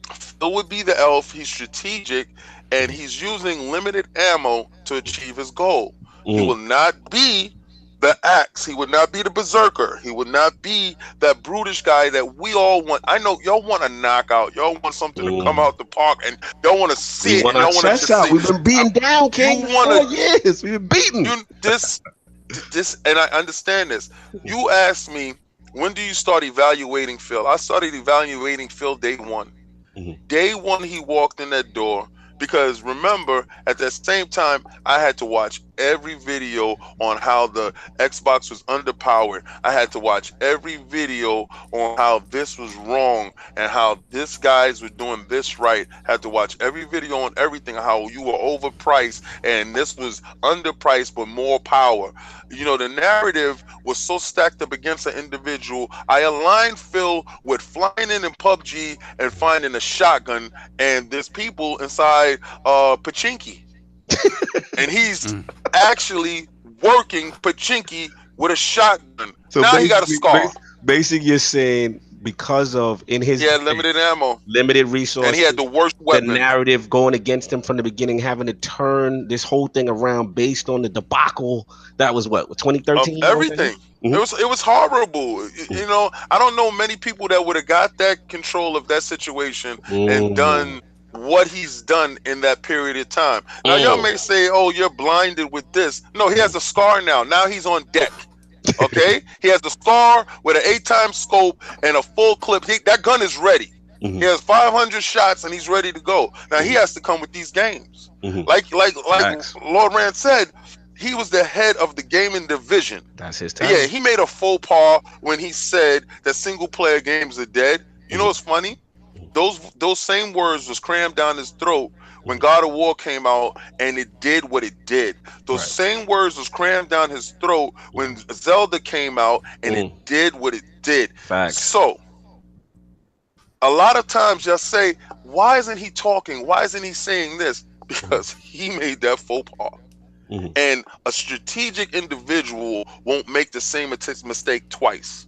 Phil would be the elf. He's strategic. and he's using limited ammo to achieve his goal. He Mm. will not be the axe. He would not be the berserker. He would not be that brutish guy that we all want. I know y'all want a knockout. Y'all want something to come out the park, and y'all want to see We it. want And our y'all want to chests just out. see. We've been beaten down, King. You For wanna- 4 years. We've been beaten. This, and I understand this. You asked me, when do you start evaluating Phil? I started evaluating Phil day one. Mhm. Day one, he walked in that door. Because remember, at that same time, I had to watch every video on how the Xbox was underpowered. I had to watch every video on how this was wrong and how this guys were doing this right. Had to watch every video on everything, how you were overpriced and this was underpriced but more power. You know, the narrative was so stacked up against an individual. I aligned Phil with flying in PUBG and finding a shotgun, and there's people inside Pachinki. And he's actually working Pachinki with a shotgun. So now he got a scar. Basically, you're saying because of in his He had limited ammo, limited resources, and he had the worst the weapon. narrative going against him from the beginning, having to turn this whole thing around based on the debacle that was what 2013. Of everything. Mhm. It was horrible. You know, I don't know many people that would have got that control of that situation and done what he's done in that period of time. Now y'all may say, "Oh, you're blinded with this." No, he has a scar now. Now he's on deck. Okay, he has a scar with an 8-time scope and a full clip. That gun is ready. He has 500 shots and he's ready to go. Now he has to come with these games. Like Lord Rand said, he was the head of the gaming division. That's his time. Yeah, he made a faux pas when he said that single player games are dead. You know what's funny? Those same words was crammed down his throat when God of War came out, and it did what it did. Those same words was crammed down his throat when Zelda came out, and it did what it did. Facts. So, a lot of times you'll say, why isn't he talking? Why isn't he saying this? Because he made that faux pas. And a strategic individual won't make the same mistake twice.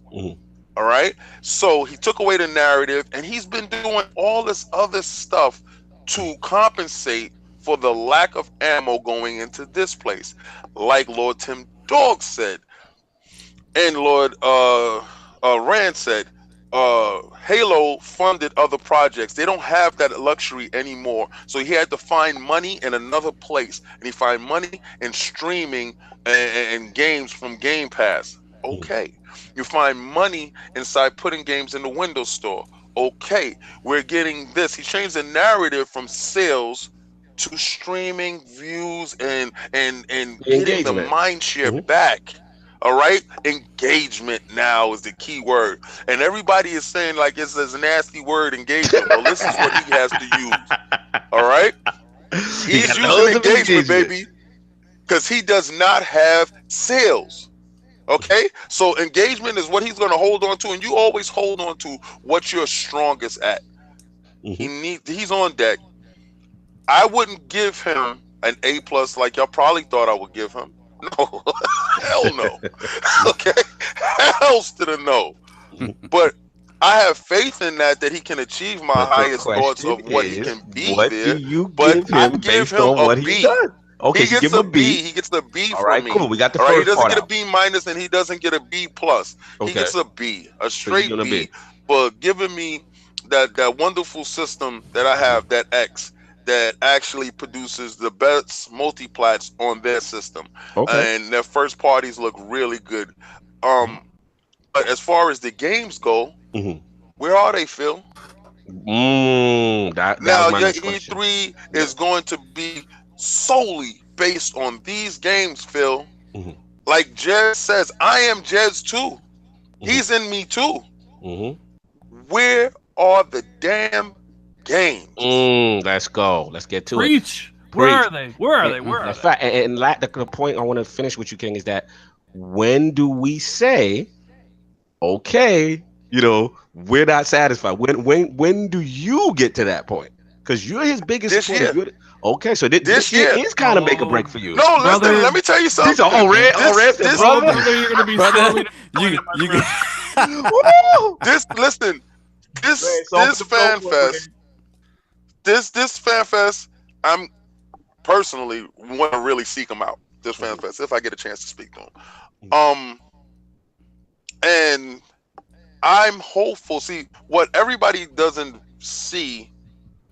All right? So he took away the narrative, and he's been doing all this other stuff to compensate for the lack of ammo going into this place. Like Lord Timdog said, and Lord Rand said, Halo funded other projects. They don't have that luxury anymore. So he had to find money in another place. And he find money in streaming and games from Game Pass. Okay. You find money inside putting games in the Windows Store. Okay. We're getting this. He changed the narrative from sales to streaming, views, and getting the mind share back. All right, engagement now is the key word, and everybody is saying like it's a nasty word, engagement. Well, this is what he has to use. All right, he's using engagement, baby, because he does not have sales. Okay, so engagement is what he's going to hold on to, and you always hold on to what you're strongest at. He's on deck. I wouldn't give him an A+ like y'all probably thought I would give him. No, hell no. Okay, hell's to the no. But I have faith in that he can achieve my highest thoughts of what he can be there. But I give him a B. Okay, he gets a B. He gets the B all right, from me. Cool. We got the all first right, he doesn't part get out. a B- and he doesn't get a B+. He gets a B, a straight B, for giving me that wonderful system that I have, that X, that actually produces the best multiplats on their system. Okay. And their first parties look really good. But as far as the games go, where are they, Phil? That now was my your next question. E3 is going to be solely based on these games, Phil. Like Jez says, I am Jez too. He's in me too. Where are the damn games? Let's go. Let's get to Preach. it. Where are they? Where are they? Where are they? And the point I want to finish with you, King, is that when do we say, okay, we're not satisfied? When do you get to that point? Because you're his biggest supporter. Okay, so this year is kind of make a break for you. No, listen, let me tell you something. Red, brother. You're gonna be brother. This fan fest, I'm personally want to really seek them out. This Fan Fest, if I get a chance to speak to them. And I'm hopeful. See, what everybody doesn't see,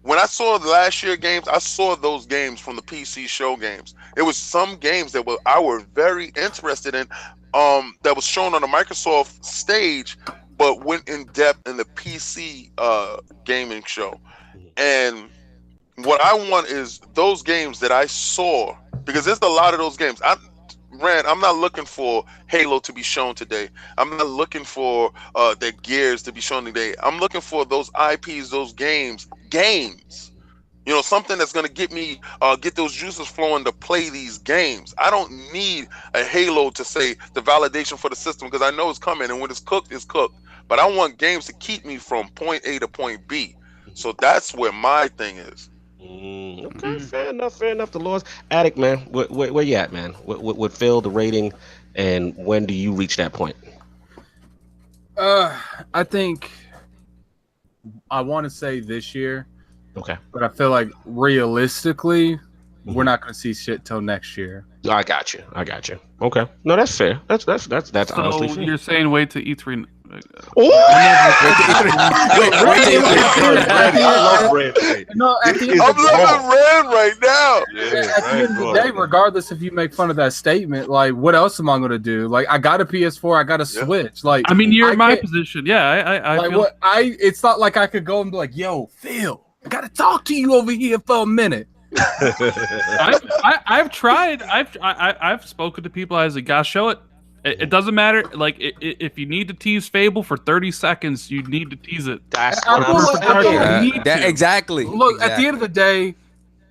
when I saw the last year games, I saw those games from the PC show games. It was some games that I were very interested in, that was shown on the Microsoft stage, but went in depth in the PC gaming show. And what I want is those games that I saw, because there's a lot of those games. I'm not looking for Halo to be shown today. I'm not looking for the Gears to be shown today. I'm looking for those IPs, those games. You know, something that's going to get me, get those juices flowing to play these games. I don't need a Halo to say the validation for the system, because I know it's coming, and when it's cooked, it's cooked. But I want games to keep me from point A to point B. So that's where my thing is. Okay, fair enough. The Lord's Attic, man. Where you at, man? What Phil, the rating, and when do you reach that point? I think I want to say this year. Okay. But I feel like realistically, we're not going to see shit till next year. I got you. Okay. No, that's fair. That's honestly fair. You're saying wait to E3. Oh! I'm loving Ren right now. At the end of the day, regardless if you make fun of that statement, like, what else am I going to do? Like, I got a PS4, I got a Switch. Like, I mean, you're in my position. Yeah, I like feel... what it's not like I could go and be like, "Yo, Phil, I got to talk to you over here for a minute." I've tried. I've spoken to people. I was like, "Gosh, show it." It doesn't matter. Like, if you need to tease Fable for 30 seconds, you need to tease it. That's exactly. Look, at the end of the day,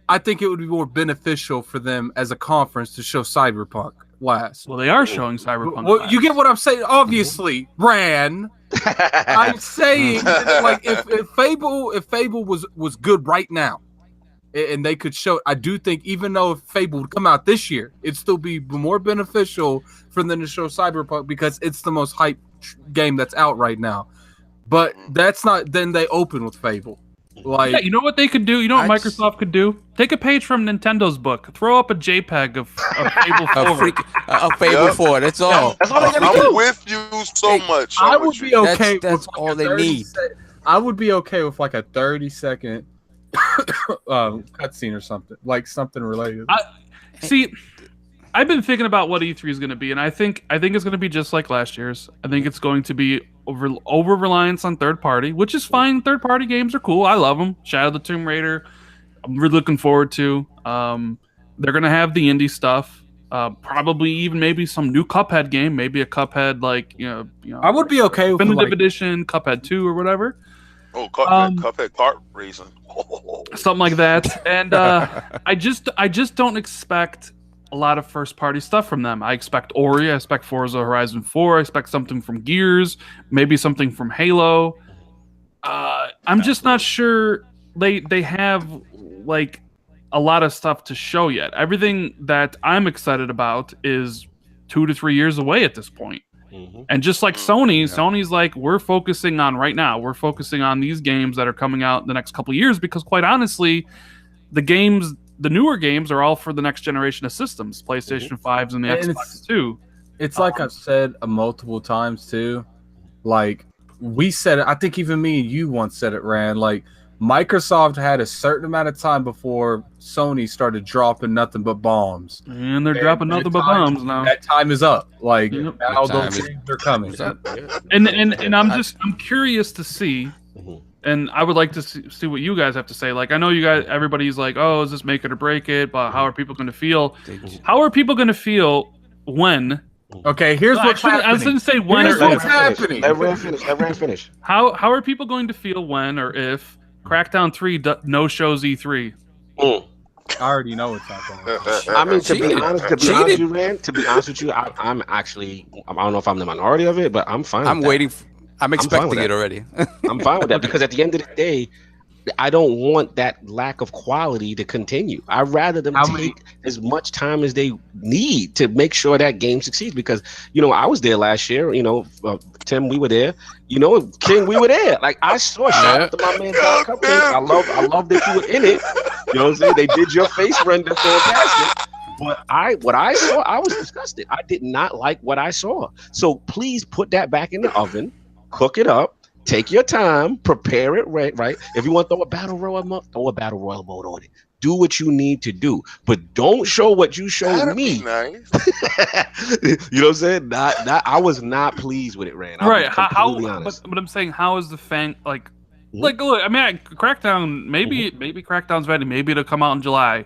I think it would be more beneficial for them as a conference to show Cyberpunk last. Well, they are showing Cyberpunk. Well, you get what I'm saying. Obviously, Ran. I'm saying, like, if Fable was good right now, and they could show, I do think, even though if Fable would come out this year, it'd still be more beneficial for them to show Cyberpunk, because it's the most hyped game that's out right now. But that's not, then they open with Fable. Like, yeah, you know what they could do? You know what Microsoft could do? Take a page from Nintendo's book, throw up a JPEG of Fable 4. Of Fable 4, that's all. That's all they gotta I'm do. with you so much. I would be okay. That's with all they need. I would be okay with like a 30-second cutscene or something, like something related. See, I've been thinking about what E3 is going to be, and I think it's going to be just like last year's. I think it's going to be over reliance on third party, which is fine. Third party games are cool. I love them. Shadow of the Tomb Raider, I'm really looking forward to. They're going to have the indie stuff. Probably even maybe some new Cuphead game, maybe a Cuphead like you know. I would be okay with Definitive Edition, Cuphead 2 or whatever. Oh, Cuphead kart racing. Something like that. And I just don't expect a lot of first party stuff from them. I expect Ori, I expect Forza Horizon 4, I expect something from Gears, maybe something from Halo. I'm just not sure they have like a lot of stuff to show yet. Everything that I'm excited about is 2 to 3 years away at this point. And just like Sony's like, we're focusing on right now. We're focusing on these games that are coming out in the next couple of years, because quite honestly, the newer games are all for the next generation of systems, PlayStation 5s and the Xbox too. It's like I've said multiple times too. Like we said it, I think even me and you once said it, Rand. Like Microsoft had a certain amount of time before Sony started dropping nothing but bombs. And they're dropping nothing but bombs now. That time is up. Like now those games are coming. And I'm curious to see, and I would like to see what you guys have to say. Like, I know you guys, everybody's like, oh, is this make it or break it? But how are people going to feel? How are people going to feel when? Okay, here's what's happening. I was going to say when here's or what's if. happening. Let Rand finish. How are people going to feel when or if Crackdown 3 no shows E3? I already know what's happening. I mean, to be honest with you, Rand, I'm actually, I don't know if I'm the minority of it, but I'm fine. I'm expecting it already. I'm fine with that, because at the end of the day, I don't want that lack of quality to continue. I'd rather them take as much time as they need to make sure that game succeeds. Because, I was there last year. Tim, we were there. King, we were there. Like, I saw shout out to my man Don Cupcake. I love that you were in it. You know what I'm saying? They did your face render fantastic. But what I saw, I was disgusted. I did not like what I saw. So please put that back in the oven, cook it up, take your time, prepare it right. If you want to throw a battle royal mode, throw a battle royal mode on it. Do what you need to do, but don't show what you showed That'd me. be nice. You know what I'm saying? Not I was not pleased with it, Rand. Right? How? But I'm saying, how is the fan like? Look, I mean, Crackdown. Maybe Crackdown's ready. Maybe it'll come out in July.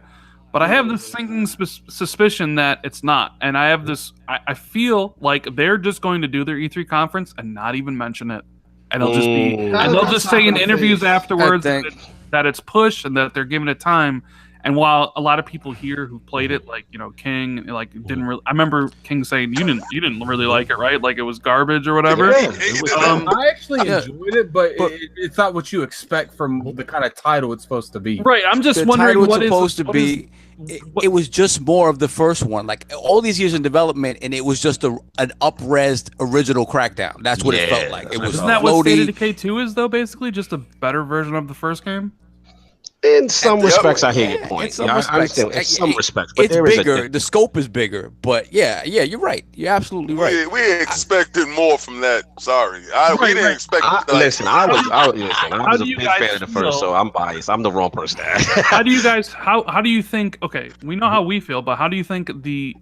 But I have this sinking suspicion that it's not, and I have this. I feel like they're just going to do their E3 conference and not even mention it, and they'll just say in interviews afterwards that it's pushed and that they're giving it time. And while a lot of people here who played it, like King, like didn't really. I remember King saying you didn't really like it, right? Like it was garbage or whatever. Yeah, I actually enjoyed it, but it's not what you expect from the kind of title it's supposed to be. Right. I'm just The wondering title what it's supposed to be. It was just more of the first one, like all these years in development, and it was just an up-resed original Crackdown. That's what it felt like. It was Isn't that what State of floaty. Decay 2 is, though? Basically, just a better version of the first game. In some respects, I hear your point. In some I respects, understand. In some respects, but it's there is bigger. The scope is bigger, but yeah, you're right. You're absolutely right. We expected more from that. Sorry, we didn't expect. Listen, I was a do you big guys fan of the feel? first, so I'm biased. I'm the wrong person. How do you guys? How do you think? Okay, we know how we feel, but how do you think the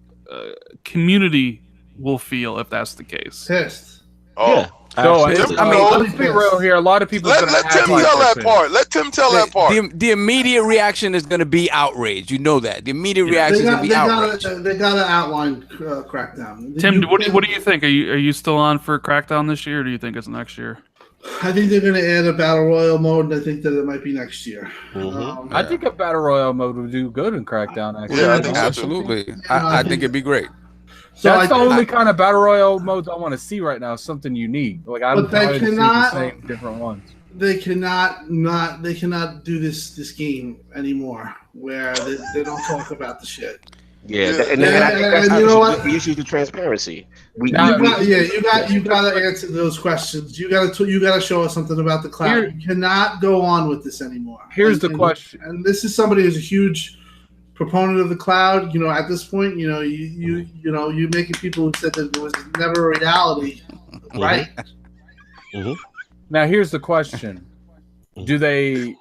community will feel if that's the case? Pissed. Yeah. So Absolutely. I mean, let's be real here. A lot of people. Let Tim tell that part. Let Tim tell that part. The immediate reaction is going to be outrage. You know that. The immediate reaction is going to be outrage. They got to outline Crackdown. Tim, what do you think? Are you still on for Crackdown this year, or do you think it's next year? I think they're going to add a battle royal mode, and I think that it might be next year. I think a battle royale mode would do good in Crackdown. Actually, Yeah, I think so too. Absolutely. I think it'd be great. So that's the only kind of battle royale modes I want to see right now. Something unique. Like I'm tired of seeing the same different ones. They cannot do this game anymore where they don't talk about the shit. Yeah, and I think that's how you know what? the issues of transparency. You got to answer those questions. You got to show us something about the cloud. You cannot go on with this anymore. Here's the question, and this is somebody who's a huge proponent of the cloud. At this point, you making people who said that it was never a reality, right? Mm-hmm. Now here's the question: do they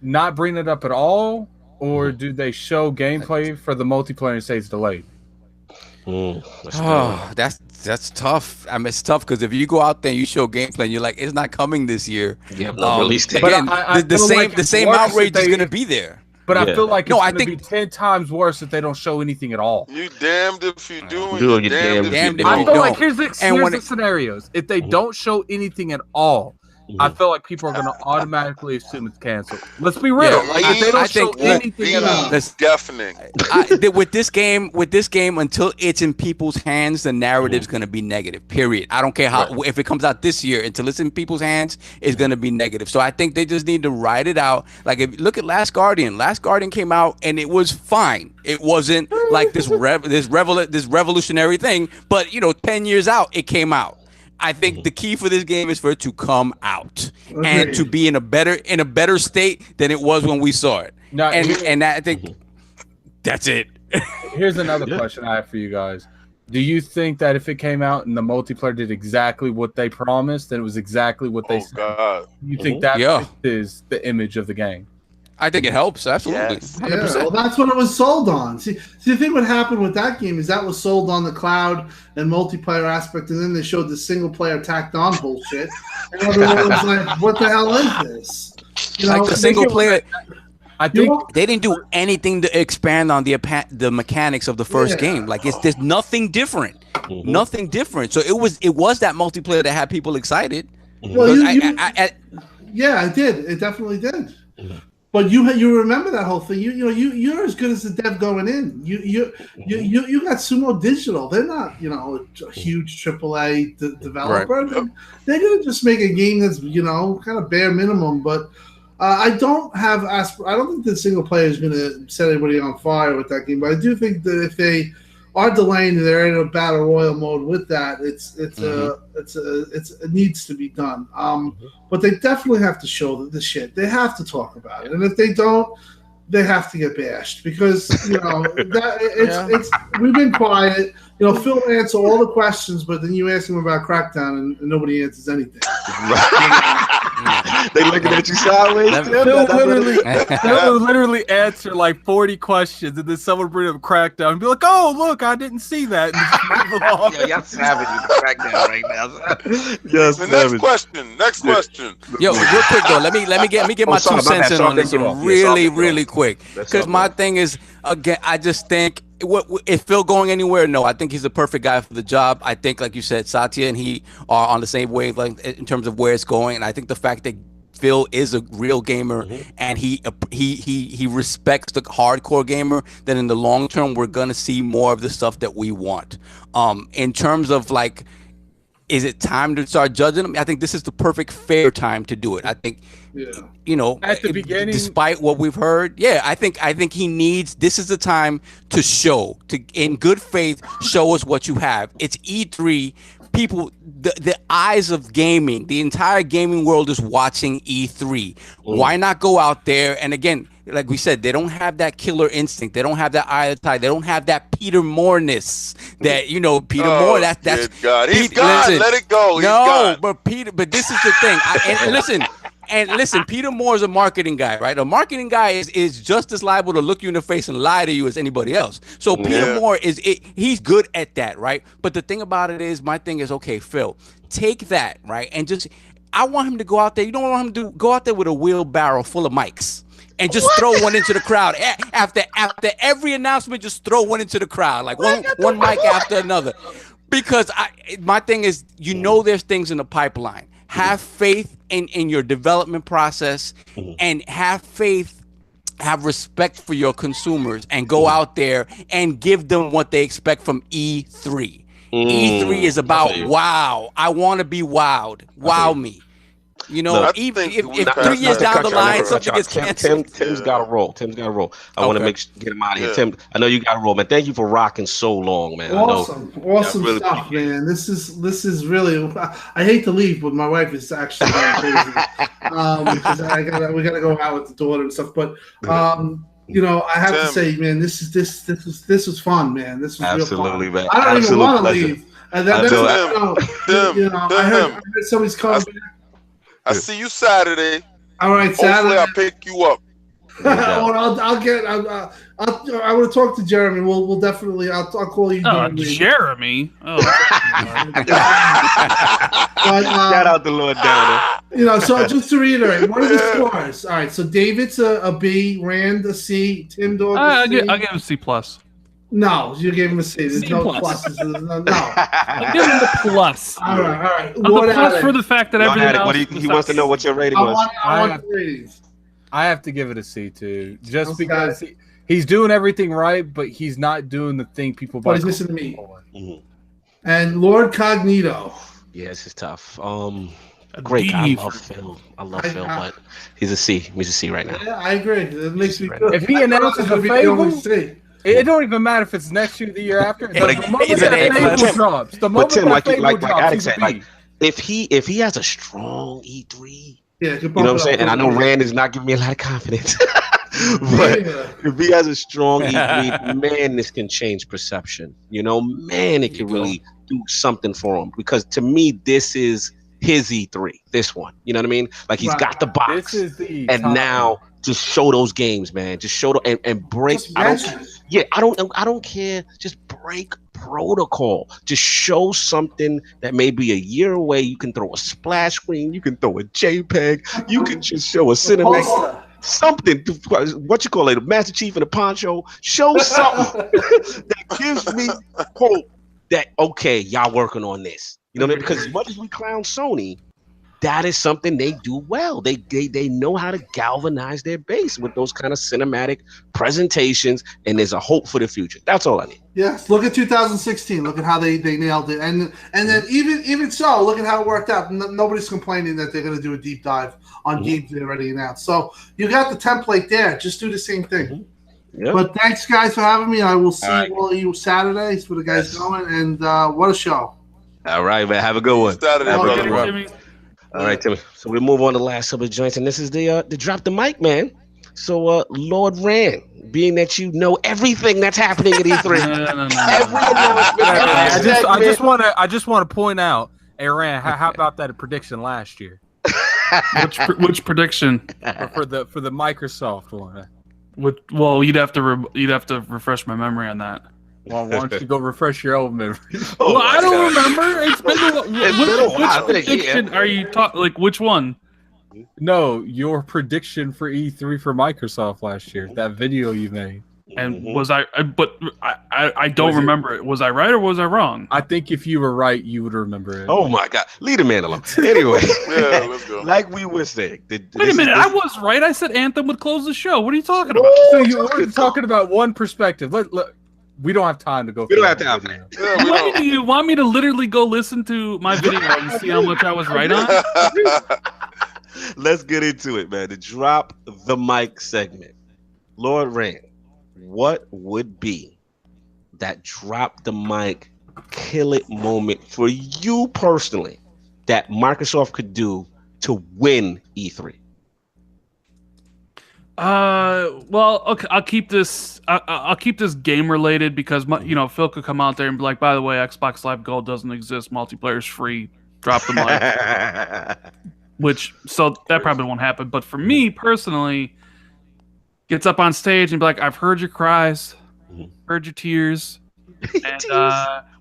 not bring it up at all, or do they show gameplay for the multiplayer and say it's delayed? That's tough. I mean, it's tough because if you go out there and you show gameplay and you're like, it's not coming this year. Yeah, release date. Again, I the same outrage is going to be there. But I feel like it's I going to be 10 times worse if they don't show anything at all. You damned if you do, and Dude, you damned if you if I you feel don't. like here's the scenarios. If they don't show anything at all, I feel like people are going to automatically assume it's canceled. Let's be real. Yeah, like if they don't show anything at all. That's deafening. with this game, until it's in people's hands, the narrative's going to be negative. Period. I don't care how if it comes out this year. Until it's in people's hands, it's going to be negative. So I think they just need to ride it out. Like if you look at Last Guardian. Last Guardian came out and it was fine. It wasn't like this revolutionary thing. But 10 years out, it came out. I think the key for this game is for it to come out and to be in a better state than it was when we saw it. And I think that's it. Here's another question I have for you guys. Do you think that if it came out and the multiplayer did exactly what they promised, then it was exactly what they said? God. You think that is the image of the game? I think it helps, absolutely. Yes. 100%. Yeah, well, that's what it was sold on. See, the thing what happened with that game is that was sold on the cloud and multiplayer aspect, and then they showed the single player tacked on bullshit. And everyone was like, "What the hell is this?" Like the single player. I think they didn't do anything to expand on the mechanics of the first game. Like there's nothing different, nothing different. So it was that multiplayer that had people excited. Well, yeah, it did. It definitely did. But you remember that whole thing. You're as good as the dev going in. You got Sumo Digital. They're not a huge AAA developer. Right. They're gonna just make a game that's kind of bare minimum. But I don't think the single player is gonna set anybody on fire with that game. But I do think that if they are delaying and they're in a battle royal mode with that, it needs to be done. But they definitely have to show the shit. They have to talk about it. And if they don't, they have to get bashed because it's we've been quiet. Phil answer all the questions, but then you ask him about Crackdown and nobody answers anything. They looking at you sideways. Phil literally answer like 40 questions, and then someone bring up Crackdown and be like, "Oh, look, I didn't see that." And just move along. Yo, y'all savage with Crackdown right now. Yes. Next question. Yo, real quick though, let me get my 2 cents in on this really quick. Because my thing is, again, I just think, if Phil going anywhere? No, I think he's the perfect guy for the job. I think, like you said, Satya and he are on the same wavelength in terms of where it's going. And I think the fact that Phil is a real gamer and he respects the hardcore gamer, then in the long term we're gonna see more of the stuff that we want. In terms of like, is it time to start judging him? I think this is the perfect fair time to do it. I think, at the beginning, despite what we've heard, I think he needs. This is the time to show, in good faith, show us what you have. It's E3. People, the eyes of gaming, the entire gaming world is watching E3. Why not go out there? And again, like we said, they don't have that killer instinct. They don't have that eye of the tiger. They don't have that Peter Moore-ness. That Peter Moore. That's God. He's God. Listen, let it go. He's God. But this is the thing. And listen, Peter Moore is a marketing guy, right? A marketing guy is just as liable to look you in the face and lie to you as anybody else. So Peter Moore he's good at that, right? But the thing about it is, my thing is, okay, Phil, take that, right? And I want him to go out there. You don't want him to go out there with a wheelbarrow full of mics and just throw one into the crowd. After every announcement, just throw one into the crowd, like one mic after another. Because my thing is, there's things in the pipeline. Have faith in your development process, and have respect for your consumers, and go out there and give them what they expect from E3. E3 is about wow. I want to be wowed. Wow me. Even if 3 years down the line something gets canceled. Tim's got to roll. I want to get him out of here. Tim, I know you got to roll, man. Thank you for rocking so long, man. Awesome really stuff, man. This is really. I hate to leave, but my wife is actually going crazy because we gotta go out with the daughter and stuff. But I have to say, man, this was fun, man. This was absolutely real fun. Man. I don't even want to pleasure. leave. And I heard somebody's coming back. I see you Saturday. All right, Saturday. Hopefully I'll pick you up. I want to talk to Jeremy. We'll definitely. I'll call you. Jeremy. Oh. Shout out to Lord Downer. So just to reiterate, what are the scores? All right, so David's a B, Rand a C, Timdog a C. I'll give him a C plus. No, you gave him a C. There's no plus. pluses. No. I'll give him the plus. All right. The plus for the fact that everything else. He wants to know what your rating was. I want the ratings. I have to give it a C too, just because he's doing everything right, but he's not doing the thing people. But he's missing the meat. And Lord Cognito. Yeah, this is tough. Great guy. I love Phil, but he's a C. He's a C right now. Yeah, I agree. It makes me good. If he announces a fable, it don't even matter if it's next year or the year after. The moment that fable drops, like Alex said, like if he has a strong E3, you know what I'm saying? And I know Rand is not giving me a lot of confidence. But if he has a strong E3, man, this can change perception. Man, it can really do something for him. Because to me, this is his E3. This one, you know what I mean? Like he's got the box, and now just show those games, man. Just show them and break. I don't care. Just break protocol. Just show something that may be a year away. You can throw a splash screen. You can throw a JPEG. You can just show a cinematic. Something, what you call it, a Master Chief in a poncho. Show something that gives me hope that, okay, y'all working on this. You know what I mean? Because as much as we clown Sony, that is something they do well. They know how to galvanize their base with those kind of cinematic presentations, and there's a hope for the future. That's all I need. Yes, look at 2016. Look at how they nailed it, and then even so, look at how it worked out. Nobody's complaining that they're going to do a deep dive on games they already announced. So you got the template there. Just do the same thing. Yep. But thanks, guys, for having me. I will see all you Saturday. See where the guys going, and what a show! All right, man. Have a good one. Saturday, brother. All right, Timmy. So we'll move on to the last couple of joints, and this is the drop the mic, man. So, Lord Rand, being that you know everything that's happening at E3, No. every announcement, I just want to point out, hey Rand, how about that prediction last year Which prediction? for the Microsoft one? Well, you'd have to refresh my memory on that. Well, why don't you go refresh your old memory? Oh Well, my I don't God. remember. It's been which prediction are you talking? Like which one? No, your prediction for E3 for Microsoft last year. That video you made. And was I? But I don't remember it. Was I right or was I wrong? I think if you were right, you would remember it. Oh my God, leave the man alone. Anyway, Yeah, let's go. like we were saying, Wait a minute, I was right. I said Anthem would close the show. What are you talking about? So you were talking about one perspective. Look, we don't have time to go. We don't have time for that. Yeah, we don't. You want me to literally go listen to my video and see how much I was right on? Let's get into it, man. The drop the mic segment. Lord Rand, what would be that drop the mic kill it moment for you personally that Microsoft could do to win E3? Well, okay, I'll keep this game related because Phil could come out there and be like, by the way, Xbox Live Gold doesn't exist, multiplayer's free. Drop the mic. So that probably won't happen. But for me personally, gets up on stage and be like, I've heard your cries, heard your tears, and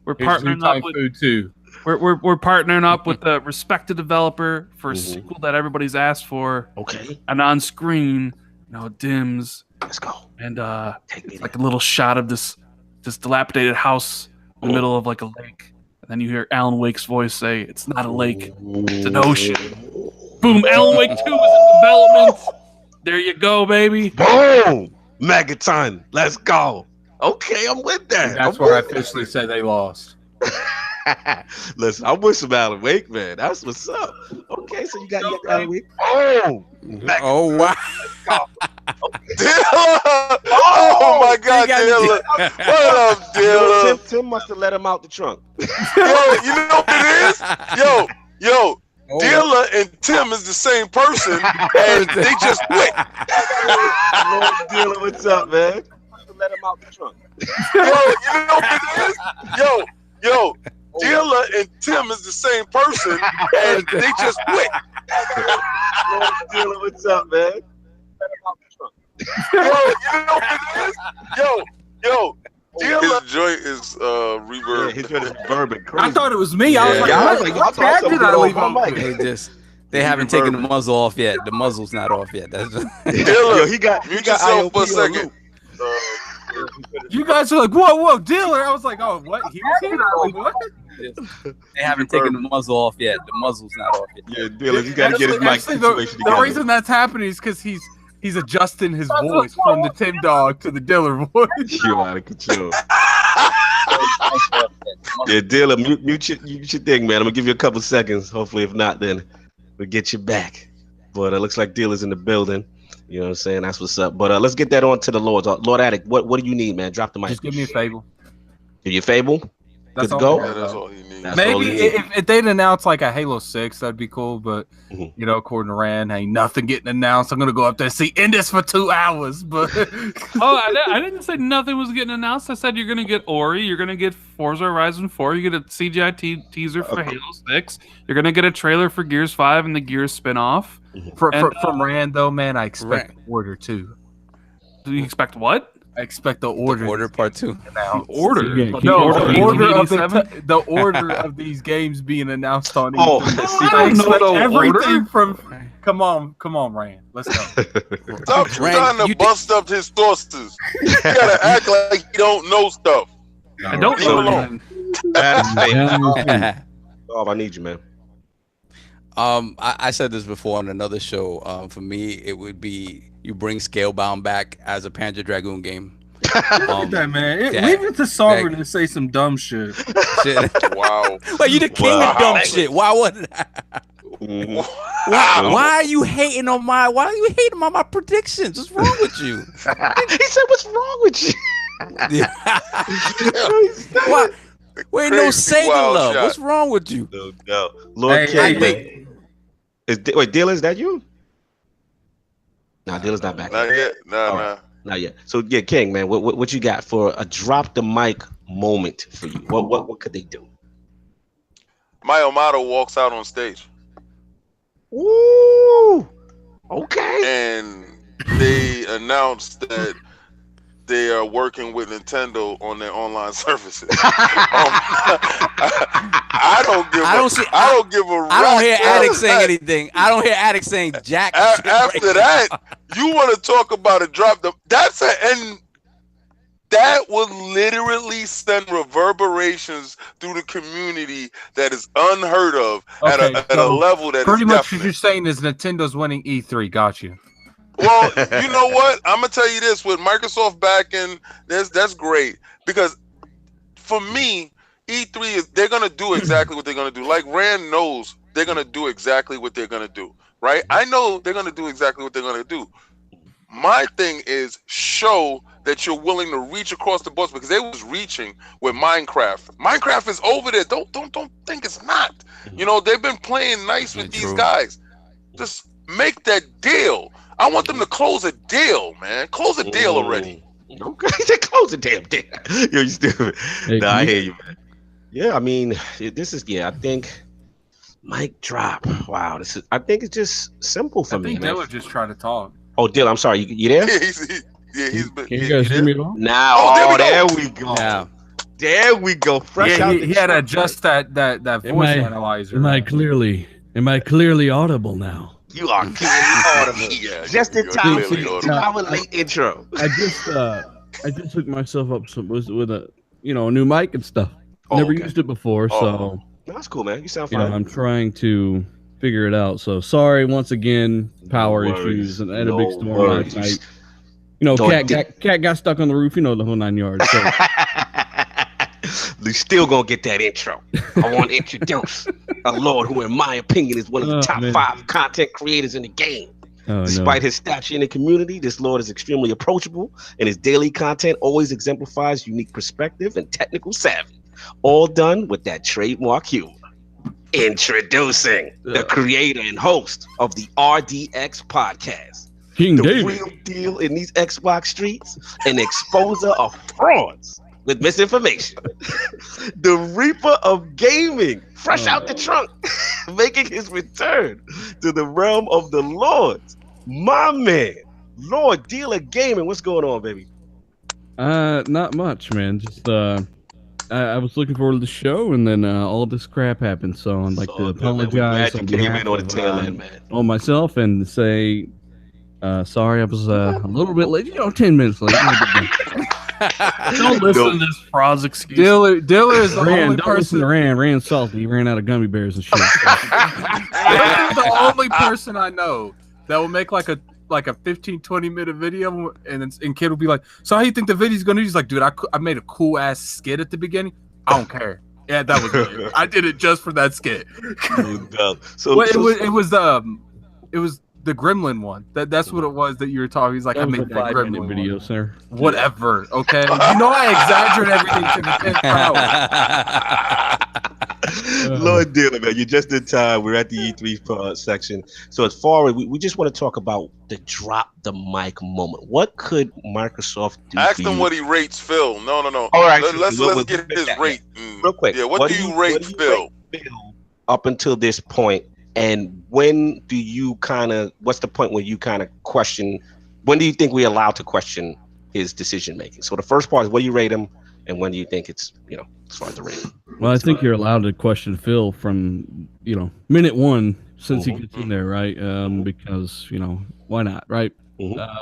we're partnering up with food too. We're partnering up with a respected developer for a sequel that everybody's asked for. Okay. And on screen, dims. Let's go. And it's like a little shot of this dilapidated house in the middle of like a lake. And then you hear Alan Wake's voice say, "It's not a lake, it's an ocean." Boom! Alan Wake 2 is in development. There you go, baby. Boom! Megaton. Let's go. Okay, I'm with that. That's where I officially say they lost. Listen, I'm with some Alan Wake, man. That's what's up. Okay, so you got Alan Wake. Oh, Oh wow! Dilla! Oh my God, Dilla! What up, Dilla? Tim must have let him out the trunk. Yo, you know what it is? Yo, Dilla and Tim is the same person, and they just quit. Dilla, what's up, man? Let him out the trunk. Yo, you know what it is? Yo, Dilla and Tim is the same person, and they just quit. Dilla, what's up, man? Let him out the trunk. Yo, you know what it is? Yo. His joint is reverb. Yeah, his joint is bourbon. Crazy. I thought it was me. I was like, what tab did I leave on? They haven't taken the muzzle off yet. The muzzle's not off yet. That's Dilla, he got yourself IOP for a second. You guys are like, whoa, Diller. I was like, oh, what? He was here? Like, what? They haven't taken the muzzle off yet. The muzzle's not off yet. Yeah, Dilla, you got to get his mic situation the together. reason that's happening is because he's adjusting his voice from the Timdog to the Diller voice. You're out of control. Yeah, Dilla, mute your thing, man. I'm gonna give you a couple seconds. Hopefully, if not, then we'll get you back. But it looks like Dilla's in the building. You know what I'm saying? That's what's up. But let's get that on to the Lords. Lord Attic, what do you need, man? Drop the mic. Just give me a Fable. Give you a Fable? That's Good to go? Yeah, that's all you need. Maybe if they'd announce like a Halo 6, that'd be cool. But according to Rand, ain't nothing getting announced. I'm gonna go up there and see Indus for 2 hours. But I didn't say nothing was getting announced. I said you're gonna get Ori, you're gonna get Forza Horizon 4, you get a CGI teaser for Halo 6, you're gonna get a trailer for Gears 5 and the Gears spinoff. From Rand though, man, I expect Order 2. Do you expect what? I expect the Order. Order Part 2. Order. The order of these games being announced on. Oh, I expect everything from. Come on, Rand. Let's go. Stop trying to bust up his sources. You gotta act like you don't know stuff. I don't know. I need you, man. I said this before on another show. For me, it would be you bring Scalebound back as a Panzer Dragoon game. Look at that, man. Leave it to Sovereign to say some dumb shit. Wow. Well, you the king of dumb shit. Why wouldn't Why are you hating on my predictions? What's wrong with you? He said, "What's wrong with you?" What? Wait, no Sega love. Shot. What's wrong with you? No. Lord K. Wait, Dilla, is that you? Nah, Dylan's not back. Not yet. All Nah. right. Not yet. So yeah, King, man, what you got for a drop the mic moment for you? What could they do? My Amato walks out on stage. Ooh. Okay. And they announced that they are working with Nintendo on their online services. I don't give a I don't hear rat's Addict ass. saying anything. I don't hear Addict saying jack. shit After right that, now. you want to talk about a drop the and that would literally send reverberations through the community that is unheard of at a level that pretty is much definite. what you're saying is Nintendo's winning E3. Got you. Well, you know what? I'm gonna tell you this: with Microsoft backing, that's great because for me, E3 is they're gonna do exactly what they're gonna do. Like Rand knows they're gonna do exactly what they're gonna do, right? I know they're gonna do exactly what they're gonna do. My thing is show that you're willing to reach across the board because they was reaching with Minecraft. Minecraft is over there. Don't think it's not. You know they've been playing nice with these guys. Just make that deal. I want them to close a deal, man. Close a deal already. Okay, they close the damn deal. You're stupid. Hey, I hear you, man. Yeah, I mean, this is I think mic drop. Wow, I think it's just simple for me, man. They were just trying to talk. Oh, Dylan, I'm sorry. You there? He's been. Can you guys hear me at all? Now, there we there we go. Yeah. There we go. Fresh out. He had to adjust that voice analyzer. Am I clearly audible now? You are clearly audible. Yeah, Just in you're time. clearly audible. 2 hour late intro. I just hooked myself up with a a new mic and stuff. Never used it before, so No, that's cool, man. You sound fine. I'm trying to figure it out. So sorry once again, power No worries. issues and a big storm worries. last night. Cat got stuck on the roof. The whole 9 yards. So. We still gonna get that intro. I want to introduce a Lord who, in my opinion, is one of the top 5 content creators in the game. Despite his stature in the community, this Lord is extremely approachable, and his daily content always exemplifies unique perspective and technical savvy, all done with that trademark humor. Introducing the creator and host of the RDX podcast, King the David. real deal in these Xbox streets, an exposer of frauds with misinformation, the Reaper of Gaming, fresh out the trunk, making his return to the realm of the Lords. My man, Lord Dealer Gaming. What's going on, baby? Not much, man. Just I was looking forward to the show, and then all this crap happened. So I'd like to apologize on the tail end, man. On myself and say sorry. I was a little bit late. 10 minutes late. Don't listen to this fraud's excuse. Diller is the only Don't listen person. to Rand. Rand's salty. He ran out of gummy bears and shit. Diller is the only person I know that will make like a 15-20 minute video, and kid will be like, "So how you think the video's gonna?" He's like, "Dude, I made a cool ass skit at the beginning. I don't care. Yeah, that was it. I did it just for that skit." It was the Gremlin one. That's what it was that you were talking. He's like, That I was made a that 5-minute Gremlin video, one. sir. Whatever. Okay. I exaggerate everything to the 10th power. Lord Dealer, man, you're just in time. We're at the E3 section. So as far as we just want to talk about the drop the mic moment. What could Microsoft do? Ask him what he rates Phil. No. All right, Let's get his rate. Real quick. Yeah, what do you rate Phil? Up until this point, and when do you what's the point when you kind of question? When do you think we're allowed to question his decision making? So the first part is what do you rate him, and when do you think it's as far as the rating? Well, I think you're allowed to question Phil from minute one since he gets in there, right? Because why not, right?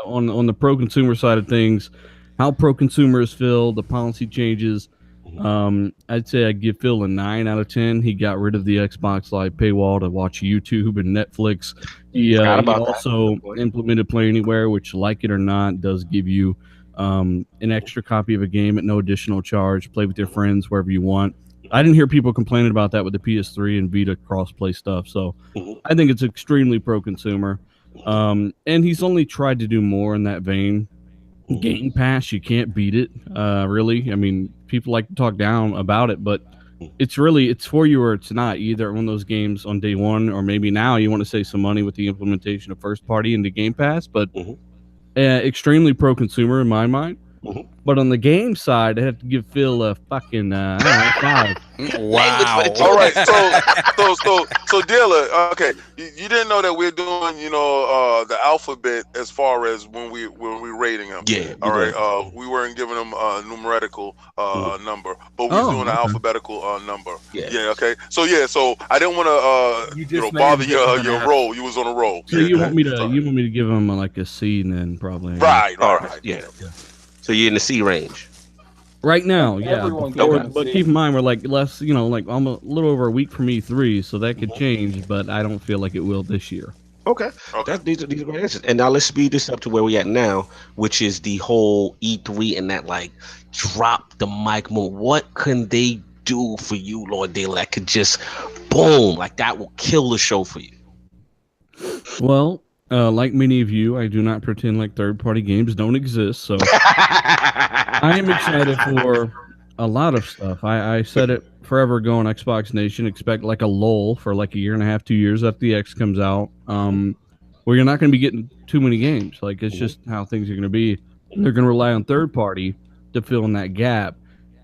On the pro consumer side of things, how pro consumer is Phil, the policy changes. I'd say I'd give Phil a 9 out of 10. He got rid of the Xbox Live paywall to watch YouTube and Netflix. He also implemented Play Anywhere, which, like it or not, does give you an extra copy of a game at no additional charge. Play with your friends wherever you want. I didn't hear people complaining about that with the PS3 and Vita crossplay stuff. So I think it's extremely pro-consumer. And he's only tried to do more in that vein. Game Pass, you can't beat it, really. I mean, people like to talk down about it, but it's for you or it's not. Either one of those games on day one, or maybe now you want to save some money with the implementation of first party into Game Pass, but extremely pro consumer in my mind. But on the game side, I have to give Phil a fucking I don't know, 5. Wow. All right, so dealer, okay, you didn't know that we're doing, the alphabet as far as when we rating them. Yeah. All right. We weren't giving them a numerical number, but we're doing an alphabetical number. Yeah. Yeah. Okay. So I didn't want to bother your roll. You was on a roll. So you want me to give him like a C then probably? Right. All right. Yeah. So you're in the C range. Right now, yeah. Everyone But keep in mind, we're like less, like I'm a little over a week from E3, so that could change, but I don't feel like it will this year. Okay. These are great answers. And now let's speed this up to where we're at now, which is the whole E3 and that like drop the mic moment. What can they do for you, Lord Dale, that could just boom, like that will kill the show for you? Well, like many of you, I do not pretend like third-party games don't exist, so I am excited for a lot of stuff. I said it forever ago on Xbox Nation, expect like a lull for like a year and a half, 2 years after the X comes out, where you're not going to be getting too many games. Like, it's just how things are going to be. They're going to rely on third-party to fill in that gap,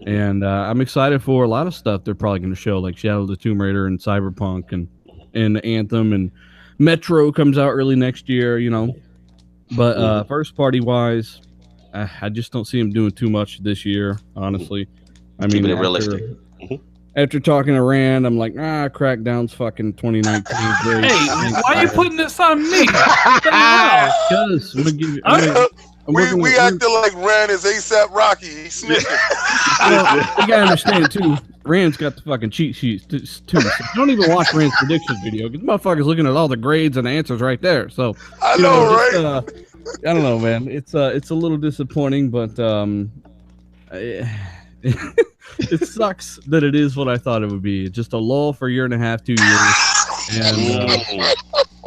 and I'm excited for a lot of stuff they're probably going to show, like Shadow of the Tomb Raider and Cyberpunk and Anthem, and Metro comes out early next year, But first party wise, I just don't see him doing too much this year, honestly. I mean, realistic. After talking to Rand, I'm like, Crackdown's fucking 2019. Great. Hey, why are you putting this on me? What the hell? Because we acted like Rand is ASAP Rocky. He's snitching. Well, you gotta understand too. Rand's got the fucking cheat sheets too. So don't even watch Rand's predictions video because motherfucker's looking at all the grades and the answers right there. So I know, right? I don't know, man. It's a little disappointing, but it sucks that it is what I thought it would be. Just a lull for a year and a half, 2 years, and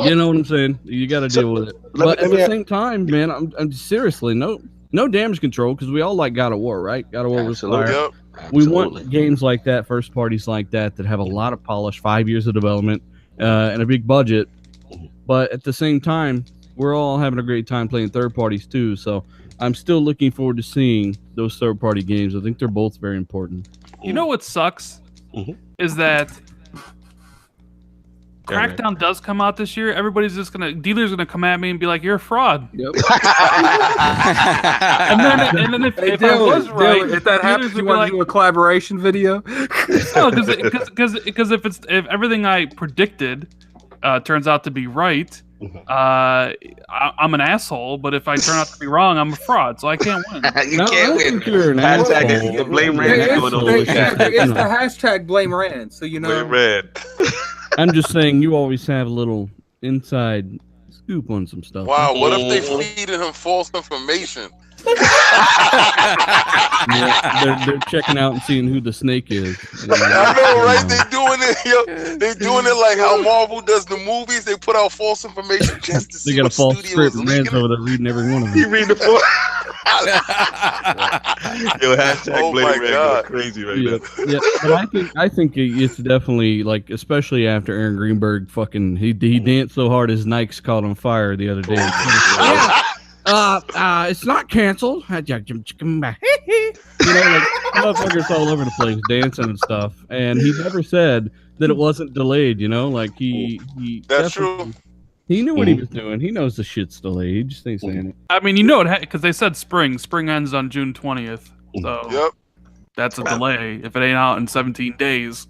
you know what I'm saying. You got to deal with it. But at the same time, man, I'm seriously no damage control because we all like God of War, right? God of War was fire. Yep. We want games like that, first parties like that have a lot of polish, 5 years of development, and a big budget. But at the same time, we're all having a great time playing third parties too. So I'm still looking forward to seeing those third party games. I think they're both very important. You know what sucks? Is that Crackdown does come out this year. Everybody's just dealers gonna come at me and be like, "You're a fraud." Yep. and then if I was right, if that happens, you want to do a collaboration video? No, because if everything I predicted turns out to be right, I'm an asshole. But if I turn out to be wrong, I'm a fraud. So I can't win. You can't win. Hashtag blame Rand. It's the hashtag blame Rand. So blame Rand. I'm just saying, you always have a little inside scoop on some stuff. Wow, what if they feeding him false information? Yeah, they're checking out and seeing who the snake is. I know, right? They doing it. They doing it like how Marvel does the movies. They put out false information just to see. They got a false script. Rand's over there reading every one of them. You read the false. Yo, hashtag blame Rand going crazy right now. Yeah, but I think it's definitely like, especially after Aaron Greenberg fucking he danced so hard his Nikes caught on fire the other day. It's not canceled. Like motherfuckers all over the place dancing and stuff, and he never said that it wasn't delayed. Like he That's true. He knew what he was doing. He knows the shit's delayed. He just ain't saying it. I mean, it because they said spring. Spring ends on June 20th. So that's a delay. If it ain't out in 17 days.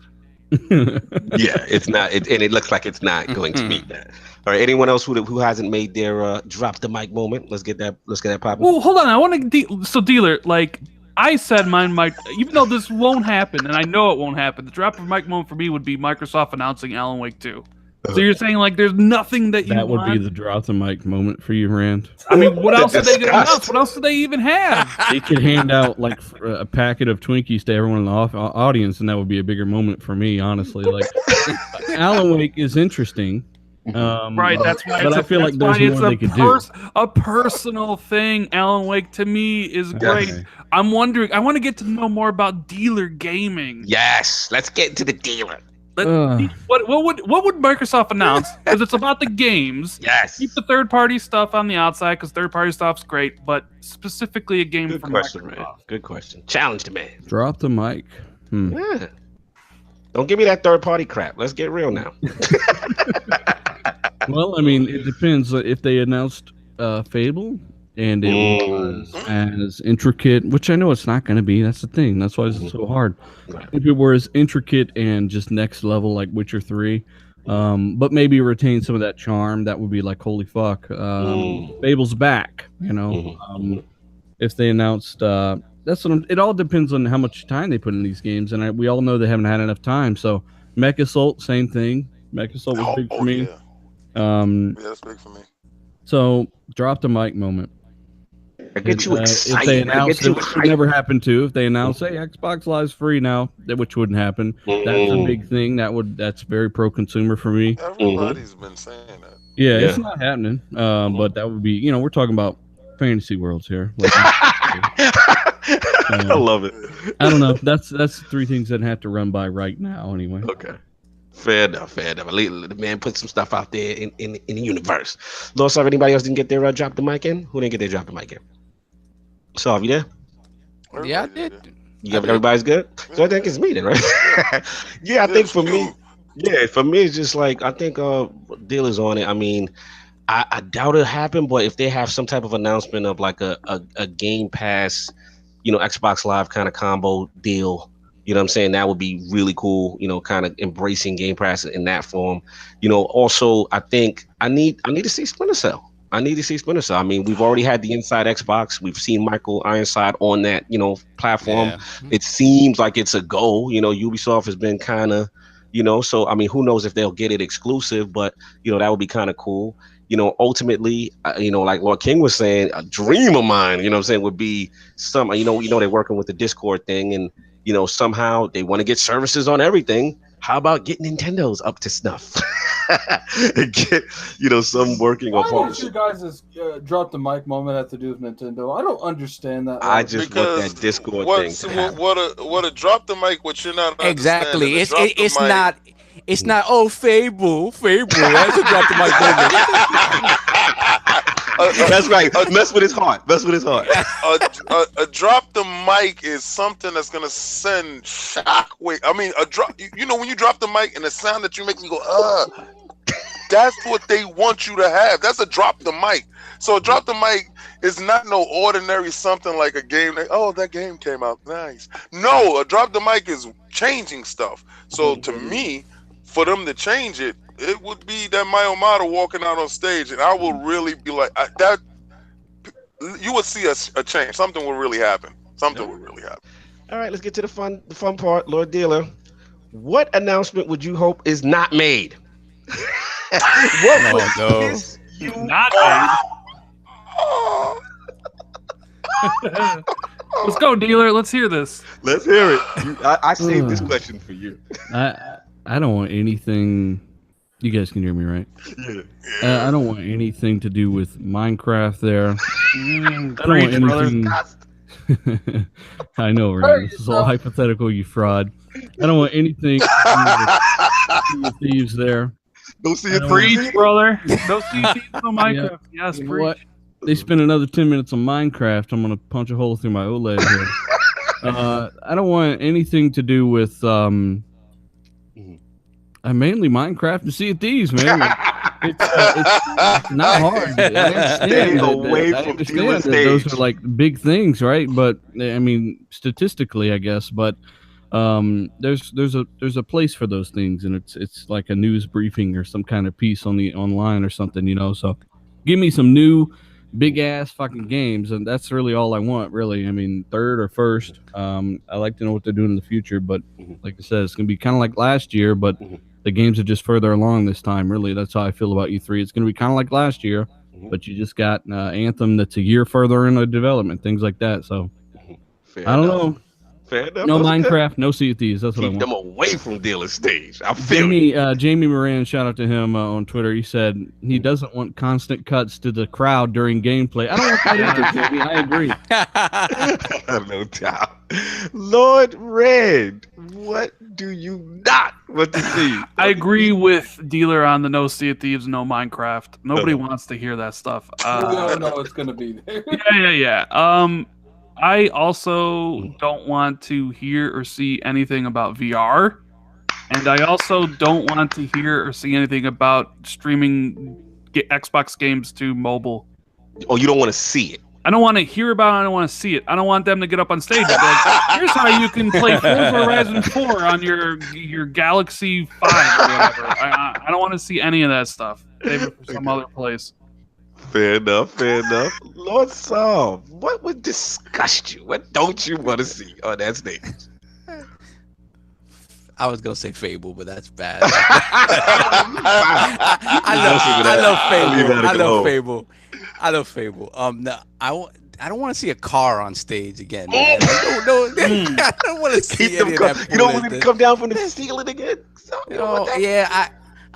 Yeah, it's not, and it looks like it's not going to meet that. All right, anyone else who hasn't made their drop the mic moment? Let's get that popping. Well, hold on. I want to dealer, like I said, mine might, even though this won't happen, and I know it won't happen. The drop the mic moment for me would be Microsoft announcing Alan Wake 2. So you're saying like there's nothing that would want? Be the drop the mic moment for you, Rand. I mean, what else did they do? What else do they even have? They could hand out like a packet of Twinkies to everyone in the audience, and that would be a bigger moment for me, honestly. Like Alan Wake is interesting, Right, that's why. But I feel like there's more they could do. A personal thing. Alan Wake to me is great. Okay. I'm wondering. I want to get to know more about dealer gaming. Yes, let's get into the dealer. What would Microsoft announce? Because it's about the games. Yes. Keep the third party stuff on the outside because third party stuff's great, but specifically a game Good from question, Microsoft. man. Good question. Challenge the man. Drop the mic. Yeah. Don't give me that third party crap. Let's get real now. Well, I mean, it depends. If they announced Fable and it was as intricate, which I know it's not going to be. That's the thing. That's why it's so hard. If it were as intricate and just next level like Witcher 3, but maybe retain some of that charm, that would be like, holy fuck. Fable's back, you know. If they announced, it all depends on how much time they put in these games. And we all know they haven't had enough time. So Mech Assault, same thing. Mech Assault was big for me. Yeah, that's big for me. So drop the mic moment. I get you excited. If they announce it, which would never happen too. If they announce, hey, Xbox Live's free now, which wouldn't happen. That's a big thing. That's very pro-consumer for me. Everybody's been saying that. Yeah, it's not happening. But that would be, we're talking about fantasy worlds here. Like, I love it. I don't know. That's three things that have to run by right now. Anyway. Okay. Fair enough. The man put some stuff out there in the universe. Lord, sorry, anybody else didn't get their drop the mic in? Who didn't get their drop the mic in? So, you there? Yeah, I did. Everybody's good? So I think it's me then, right? Yeah, I think for me, it's just like, I think dealers on it. I mean, I doubt it'll happen, but if they have some type of announcement of like a Game Pass, Xbox Live kind of combo deal, you know what I'm saying? That would be really cool, kind of embracing Game Pass in that form. Also, I think I need to see Splinter Cell. I mean, we've already had the Inside Xbox. We've seen Michael Ironside on that, platform. Yeah. It seems like it's a go. Ubisoft has been kind of, so, I mean, who knows if they'll get it exclusive, but, that would be kind of cool. Ultimately, like Lord King was saying, a dream of mine, would be some, they're working with the Discord thing and, somehow they want to get services on everything. How about getting Nintendo's up to snuff? And get, some working on partnership. You guys drop the mic moment have to do with Nintendo? I don't understand that. I just want that Discord thing. What a drop the mic, what you're not exactly. It's not. It's not. Oh, Fable. That's a drop the mic moment. That's right. Mess with his heart. A drop the mic is something that's gonna send shockwave. I mean, a drop. When you drop the mic and the sound that you make, you go, that's what they want you to have. That's a drop the mic. So a drop the mic is not no ordinary something like a game. That game came out nice. No, a drop the mic is changing stuff. So to me, for them to change it, it would be that Mayomata walking out on stage, and I will really be like that. You would see a change. Something will really happen. All right, let's get to the fun part, Lord Dealer. What announcement would you hope is not made? What would piss you not made? Let's go, Dealer. Let's hear this. Let's hear it. I saved this question for you. I don't want anything. You guys can hear me, right? Yeah. I don't want anything to do with Minecraft there. I don't want anything. I know, right? This is all hypothetical, you fraud. I don't want anything to do with thieves there. Don't see it preach, brother. Don't see thieves on Minecraft. Yeah. Yes, preach. What? They spend another 10 minutes on Minecraft. I'm gonna punch a hole through my OLED here. I don't want anything to do with mainly Minecraft and Sea of Thieves, man. It's not hard. I understand that those are like big things, right? But I mean, statistically, I guess. But there's a place for those things, and it's like a news briefing or some kind of piece on the online or something, So give me some new big ass fucking games, and that's really all I want, really. I mean, third or first. I like to know what they're doing in the future, but like I said, it's gonna be kind of like last year, but the games are just further along this time. Really, that's how I feel about E3. It's gonna be kind of like last year, but you just got Anthem that's a year further into development, things like that. So I don't know. Fair enough. No Those are good. Minecraft, no Sea of Thieves. That's what I Keep want. them away from dealer stage. I feel you. Jamie Moran, shout out to him on Twitter. He said he doesn't want constant cuts to the crowd during gameplay. I don't want that either, Jamie. I agree. No doubt. Lord Red, what do you not want to see? I agree with Dealer on the no Sea of Thieves, no Minecraft. Nobody wants to hear that stuff. We all know it's gonna be there. Yeah. I also don't want to hear or see anything about VR. And I also don't want to hear or see anything about streaming Xbox games to mobile. Oh, you don't want to see it? I don't want to hear about it. I don't want to see it. I don't want them to get up on stage and be like, here's how you can play Forza Horizon 4 on your Galaxy 5 or whatever. I don't want to see any of that stuff. Save it for some other place. Fair enough. Lord Saul, what would disgust you? What don't you want to see on that stage? I was gonna say Fable, but that's bad. I love Fable. No, I don't want to see a car on stage again. Man. No, I don't want to see any of that. You don't want to come down from the ceiling again.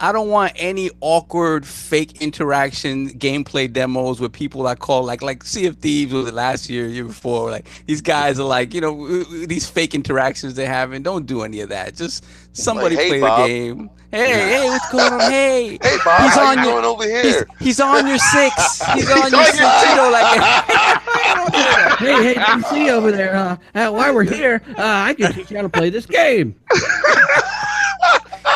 I don't want any awkward fake interaction gameplay demos with people I call like Sea of Thieves was it last year before. Like these guys are like, these fake interactions they're having. Don't do any of that. Just somebody play Bob. the game. Hey, what's going on? Hey, Bob, he's how on you your doing over here? He's on your 6. He's on your 6. Hey, you see over there? While we're here, I can teach you how to play this game.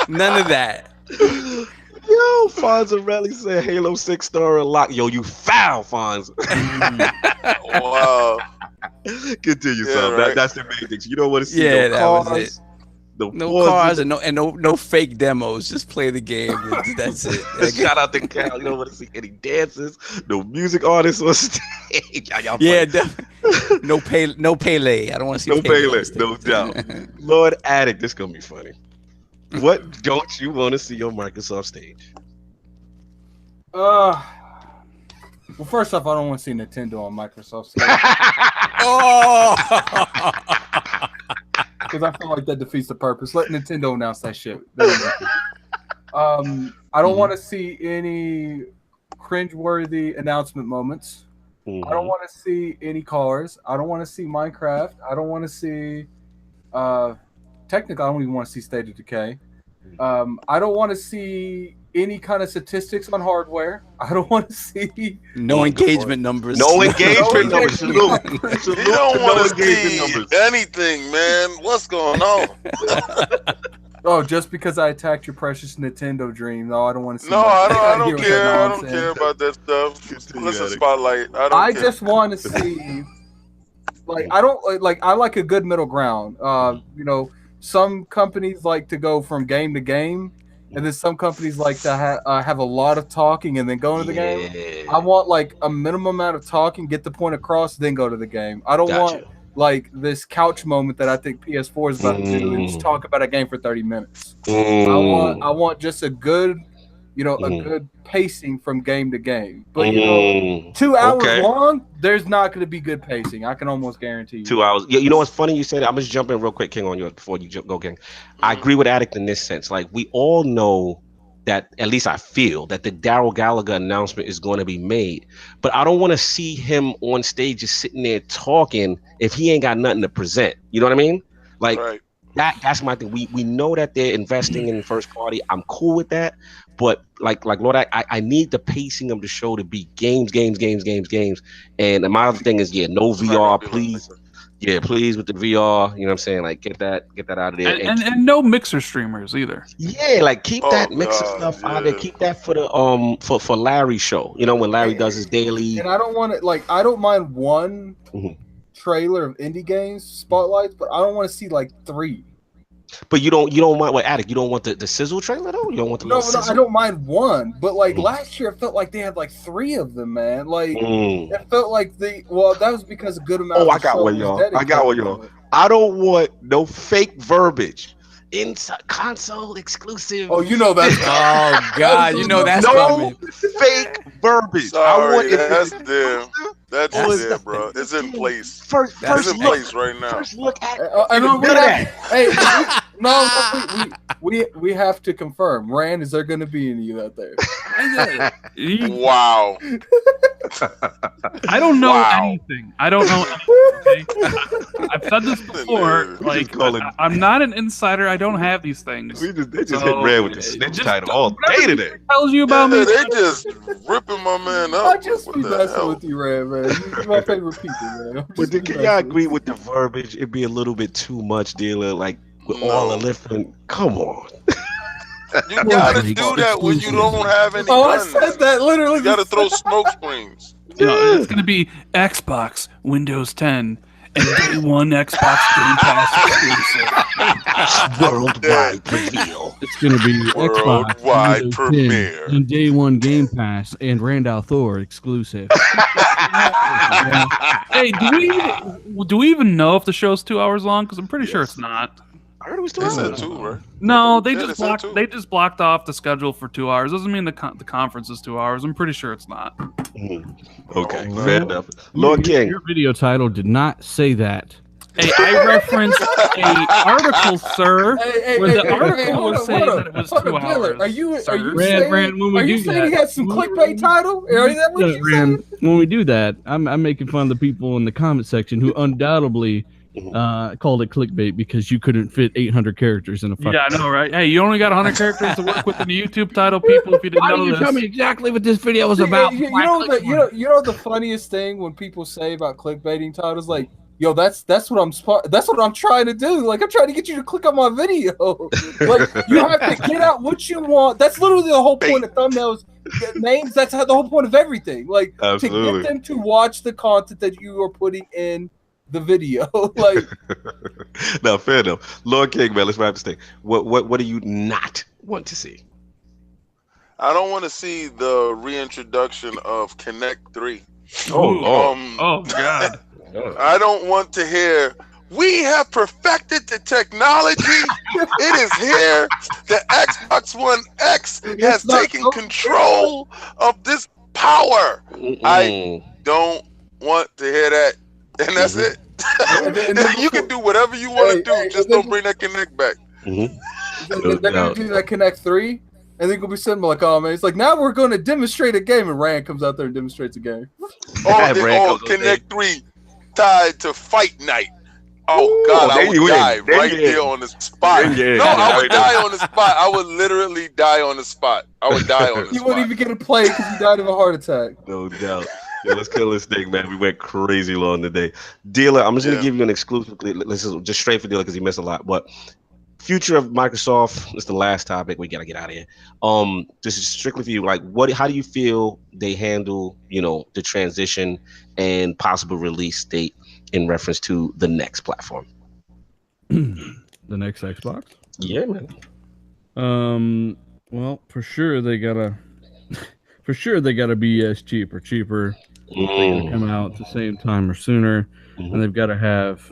None of that. Yo, Fonzarelli said Halo 6 star unlocked. Yo, you foul, Fonz. Wow. Continue, Yeah, son. right. That's the main thing. You don't want to see Yeah, no that cars, was it. no cars and no fake demos. Just play the game. That's it. Shout out to Cal. You don't want to see any dances, no music artists on stage. Y'all yeah, definitely. No Pele. I don't want to see no Pele, no doubt. Lord Addict, this gonna be funny. What don't you want to see on Microsoft stage? Well, first off, I don't want to see Nintendo on Microsoft stage because I feel like that defeats the purpose. Let Nintendo announce that shit. I don't want to see any cringeworthy announcement moments. I don't want to see any cars. I don't want to see Minecraft. I don't want to see. Technically, I don't even want to see State of Decay. I don't want to see any kind of statistics on hardware. I don't want to see no engagement numbers. No engagement numbers. You don't want to see anything, man. What's going on? Oh, just because I attacked your precious Nintendo dream. No, I don't want to see. No, I don't hear care. that I don't nonsense. care about that stuff. Listen, Spotlight. I just want to see. I like a good middle ground. Some companies like to go from game to game, and then some companies like to have a lot of talking and then go into the game. I want like a minimum amount of talking, get the point across, then go to the game. I don't want like this couch moment that I think PS4 is about to do and just talk about a game for 30 minutes. I want just a good, a good pacing from game to game. But 2 hours long, there's not going to be good pacing. I can almost guarantee you. 2 hours. You know what's funny? You said I'm just jumping real quick, King, on you before you go, King. I agree with Addict in this sense. Like we all know that, at least I feel that the Daryl Gallagher announcement is going to be made, but I don't want to see him on stage just sitting there talking if he ain't got nothing to present. You know what I mean? Like that's my thing. We know that they're investing in first party. I'm cool with that. But like Lord, I need the pacing of the show to be games. And my other thing is, no VR, please. Yeah, please with the VR. You know what I'm saying? Like get that out of there. And no mixer streamers either. Yeah, like keep that mixer stuff out there. Keep that for the for Larry's show. When Larry does his daily. And I don't want it. Like I don't mind one trailer of indie games spotlights, but I don't want to see like 3. But you don't want what Addict? You don't want the sizzle trailer though? You don't want the no, I don't mind one, but like last year it felt like they had like 3 of them, man. Like it felt like that was because a good amount. I got one, y'all. I don't want no fake verbiage inside console exclusive. Oh, you know that's Oh God, you know that's no coming. fake verbiage. Sorry, if that's it's there. exclusive, That's or is there, that- bro. It's in place. First It's in look, place right now. first look at I mean, none of that. hey, we have to confirm. Rand, is there going to be any of that there? Wow. I don't know Wow. anything. I don't know anything. Okay? I've said this before. Like, call it- I'm not an insider. I don't have these things. They just So, hit Red with the snitch just title all day whatever today. tells you about Yeah, me. they just ripping my man up. I just What be the messing hell? with you, Rand, man. You're my favorite people, man. I'm But just be can messing y'all with agree you. with the verbiage? It'd be a little bit too much, dealer. Like with all the No. different. Come on. You gotta Like, do that when you don't have any Oh, I guns. said that literally. You gotta throw smoke screens. You know, it's going to be Xbox, Windows 10, and day one Xbox Game Pass exclusive. Worldwide reveal. It's going to be Xbox, Worldwide Windows 10, premiere. and day one Game Pass and Randall Thor exclusive. Hey, do we even know if the show's 2 hours long? Because I'm pretty sure it's not. I heard it was They said 2 two, right? No, they Yeah, just they said blocked. two. They just blocked off the schedule for 2 hours. Doesn't mean the conference is 2 hours. I'm pretty sure it's not. Okay, Oh, fair enough. Lord King. Your video title did not say that. Hey, I referenced a article, sir, where the article hold was on, saying hold that it was on, 2 Dylan, hours. Are you sir. saying, Rand, when we are you do saying that- he has some clickbait title? Is that what you saying? When we do that, I'm making fun of the people in the comment section who undoubtedly called it clickbait because you couldn't fit 800 characters in a fucking. Yeah, I know, right? Hey, you only got 100 characters to work with in the YouTube title, people. If you didn't Why know didn't you this, tell me exactly what this video was about? You know the funniest thing when people say about clickbaiting titles, like, yo, that's what I'm trying to do. Like, I'm trying to get you to click on my video. Like, you have to get out what you want. That's literally the whole point of thumbnails, names. That's how the whole point of everything. Like, Absolutely. to get them to watch the content that you are putting in the video. Like, No, fair enough. Lord King, man, let's wrap this thing. What do you not want to see? I don't want to see the reintroduction of Connect 3. oh god, I don't want to hear, we have perfected the technology. It is here. The Xbox One X has taken control of this power. I don't want to hear that. And that's it. You can do whatever you want to do. Just don't bring that Connect back. they're gonna do that Connect 3, and they're gonna be sitting like, oh man, it's like, now we're gonna demonstrate a game, and Rand comes out there and demonstrates a game. Connect 3 tied to Fight Night. Oh God, I would die right there on the spot. No, I would die on the spot. I would literally die on the spot. I would die on the You spot. wouldn't even get a play because you died of a heart attack. No doubt. Yeah, let's kill this thing, man. We went crazy long today. Dealer, I'm just going to give you an exclusive. This is just straight for Dealer because he missed a lot. But future of Microsoft is the last topic. We got to get out of here. This is strictly for you. Like, how do you feel they handle, the transition and possible release date in reference to the next platform? The next Xbox? Yeah, man. Well, for sure they gotta be as cheaper. They gotta come out at the same time or sooner, and they've got to have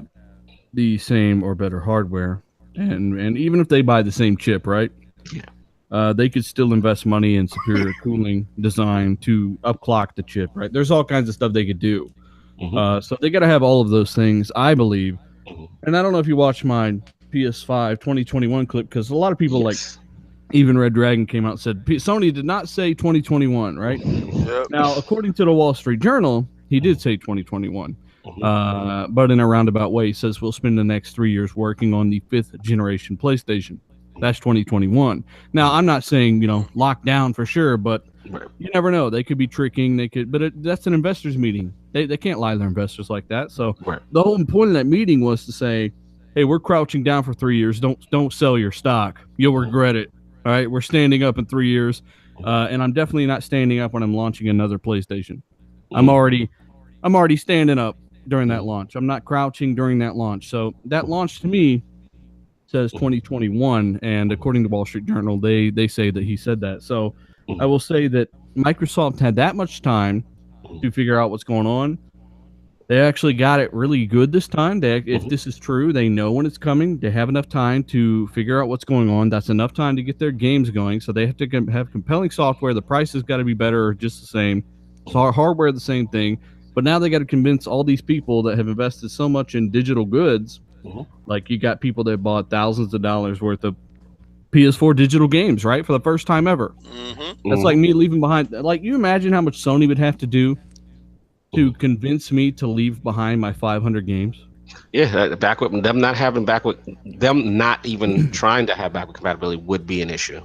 the same or better hardware. And even if they buy the same chip, right? Yeah. They could still invest money in superior cooling design to upclock the chip, right? There's all kinds of stuff they could do. So they got to have all of those things, I believe. And I don't know if you watched my PS5 2021 clip, because a lot of people even Red Dragon came out and said Sony did not say 2021, right? Yep. Now, according to the Wall Street Journal, he did say 2021. But in a roundabout way, he says we'll spend the next 3 years working on the 5th generation PlayStation. That's 2021. Now, I'm not saying, lock down for sure, but you never know. They could be tricking. That's an investors meeting. They can't lie to their investors like that. So the whole point of that meeting was to say, hey, we're crouching down for 3 years. Don't sell your stock. You'll regret it. All right, we're standing up in 3 years, and I'm definitely not standing up when I'm launching another PlayStation. I'm already standing up during that launch. I'm not crouching during that launch. So that launch to me says 2021, and according to Wall Street Journal, they say that he said that. So I will say that Microsoft had that much time to figure out what's going on. They actually got it really good this time. If this is true, they know when it's coming. They have enough time to figure out what's going on. That's enough time to get their games going. So they have to have compelling software. The price has got to be better or just the same. Hardware, the same thing. But now they got to convince all these people that have invested so much in digital goods. Like you got people that bought thousands of dollars worth of PS4 digital games, right? For the first time ever. That's like me leaving behind. Like, you imagine how much Sony would have to do to convince me to leave behind my 500 games? Yeah, backward, them not even trying to have backward compatibility would be an issue.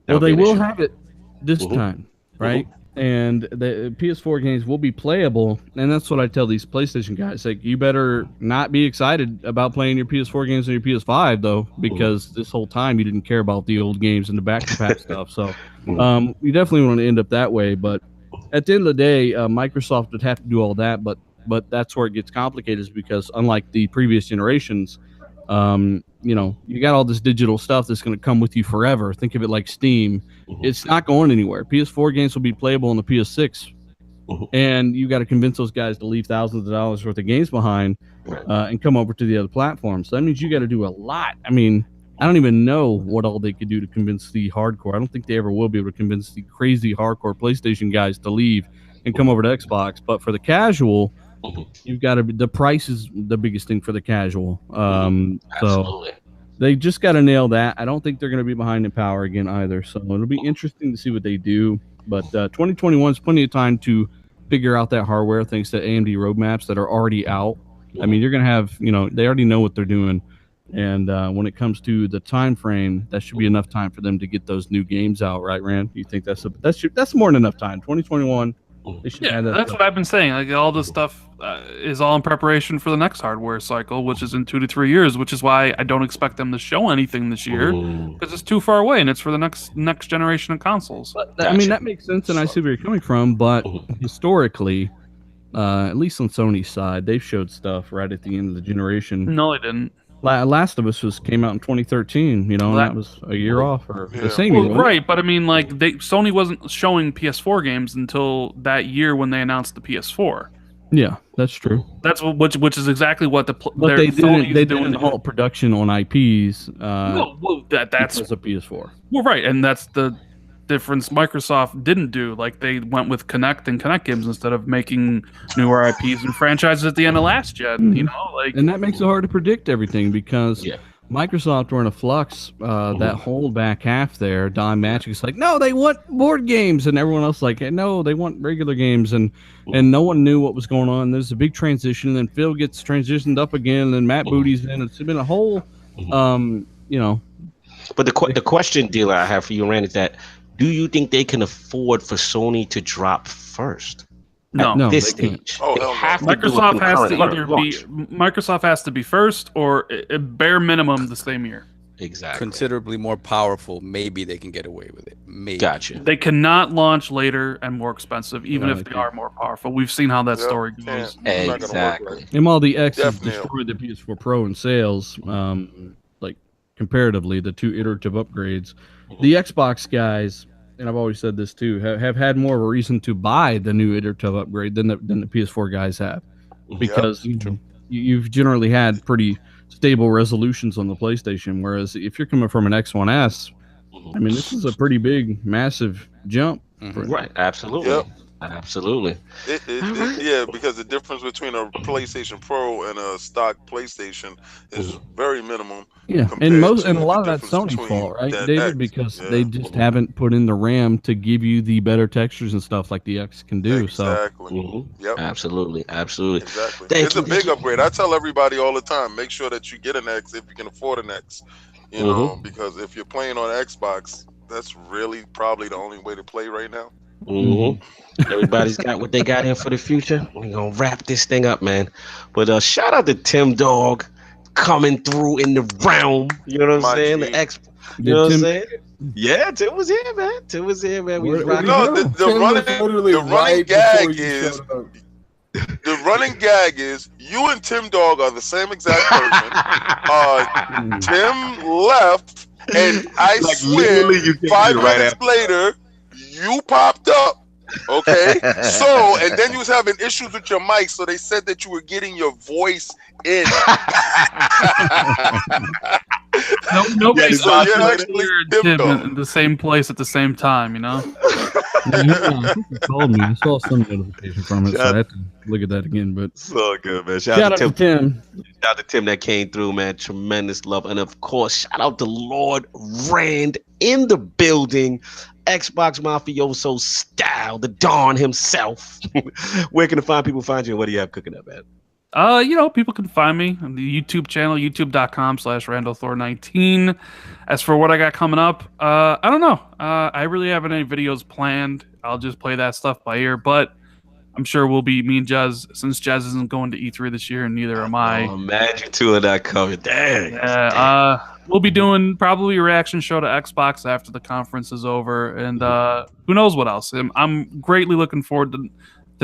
Well, they will have it this time, right? And the PS4 games will be playable, and that's what I tell these PlayStation guys. Like, you better not be excited about playing your PS4 games on your PS5, though, because this whole time you didn't care about the old games and the back-to-back stuff. So you definitely want to end up that way, but at the end of the day, Microsoft would have to do all that, but that's where it gets complicated, is because unlike the previous generations, you got all this digital stuff that's going to come with you forever. Think of it like Steam. It's not going anywhere. PS4 games will be playable on the PS6, and you got to convince those guys to leave thousands of dollars worth of games behind and come over to the other platforms. So that means you got to do a lot. I mean, I don't even know what all they could do to convince the hardcore. I don't think they ever will be able to convince the crazy hardcore PlayStation guys to leave and come over to Xbox. But for the casual, you've got to be, the price is the biggest thing for the casual. So they just got to nail that. I don't think they're going to be behind in power again either. So it'll be interesting to see what they do. But 2021 is plenty of time to figure out that hardware, thanks to AMD roadmaps that are already out. I mean, you're going to have, they already know what they're doing. And when it comes to the time frame, that should be enough time for them to get those new games out, right, Rand? You think that's more than enough time? 2021. They should add that that's stuff. what I've been saying. Like, all this stuff is all in preparation for the next hardware cycle, which is in 2 to 3 years. Which is why I don't expect them to show anything this year, because it's too far away, and it's for the next generation of consoles. I mean, that makes sense, and I see where you're coming from. But historically, at least on Sony's side, they've showed stuff right at the end of the generation. No, they didn't. Last of Us came out in 2013, and that was a year off, or the same year. Right, but I mean, like, Sony wasn't showing PS4 games until that year when they announced the PS4. Yeah, that's true. That's which is exactly what they didn't halt production on IPs. That's because of PS4. Well, right, and that's the difference Microsoft didn't do. Like, they went with Kinect and Kinect games instead of making newer IPs and franchises at the end of last gen. And that makes it hard to predict everything, because Microsoft were in a flux. That whole back half there, Don Magic's like, no, they want board games, and everyone else like, no, they want regular games, and no one knew what was going on. There's a big transition, and then Phil gets transitioned up again, and then Matt Booty's in. It's been a whole, But the question, Dealer, I have for you, Rand, is that, do you think they can afford for Sony to drop first? No, at this stage. Microsoft has to be first, or a bare minimum the same year. Exactly. Considerably more powerful. Maybe they can get away with it. Maybe. Gotcha. They cannot launch later and more expensive, even if they are more powerful. We've seen how that story goes. Exactly. And while the X has destroyed the PS4 Pro in sales, comparatively, the two iterative upgrades, the Xbox guys, and I've always said this too, have had more of a reason to buy the new iterative upgrade than the PS4 guys have, because you've generally had pretty stable resolutions on the PlayStation, whereas if you're coming from an X1S, I mean, this is a pretty big, massive jump. Right, absolutely. Absolutely. Yeah, because the difference between a PlayStation Pro and a stock PlayStation is very minimum. Yeah, and a lot of that's Sony's fault, right, David? Because they just haven't put in the RAM to give you the better textures and stuff like the X can do. Exactly. Yep. Absolutely. Exactly. It's a big upgrade. I tell everybody all the time, make sure that you get an X if you can afford an X. You know, because if you're playing on Xbox, that's really probably the only way to play right now. Everybody's got what they got in for the future. We're gonna wrap this thing up, man. But shout out to Timdog coming through in the realm. You know what I'm saying? The X. You know what I'm saying? Yeah, Tim was here, man. We was rocking. No, the running gag is. The running gag is you and Timdog are the same exact person. Tim left, and I swear 5 minutes later, you popped up Okay, so and then you was having issues with your mic, so they said that you were getting your voice in. Nobody's so you're actually Tim in the same place at the same time, you know. I think you called me. I saw some notification from it, so I had to look at that again. But it's all good, man. Shout out to Tim. Shout out to Tim that came through, man. Tremendous love. And of course, shout out to Lord Rand in the building. Xbox Mafioso style, the Don himself. Where can the fine people find you, and what do you have cooking up, man? People can find me on the YouTube channel, youtube.com/RandallThor19. As for what I got coming up, I don't know. I really haven't any videos planned. I'll just play that stuff by ear, but I'm sure we'll be, me and Jazz, since Jazz isn't going to E3 this year, and neither am I. Oh, imagine two of that coming. Dang. We'll be doing probably a reaction show to Xbox after the conference is over, and who knows what else. I'm greatly looking forward to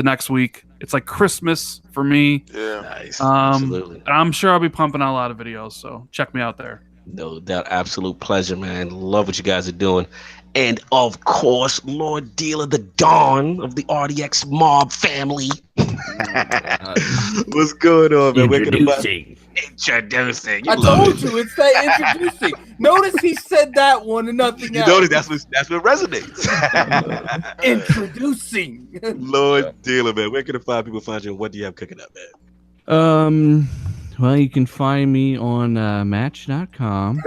next week. It's like Christmas for me. Yeah, nice. Absolutely. I'm sure I'll be pumping out a lot of videos, so check me out there. No doubt. Absolute pleasure, man. Love what you guys are doing. And of course, Lord Dealer, the Dawn of the RDX mob family. What's going on, man? Introducing. I told you, it's that introducing. Notice he said that one and nothing else. You notice that's what resonates. Introducing. Lord Dealer, man. Where can the fine people find you, and what do you have cooking up, man? Well, you can find me on Match.com.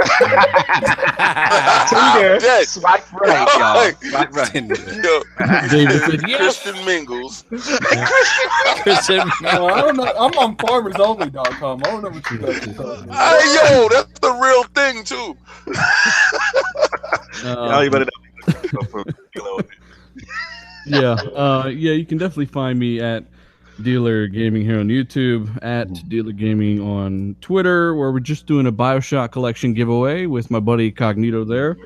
Tinder. Swipe right, y'all. Swipe right. David said, yes. Christian Mingles. Christian Well, I don't know. I'm on FarmersOnly.com. I don't know what you guys are talking about. Hey, yo, that's the real thing too. Y'all, you better not. Yeah, you can definitely find me at Dealer Gaming here on YouTube, at Dealer Gaming on Twitter, where we're just doing a BioShock collection giveaway with my buddy Cognito there.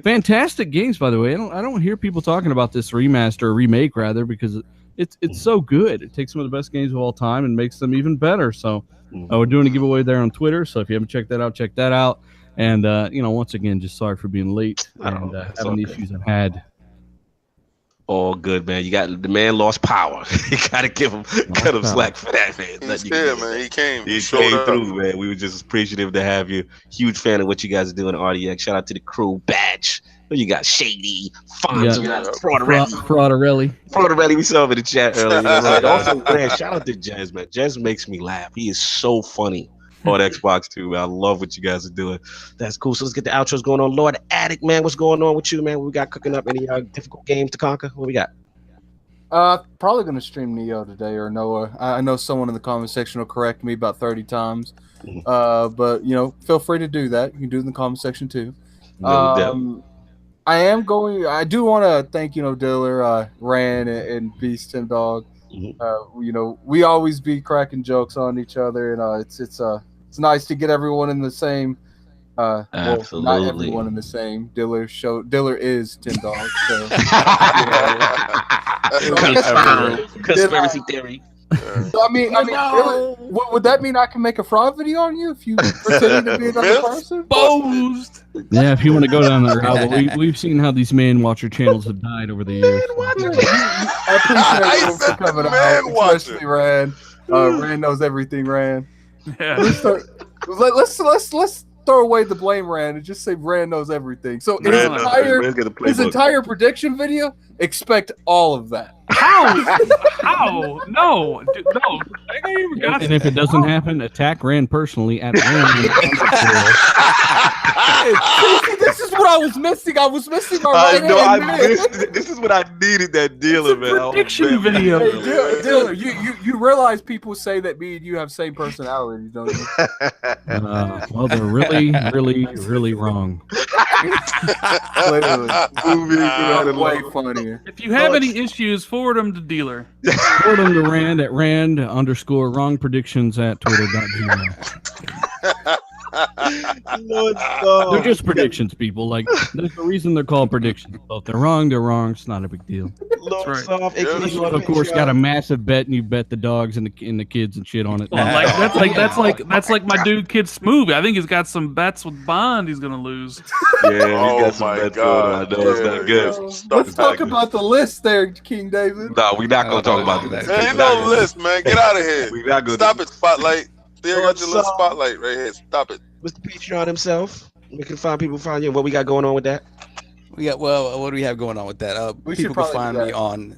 Fantastic games, by the way. I don't hear people talking about this remaster or remake, rather, because it's so good. It takes some of the best games of all time and makes them even better. So we're doing a giveaway there on Twitter. So if you haven't checked that out, check that out. And once again, just sorry for being late and having the issues I've had. All good, man. You got the man lost power. You gotta cut him slack for that, man. He's here, man. He came. He came through, man. We were just appreciative to have you. Huge fan of what you guys are doing at RDX. Shout out to the crew, Batch. You got Shady, Fonz, Fraudarelli. We saw him in the chat earlier. Right. Also, man, shout out to Jazz, man. Jazz makes me laugh. He is so funny on Xbox too, man. I love what you guys are doing. That's cool. So let's get the outros going on. Lord Addict, man, what's going on with you, man? What we got cooking up? Any difficult games to conquer? What we got? Probably gonna stream Neo today or Noah. I know someone in the comment section will correct me about 30 times. But feel free to do that. You can do it in the comment section too. No doubt. I do want to thank Diller, Ran, and Beast Timdog. We always be cracking jokes on each other, and it's nice to get everyone in the same. Absolutely. Well, not everyone in the same. Diller is Timdog. So. Conspiracy theory. So, really, would that mean I can make a fraud video on you if you pretend to be another person? Exposed. Yeah, if you want to go down that route, we've seen how these man watcher channels have died over the years. I appreciate everyone for coming out, especially Rand. Rand knows everything, Rand. Yeah. Let's throw away the blame, Rand, and just say Rand knows everything. So his entire prediction video, expect all of that. How? No. And if it doesn't happen, attack Rand personally at Rand. This is what I was missing. I was missing our right hand. This is what I needed, that Dealer, man. Prediction video. Hey, Dealer, you realize people say that me and you have same personalities, don't you? Well, they're really, really, really wrong. Way funnier. If you have any issues, forward them to Dealer. Forward them to Rand at Rand_wrongpredictions at twitter.gmail. Lord, so- They're just predictions, people. Like, there's a reason they're called predictions. So if they're wrong, they're wrong. It's not a big deal. Lord, right. soft, Yeah, AKA you Of course, got a massive bet, and you bet the dogs and the kids and shit on it. Well, that's like my dude Kid Smoothie. I think he's got some bets with Bond he's gonna lose. Yeah, he Oh got some my bets going on. I God. know it's not good. Let's talk about the list there, King David. No, we're not gonna talk about that. There ain't no list, man. Get out of here. We not gonna Stop it, Spotlight. There got your little So- spotlight right here. Stop it. Mr. Patreon himself. We can find people find you. What we got going on with that? We got what do we have going on with that? We should People can probably find do me that. on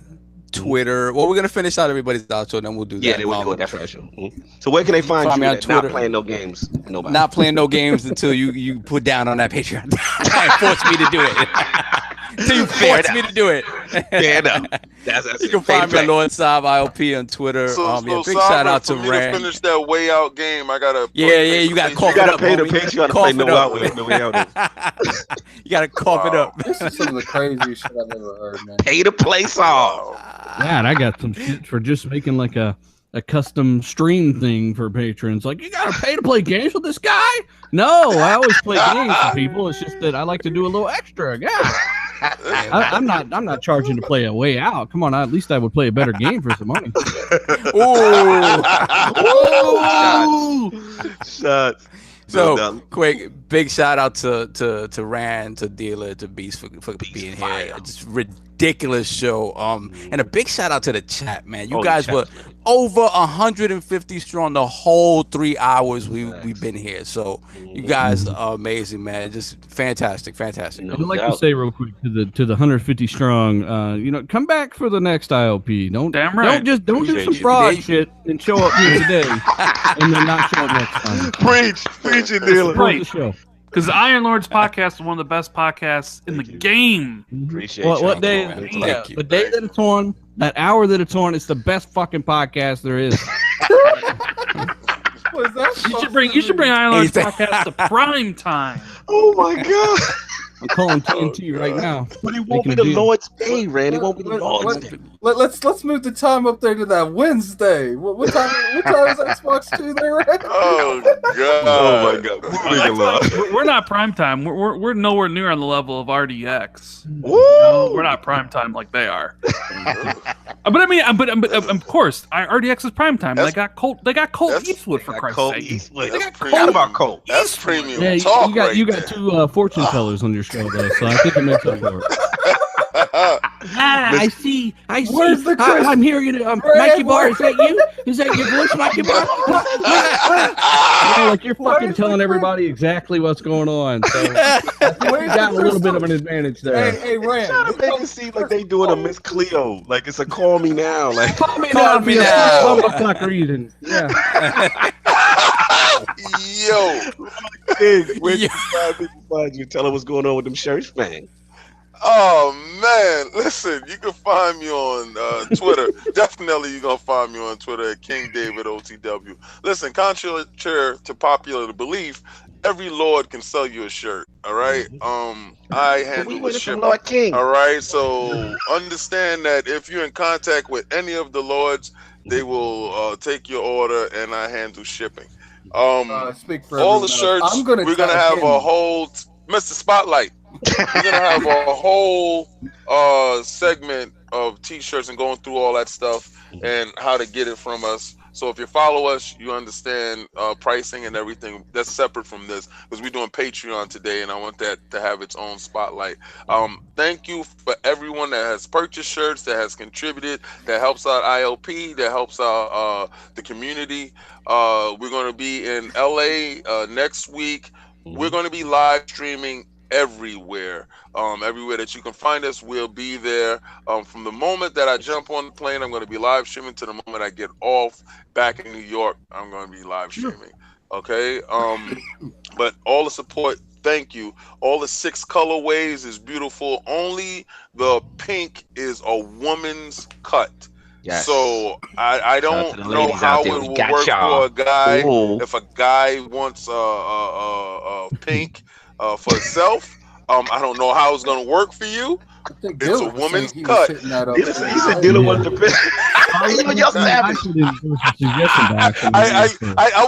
Twitter. Well, we're gonna finish out everybody's outro, and then we'll do that. Yeah, they will do it. That's right. Sure. So where can they find Find you? me on That not Twitter. playing no games. Nobody. Not playing no games until you put down on that Patreon. Force me to do it. Until you force me to do it. Fair enough. That's You can find me on Lord Saab ILP on Twitter. Big shout out to for me Rand. to finish that way out game. I gotta. Yeah, you gotta cough You it gotta up. pay the homie. Patreon to Cough play it no up. out with the way out. You gotta cough it up. This is some of the craziest shit I've ever heard, man. Pay to play song. Man, I got some shit for just making like a custom stream thing for patrons. Like, you gotta pay to play games with this guy? No, I always play games for people. It's just that I like to do a little extra. Yeah. I'm not charging to play a way out. Come on, at least I would play a better game for some money. Ooh. Shots. So quick, big shout out to Rand, to Dealer, to Beast for being here. Just ridiculous show. And a big shout out to the chat, man. You guys were over 150 strong the whole 3 hours we've been here. So you guys are amazing, man. Just fantastic. I'd like to say real quick to the 150 strong, come back for the next IOP. Don't do some fraud shit and show up here today and then not show up next time. Preach it, Dealer. Support the show. Because the Iron Lords podcast is one of the best podcasts in the game. Appreciate What you. day? Thank you. The day that it's on, that hour that it's on, it's the best fucking podcast there is. What is that? You should bring Iron Lords Hey, podcast to prime time. Oh my God. I'm calling TNT right now. But it won't be Making a the deal. Lord's Day, Randy. It won't be the Lord's Day. Let's move the time up there to that Wednesday. What time is Xbox 2 there, right? Oh God. Oh my God. Moving along. We're not prime time. We're nowhere near on the level of RDX. Woo! We're not prime time like they are. But I mean, but of course, RDX is prime time. They got Colt Eastwood for Christ's Colt sake. Eastwood. That's I forgot about Colt. That's premium Yeah, talk. you got right two fortune tellers on your show though, so I think it makes up for it. I see. Where's the Chris? I'm hearing it. Mikey Bar, is that you? Is that your voice, Mikey Bar? Like you're fucking telling everybody exactly what's going on. So I think you got a little bit of an advantage there. Hey, Rand. Trying to make it seem like they doing a Miss Cleo, like it's a call me now, like Call me Call me now. Motherfucker eating. Yeah. Yo, Big, where can people find you? Tell them what's going on with them shirts, man. oh man, listen, you can find me on Twitter. Definitely, you're gonna find me on Twitter at King David OTW. Listen, contrary to popular belief, every Lord can sell you a shirt. All right. I handle the shipping. Lord King. All right. So understand that if you're in contact with any of the Lords, they will take your order, and I handle shipping. Speak for All the everyone else. shirts. We're gonna have a whole Mr. Spotlight. We're gonna have a whole segment of T-shirts and going through all that stuff and how to get it from us. So if you follow us, you understand pricing and everything. That's separate from this because we're doing Patreon today, and I want that to have its own spotlight. Thank you for everyone that has purchased shirts, that has contributed, that helps out ILP, that helps out the community. We're going to be in LA next week. We're going to be live streaming everywhere. Everywhere that you can find us, we'll be there. From the moment that I jump on the plane, I'm going to be live streaming to the moment I get off back in New York. I'm going to be live streaming. Okay. But all the support, thank you. All the 6 colorways is beautiful. Only the pink is a woman's cut. Yes. So I don't to the know ladies how out there. it We will got work y'all. for a guy. Ooh. If a guy wants a pink for himself, I don't know how it's gonna work for you. It's a woman's cut. He said Dylan wanted to pick. You're savage. I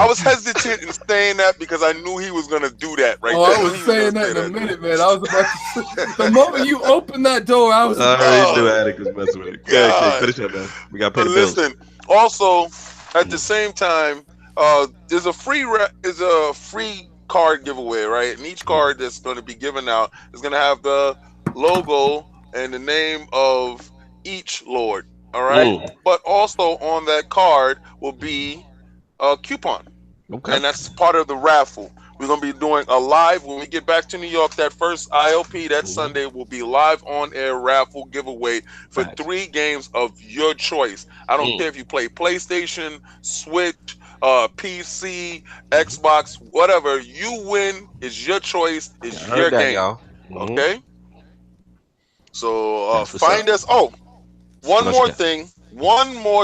was hesitant in saying that because I knew he was gonna do that right there. I was saying that in a minute, man. I was about to the moment you opened that door, I was like, he knew Attic was messing with it. Yeah, finish up, man. We got to pay the bills. Listen, also at the same time, there's a free card giveaway, right? And each card that's going to be given out is going to have the logo and the name of each Lord. All right, but also on that card will be a coupon, and that's part of the raffle. We're gonna be doing a live when we get back to New York. That first ILP that Sunday will be live on air raffle giveaway for 3 games of your choice. I don't care if you play PlayStation, Switch, PC, Xbox, whatever. You win. It's your choice. It's your game. Y'all. Okay. So find us. Oh. One more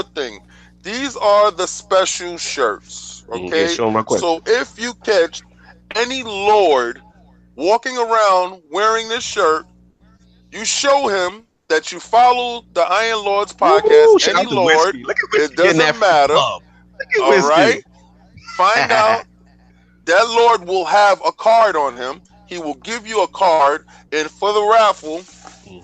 thing. These are the special shirts. Okay. So if you catch any Lord walking around wearing this shirt, you show him that you follow the Iron Lords podcast. Any Lord, it doesn't matter. All right. Find out that Lord will have a card on him. He will give you a card, and for the raffle,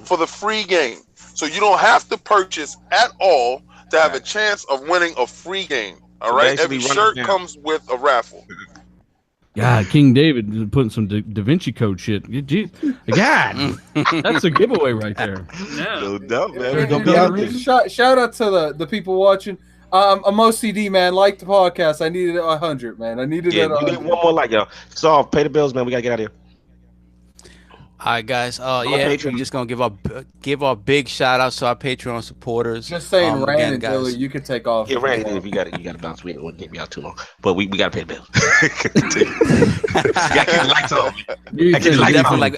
for the free game. So you don't have to purchase at all to have a chance of winning a free game. All right, every shirt comes with a raffle. God, King David is putting some Da Vinci Code shit. God, that's a giveaway right there. Yeah. No doubt, man. Shout out to the people watching. I'm OCD, man. Like the podcast. I needed 100, man. I needed that. We need one more like, y'all. So pay the bills, man. We gotta get out of here. All right, guys. We're just gonna give our big shout outs to our Patreon supporters. Just saying, Rand and Billy, you can take off. Yeah, Rand, if you got to bounce, we don't want to get me out too long. But we got to pay the bills. You got to keep the lights on.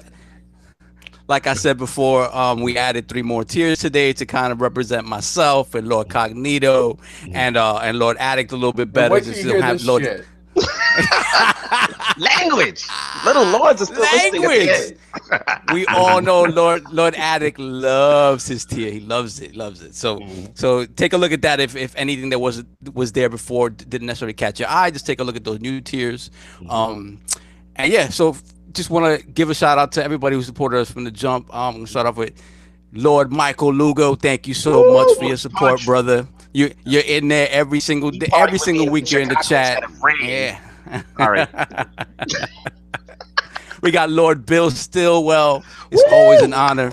Like I said before, we added 3 more tiers today to kind of represent myself and Lord Cognito and Lord Addict a little bit better. Wait till you hear this shit. Language. Little Lords are still listening. We all know Lord Addict loves his tier. He loves it. So take a look at that. If anything that was there before didn't necessarily catch your eye, just take a look at those new tiers. And yeah, so just want to give a shout out to everybody who supported us from the jump. I'm gonna start off with Lord Michael Lugo. Thank you so much for your support, brother. You're in there every single day, every single week. You're in the chat. Yeah. All right. We got Lord Bill Stillwell. It's always an honor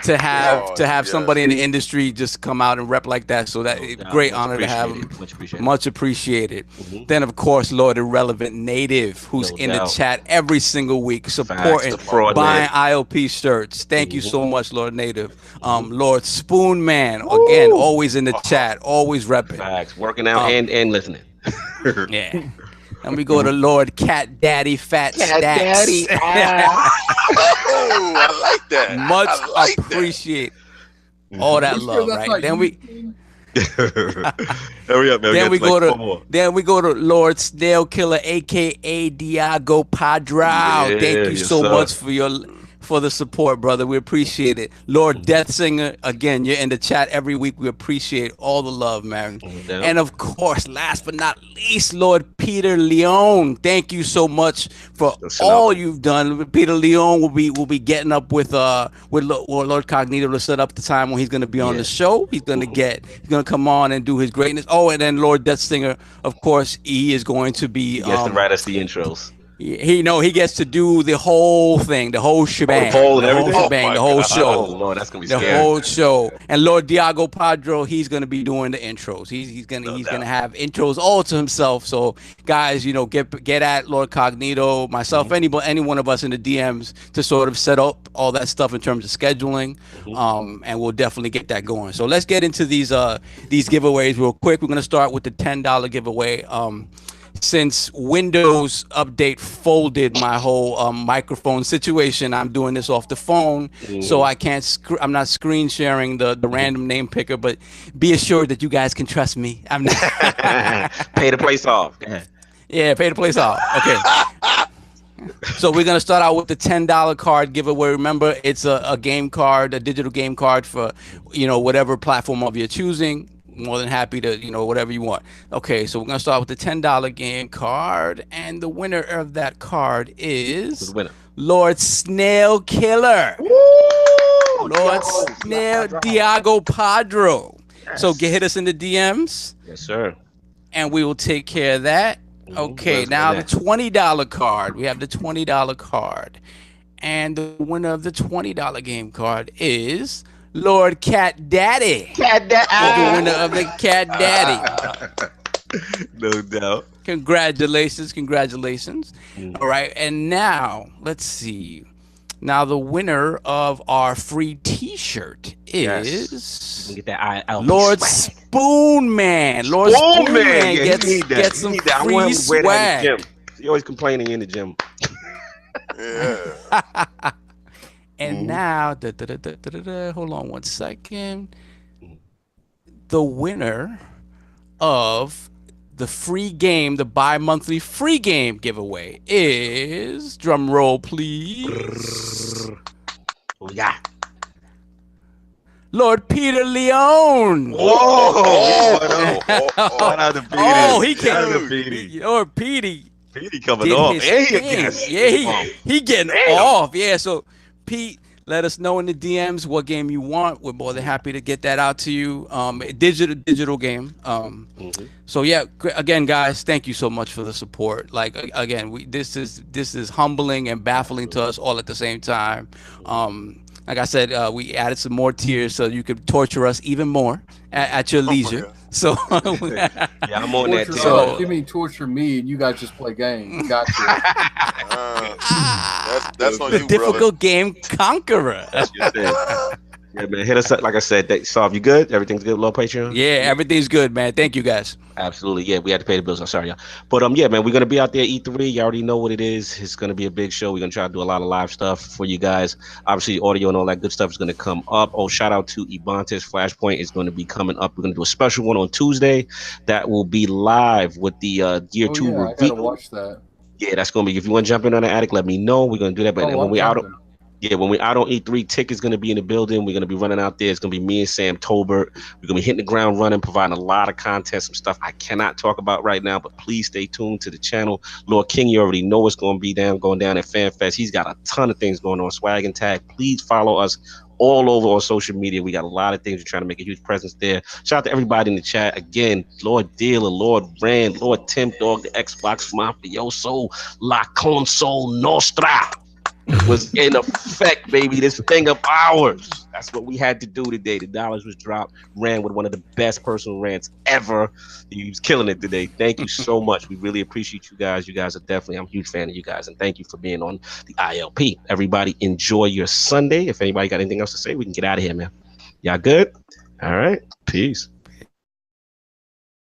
to have somebody in the industry just come out and rep like that. So that great honor to have him. Much appreciated. Then of course Lord Irrelevant Native, who's in the chat every single week supporting, buying IOP shirts. Thank you so much, Lord Native. Lord Spoon Man, again, always in the chat, always repping. Facts. Working out and listening. Yeah. And we go to Lord Cat Daddy Fat Stats. Daddy. Oh, I like that. Much appreciate all that love, right? Then we hurry up, man. Then we go to Lord Snail Killer, aka Diago Padrão. Thank you so much for the support, brother. We appreciate it. Lord Death Singer, again, you're in the chat every week. We appreciate all the love, man. And of course, last but not least, Lord Peter Leon. Thank you so much for all you've done. Peter Leon will be getting up with Lord Cognito to set up the time when he's going to be on the show. He's going to come on and do his greatness. Oh, and then Lord Death Singer, of course, he is going to be. He gets to write us the intros. He gets to do the whole thing, the whole shebang, the whole show. Oh, Lord, that's gonna be scary. The whole show. And Lord Diago Padrão, he's gonna be doing the intros. He's gonna have intros all to himself. So guys, get at Lord Cognito, myself, any one of us in the DMs to sort of set up all that stuff in terms of scheduling. And we'll definitely get that going. So let's get into these giveaways real quick. We're gonna start with the $10 giveaway. Since Windows Update folded my whole microphone situation, I'm doing this off the phone, so I can't. I'm not screen sharing the random name picker, but be assured that you guys can trust me. I'm not. Pay the place off. Yeah, pay the place off. Okay. So we're gonna start out with the $10 card giveaway. Remember, it's a game card, a digital game card for, whatever platform of your choosing. More than happy to, whatever you want. Okay, so we're gonna start with the $10 game card, and the winner of that card is Lord Snail Killer. Woo! Lord Snail Diago Padro. Yes. So hit us in the DMs. Yes, sir. And we will take care of that. Okay, now the $20 card. We have the $20 card. And the winner of the $20 game card is Lord Cat Daddy. Cat Daddy. The winner of the Cat Daddy. No doubt. Congratulations. All right, and now, let's see. Now the winner of our free T-shirt is get that Lord Spoonman. Lord Spoonman gets some free swag. He always complaining in the gym. Yeah. And now, hold on one second. The winner of the free game, the bi-monthly free game giveaway is, drum roll please. What we got? Lord Peter Leone. Whoa! Shout out to Peter. Oh, he Shout out to came. Petey. Lord Petey. Petey coming off. He getting off. Yeah, so Pete, let us know in the DMs what game you want. We're more than happy to get that out to you. Digital game. So yeah, again, guys, thank you so much for the support. Like again, this is humbling and baffling to us all at the same time. Like I said, we added some more tiers so you could torture us even more at your leisure. So yeah, I'm on that. So if you mean torture me and you guys just play games, got you. That's on the you, difficult brother. game conqueror. Yeah, man, hit us up. Like I said, Solve, you good? Everything's good, low Patreon? Yeah, everything's good, man. Thank you, guys. Absolutely. Yeah, we had to pay the bills. I'm sorry, y'all. But yeah, man, we're gonna be out there E3. You already know what it is. It's gonna be a big show. We're gonna try to do a lot of live stuff for you guys. Obviously, audio and all that good stuff is gonna come up. Oh, shout out to Ebontis. Flashpoint is gonna be coming up. We're gonna do a special one on Tuesday that will be live with the Gear 2 review. I gotta watch that. Yeah, that's gonna be. If you want to jump in on the attic, let me know. We're gonna do that. But when we out on E3, Ticket's gonna be in the building. We're gonna be running out there. It's gonna be me and Sam Tolbert. We're gonna be hitting the ground running, providing a lot of content, some stuff I cannot talk about right now. But please stay tuned to the channel. Lord King, you already know what's gonna be going down at FanFest. He's got a ton of things going on. Swag and Tag. Please follow us all over on social media. We got a lot of things. We're trying to make a huge presence there. Shout out to everybody in the chat. Again, Lord Dealer, Lord Rand, Lord Timdog, the Xbox Mafioso, La Console Nostra was in effect, baby. This thing of ours. That's what we had to do today. The dollars was dropped. Ran with one of the best personal rants ever. He was killing it today. Thank you so much. We really appreciate you guys. You guys are definitely, I'm a huge fan of you guys. And thank you for being on the ILP. Everybody enjoy your Sunday. If anybody got anything else to say, we can get out of here, man. Y'all good? All right. Peace.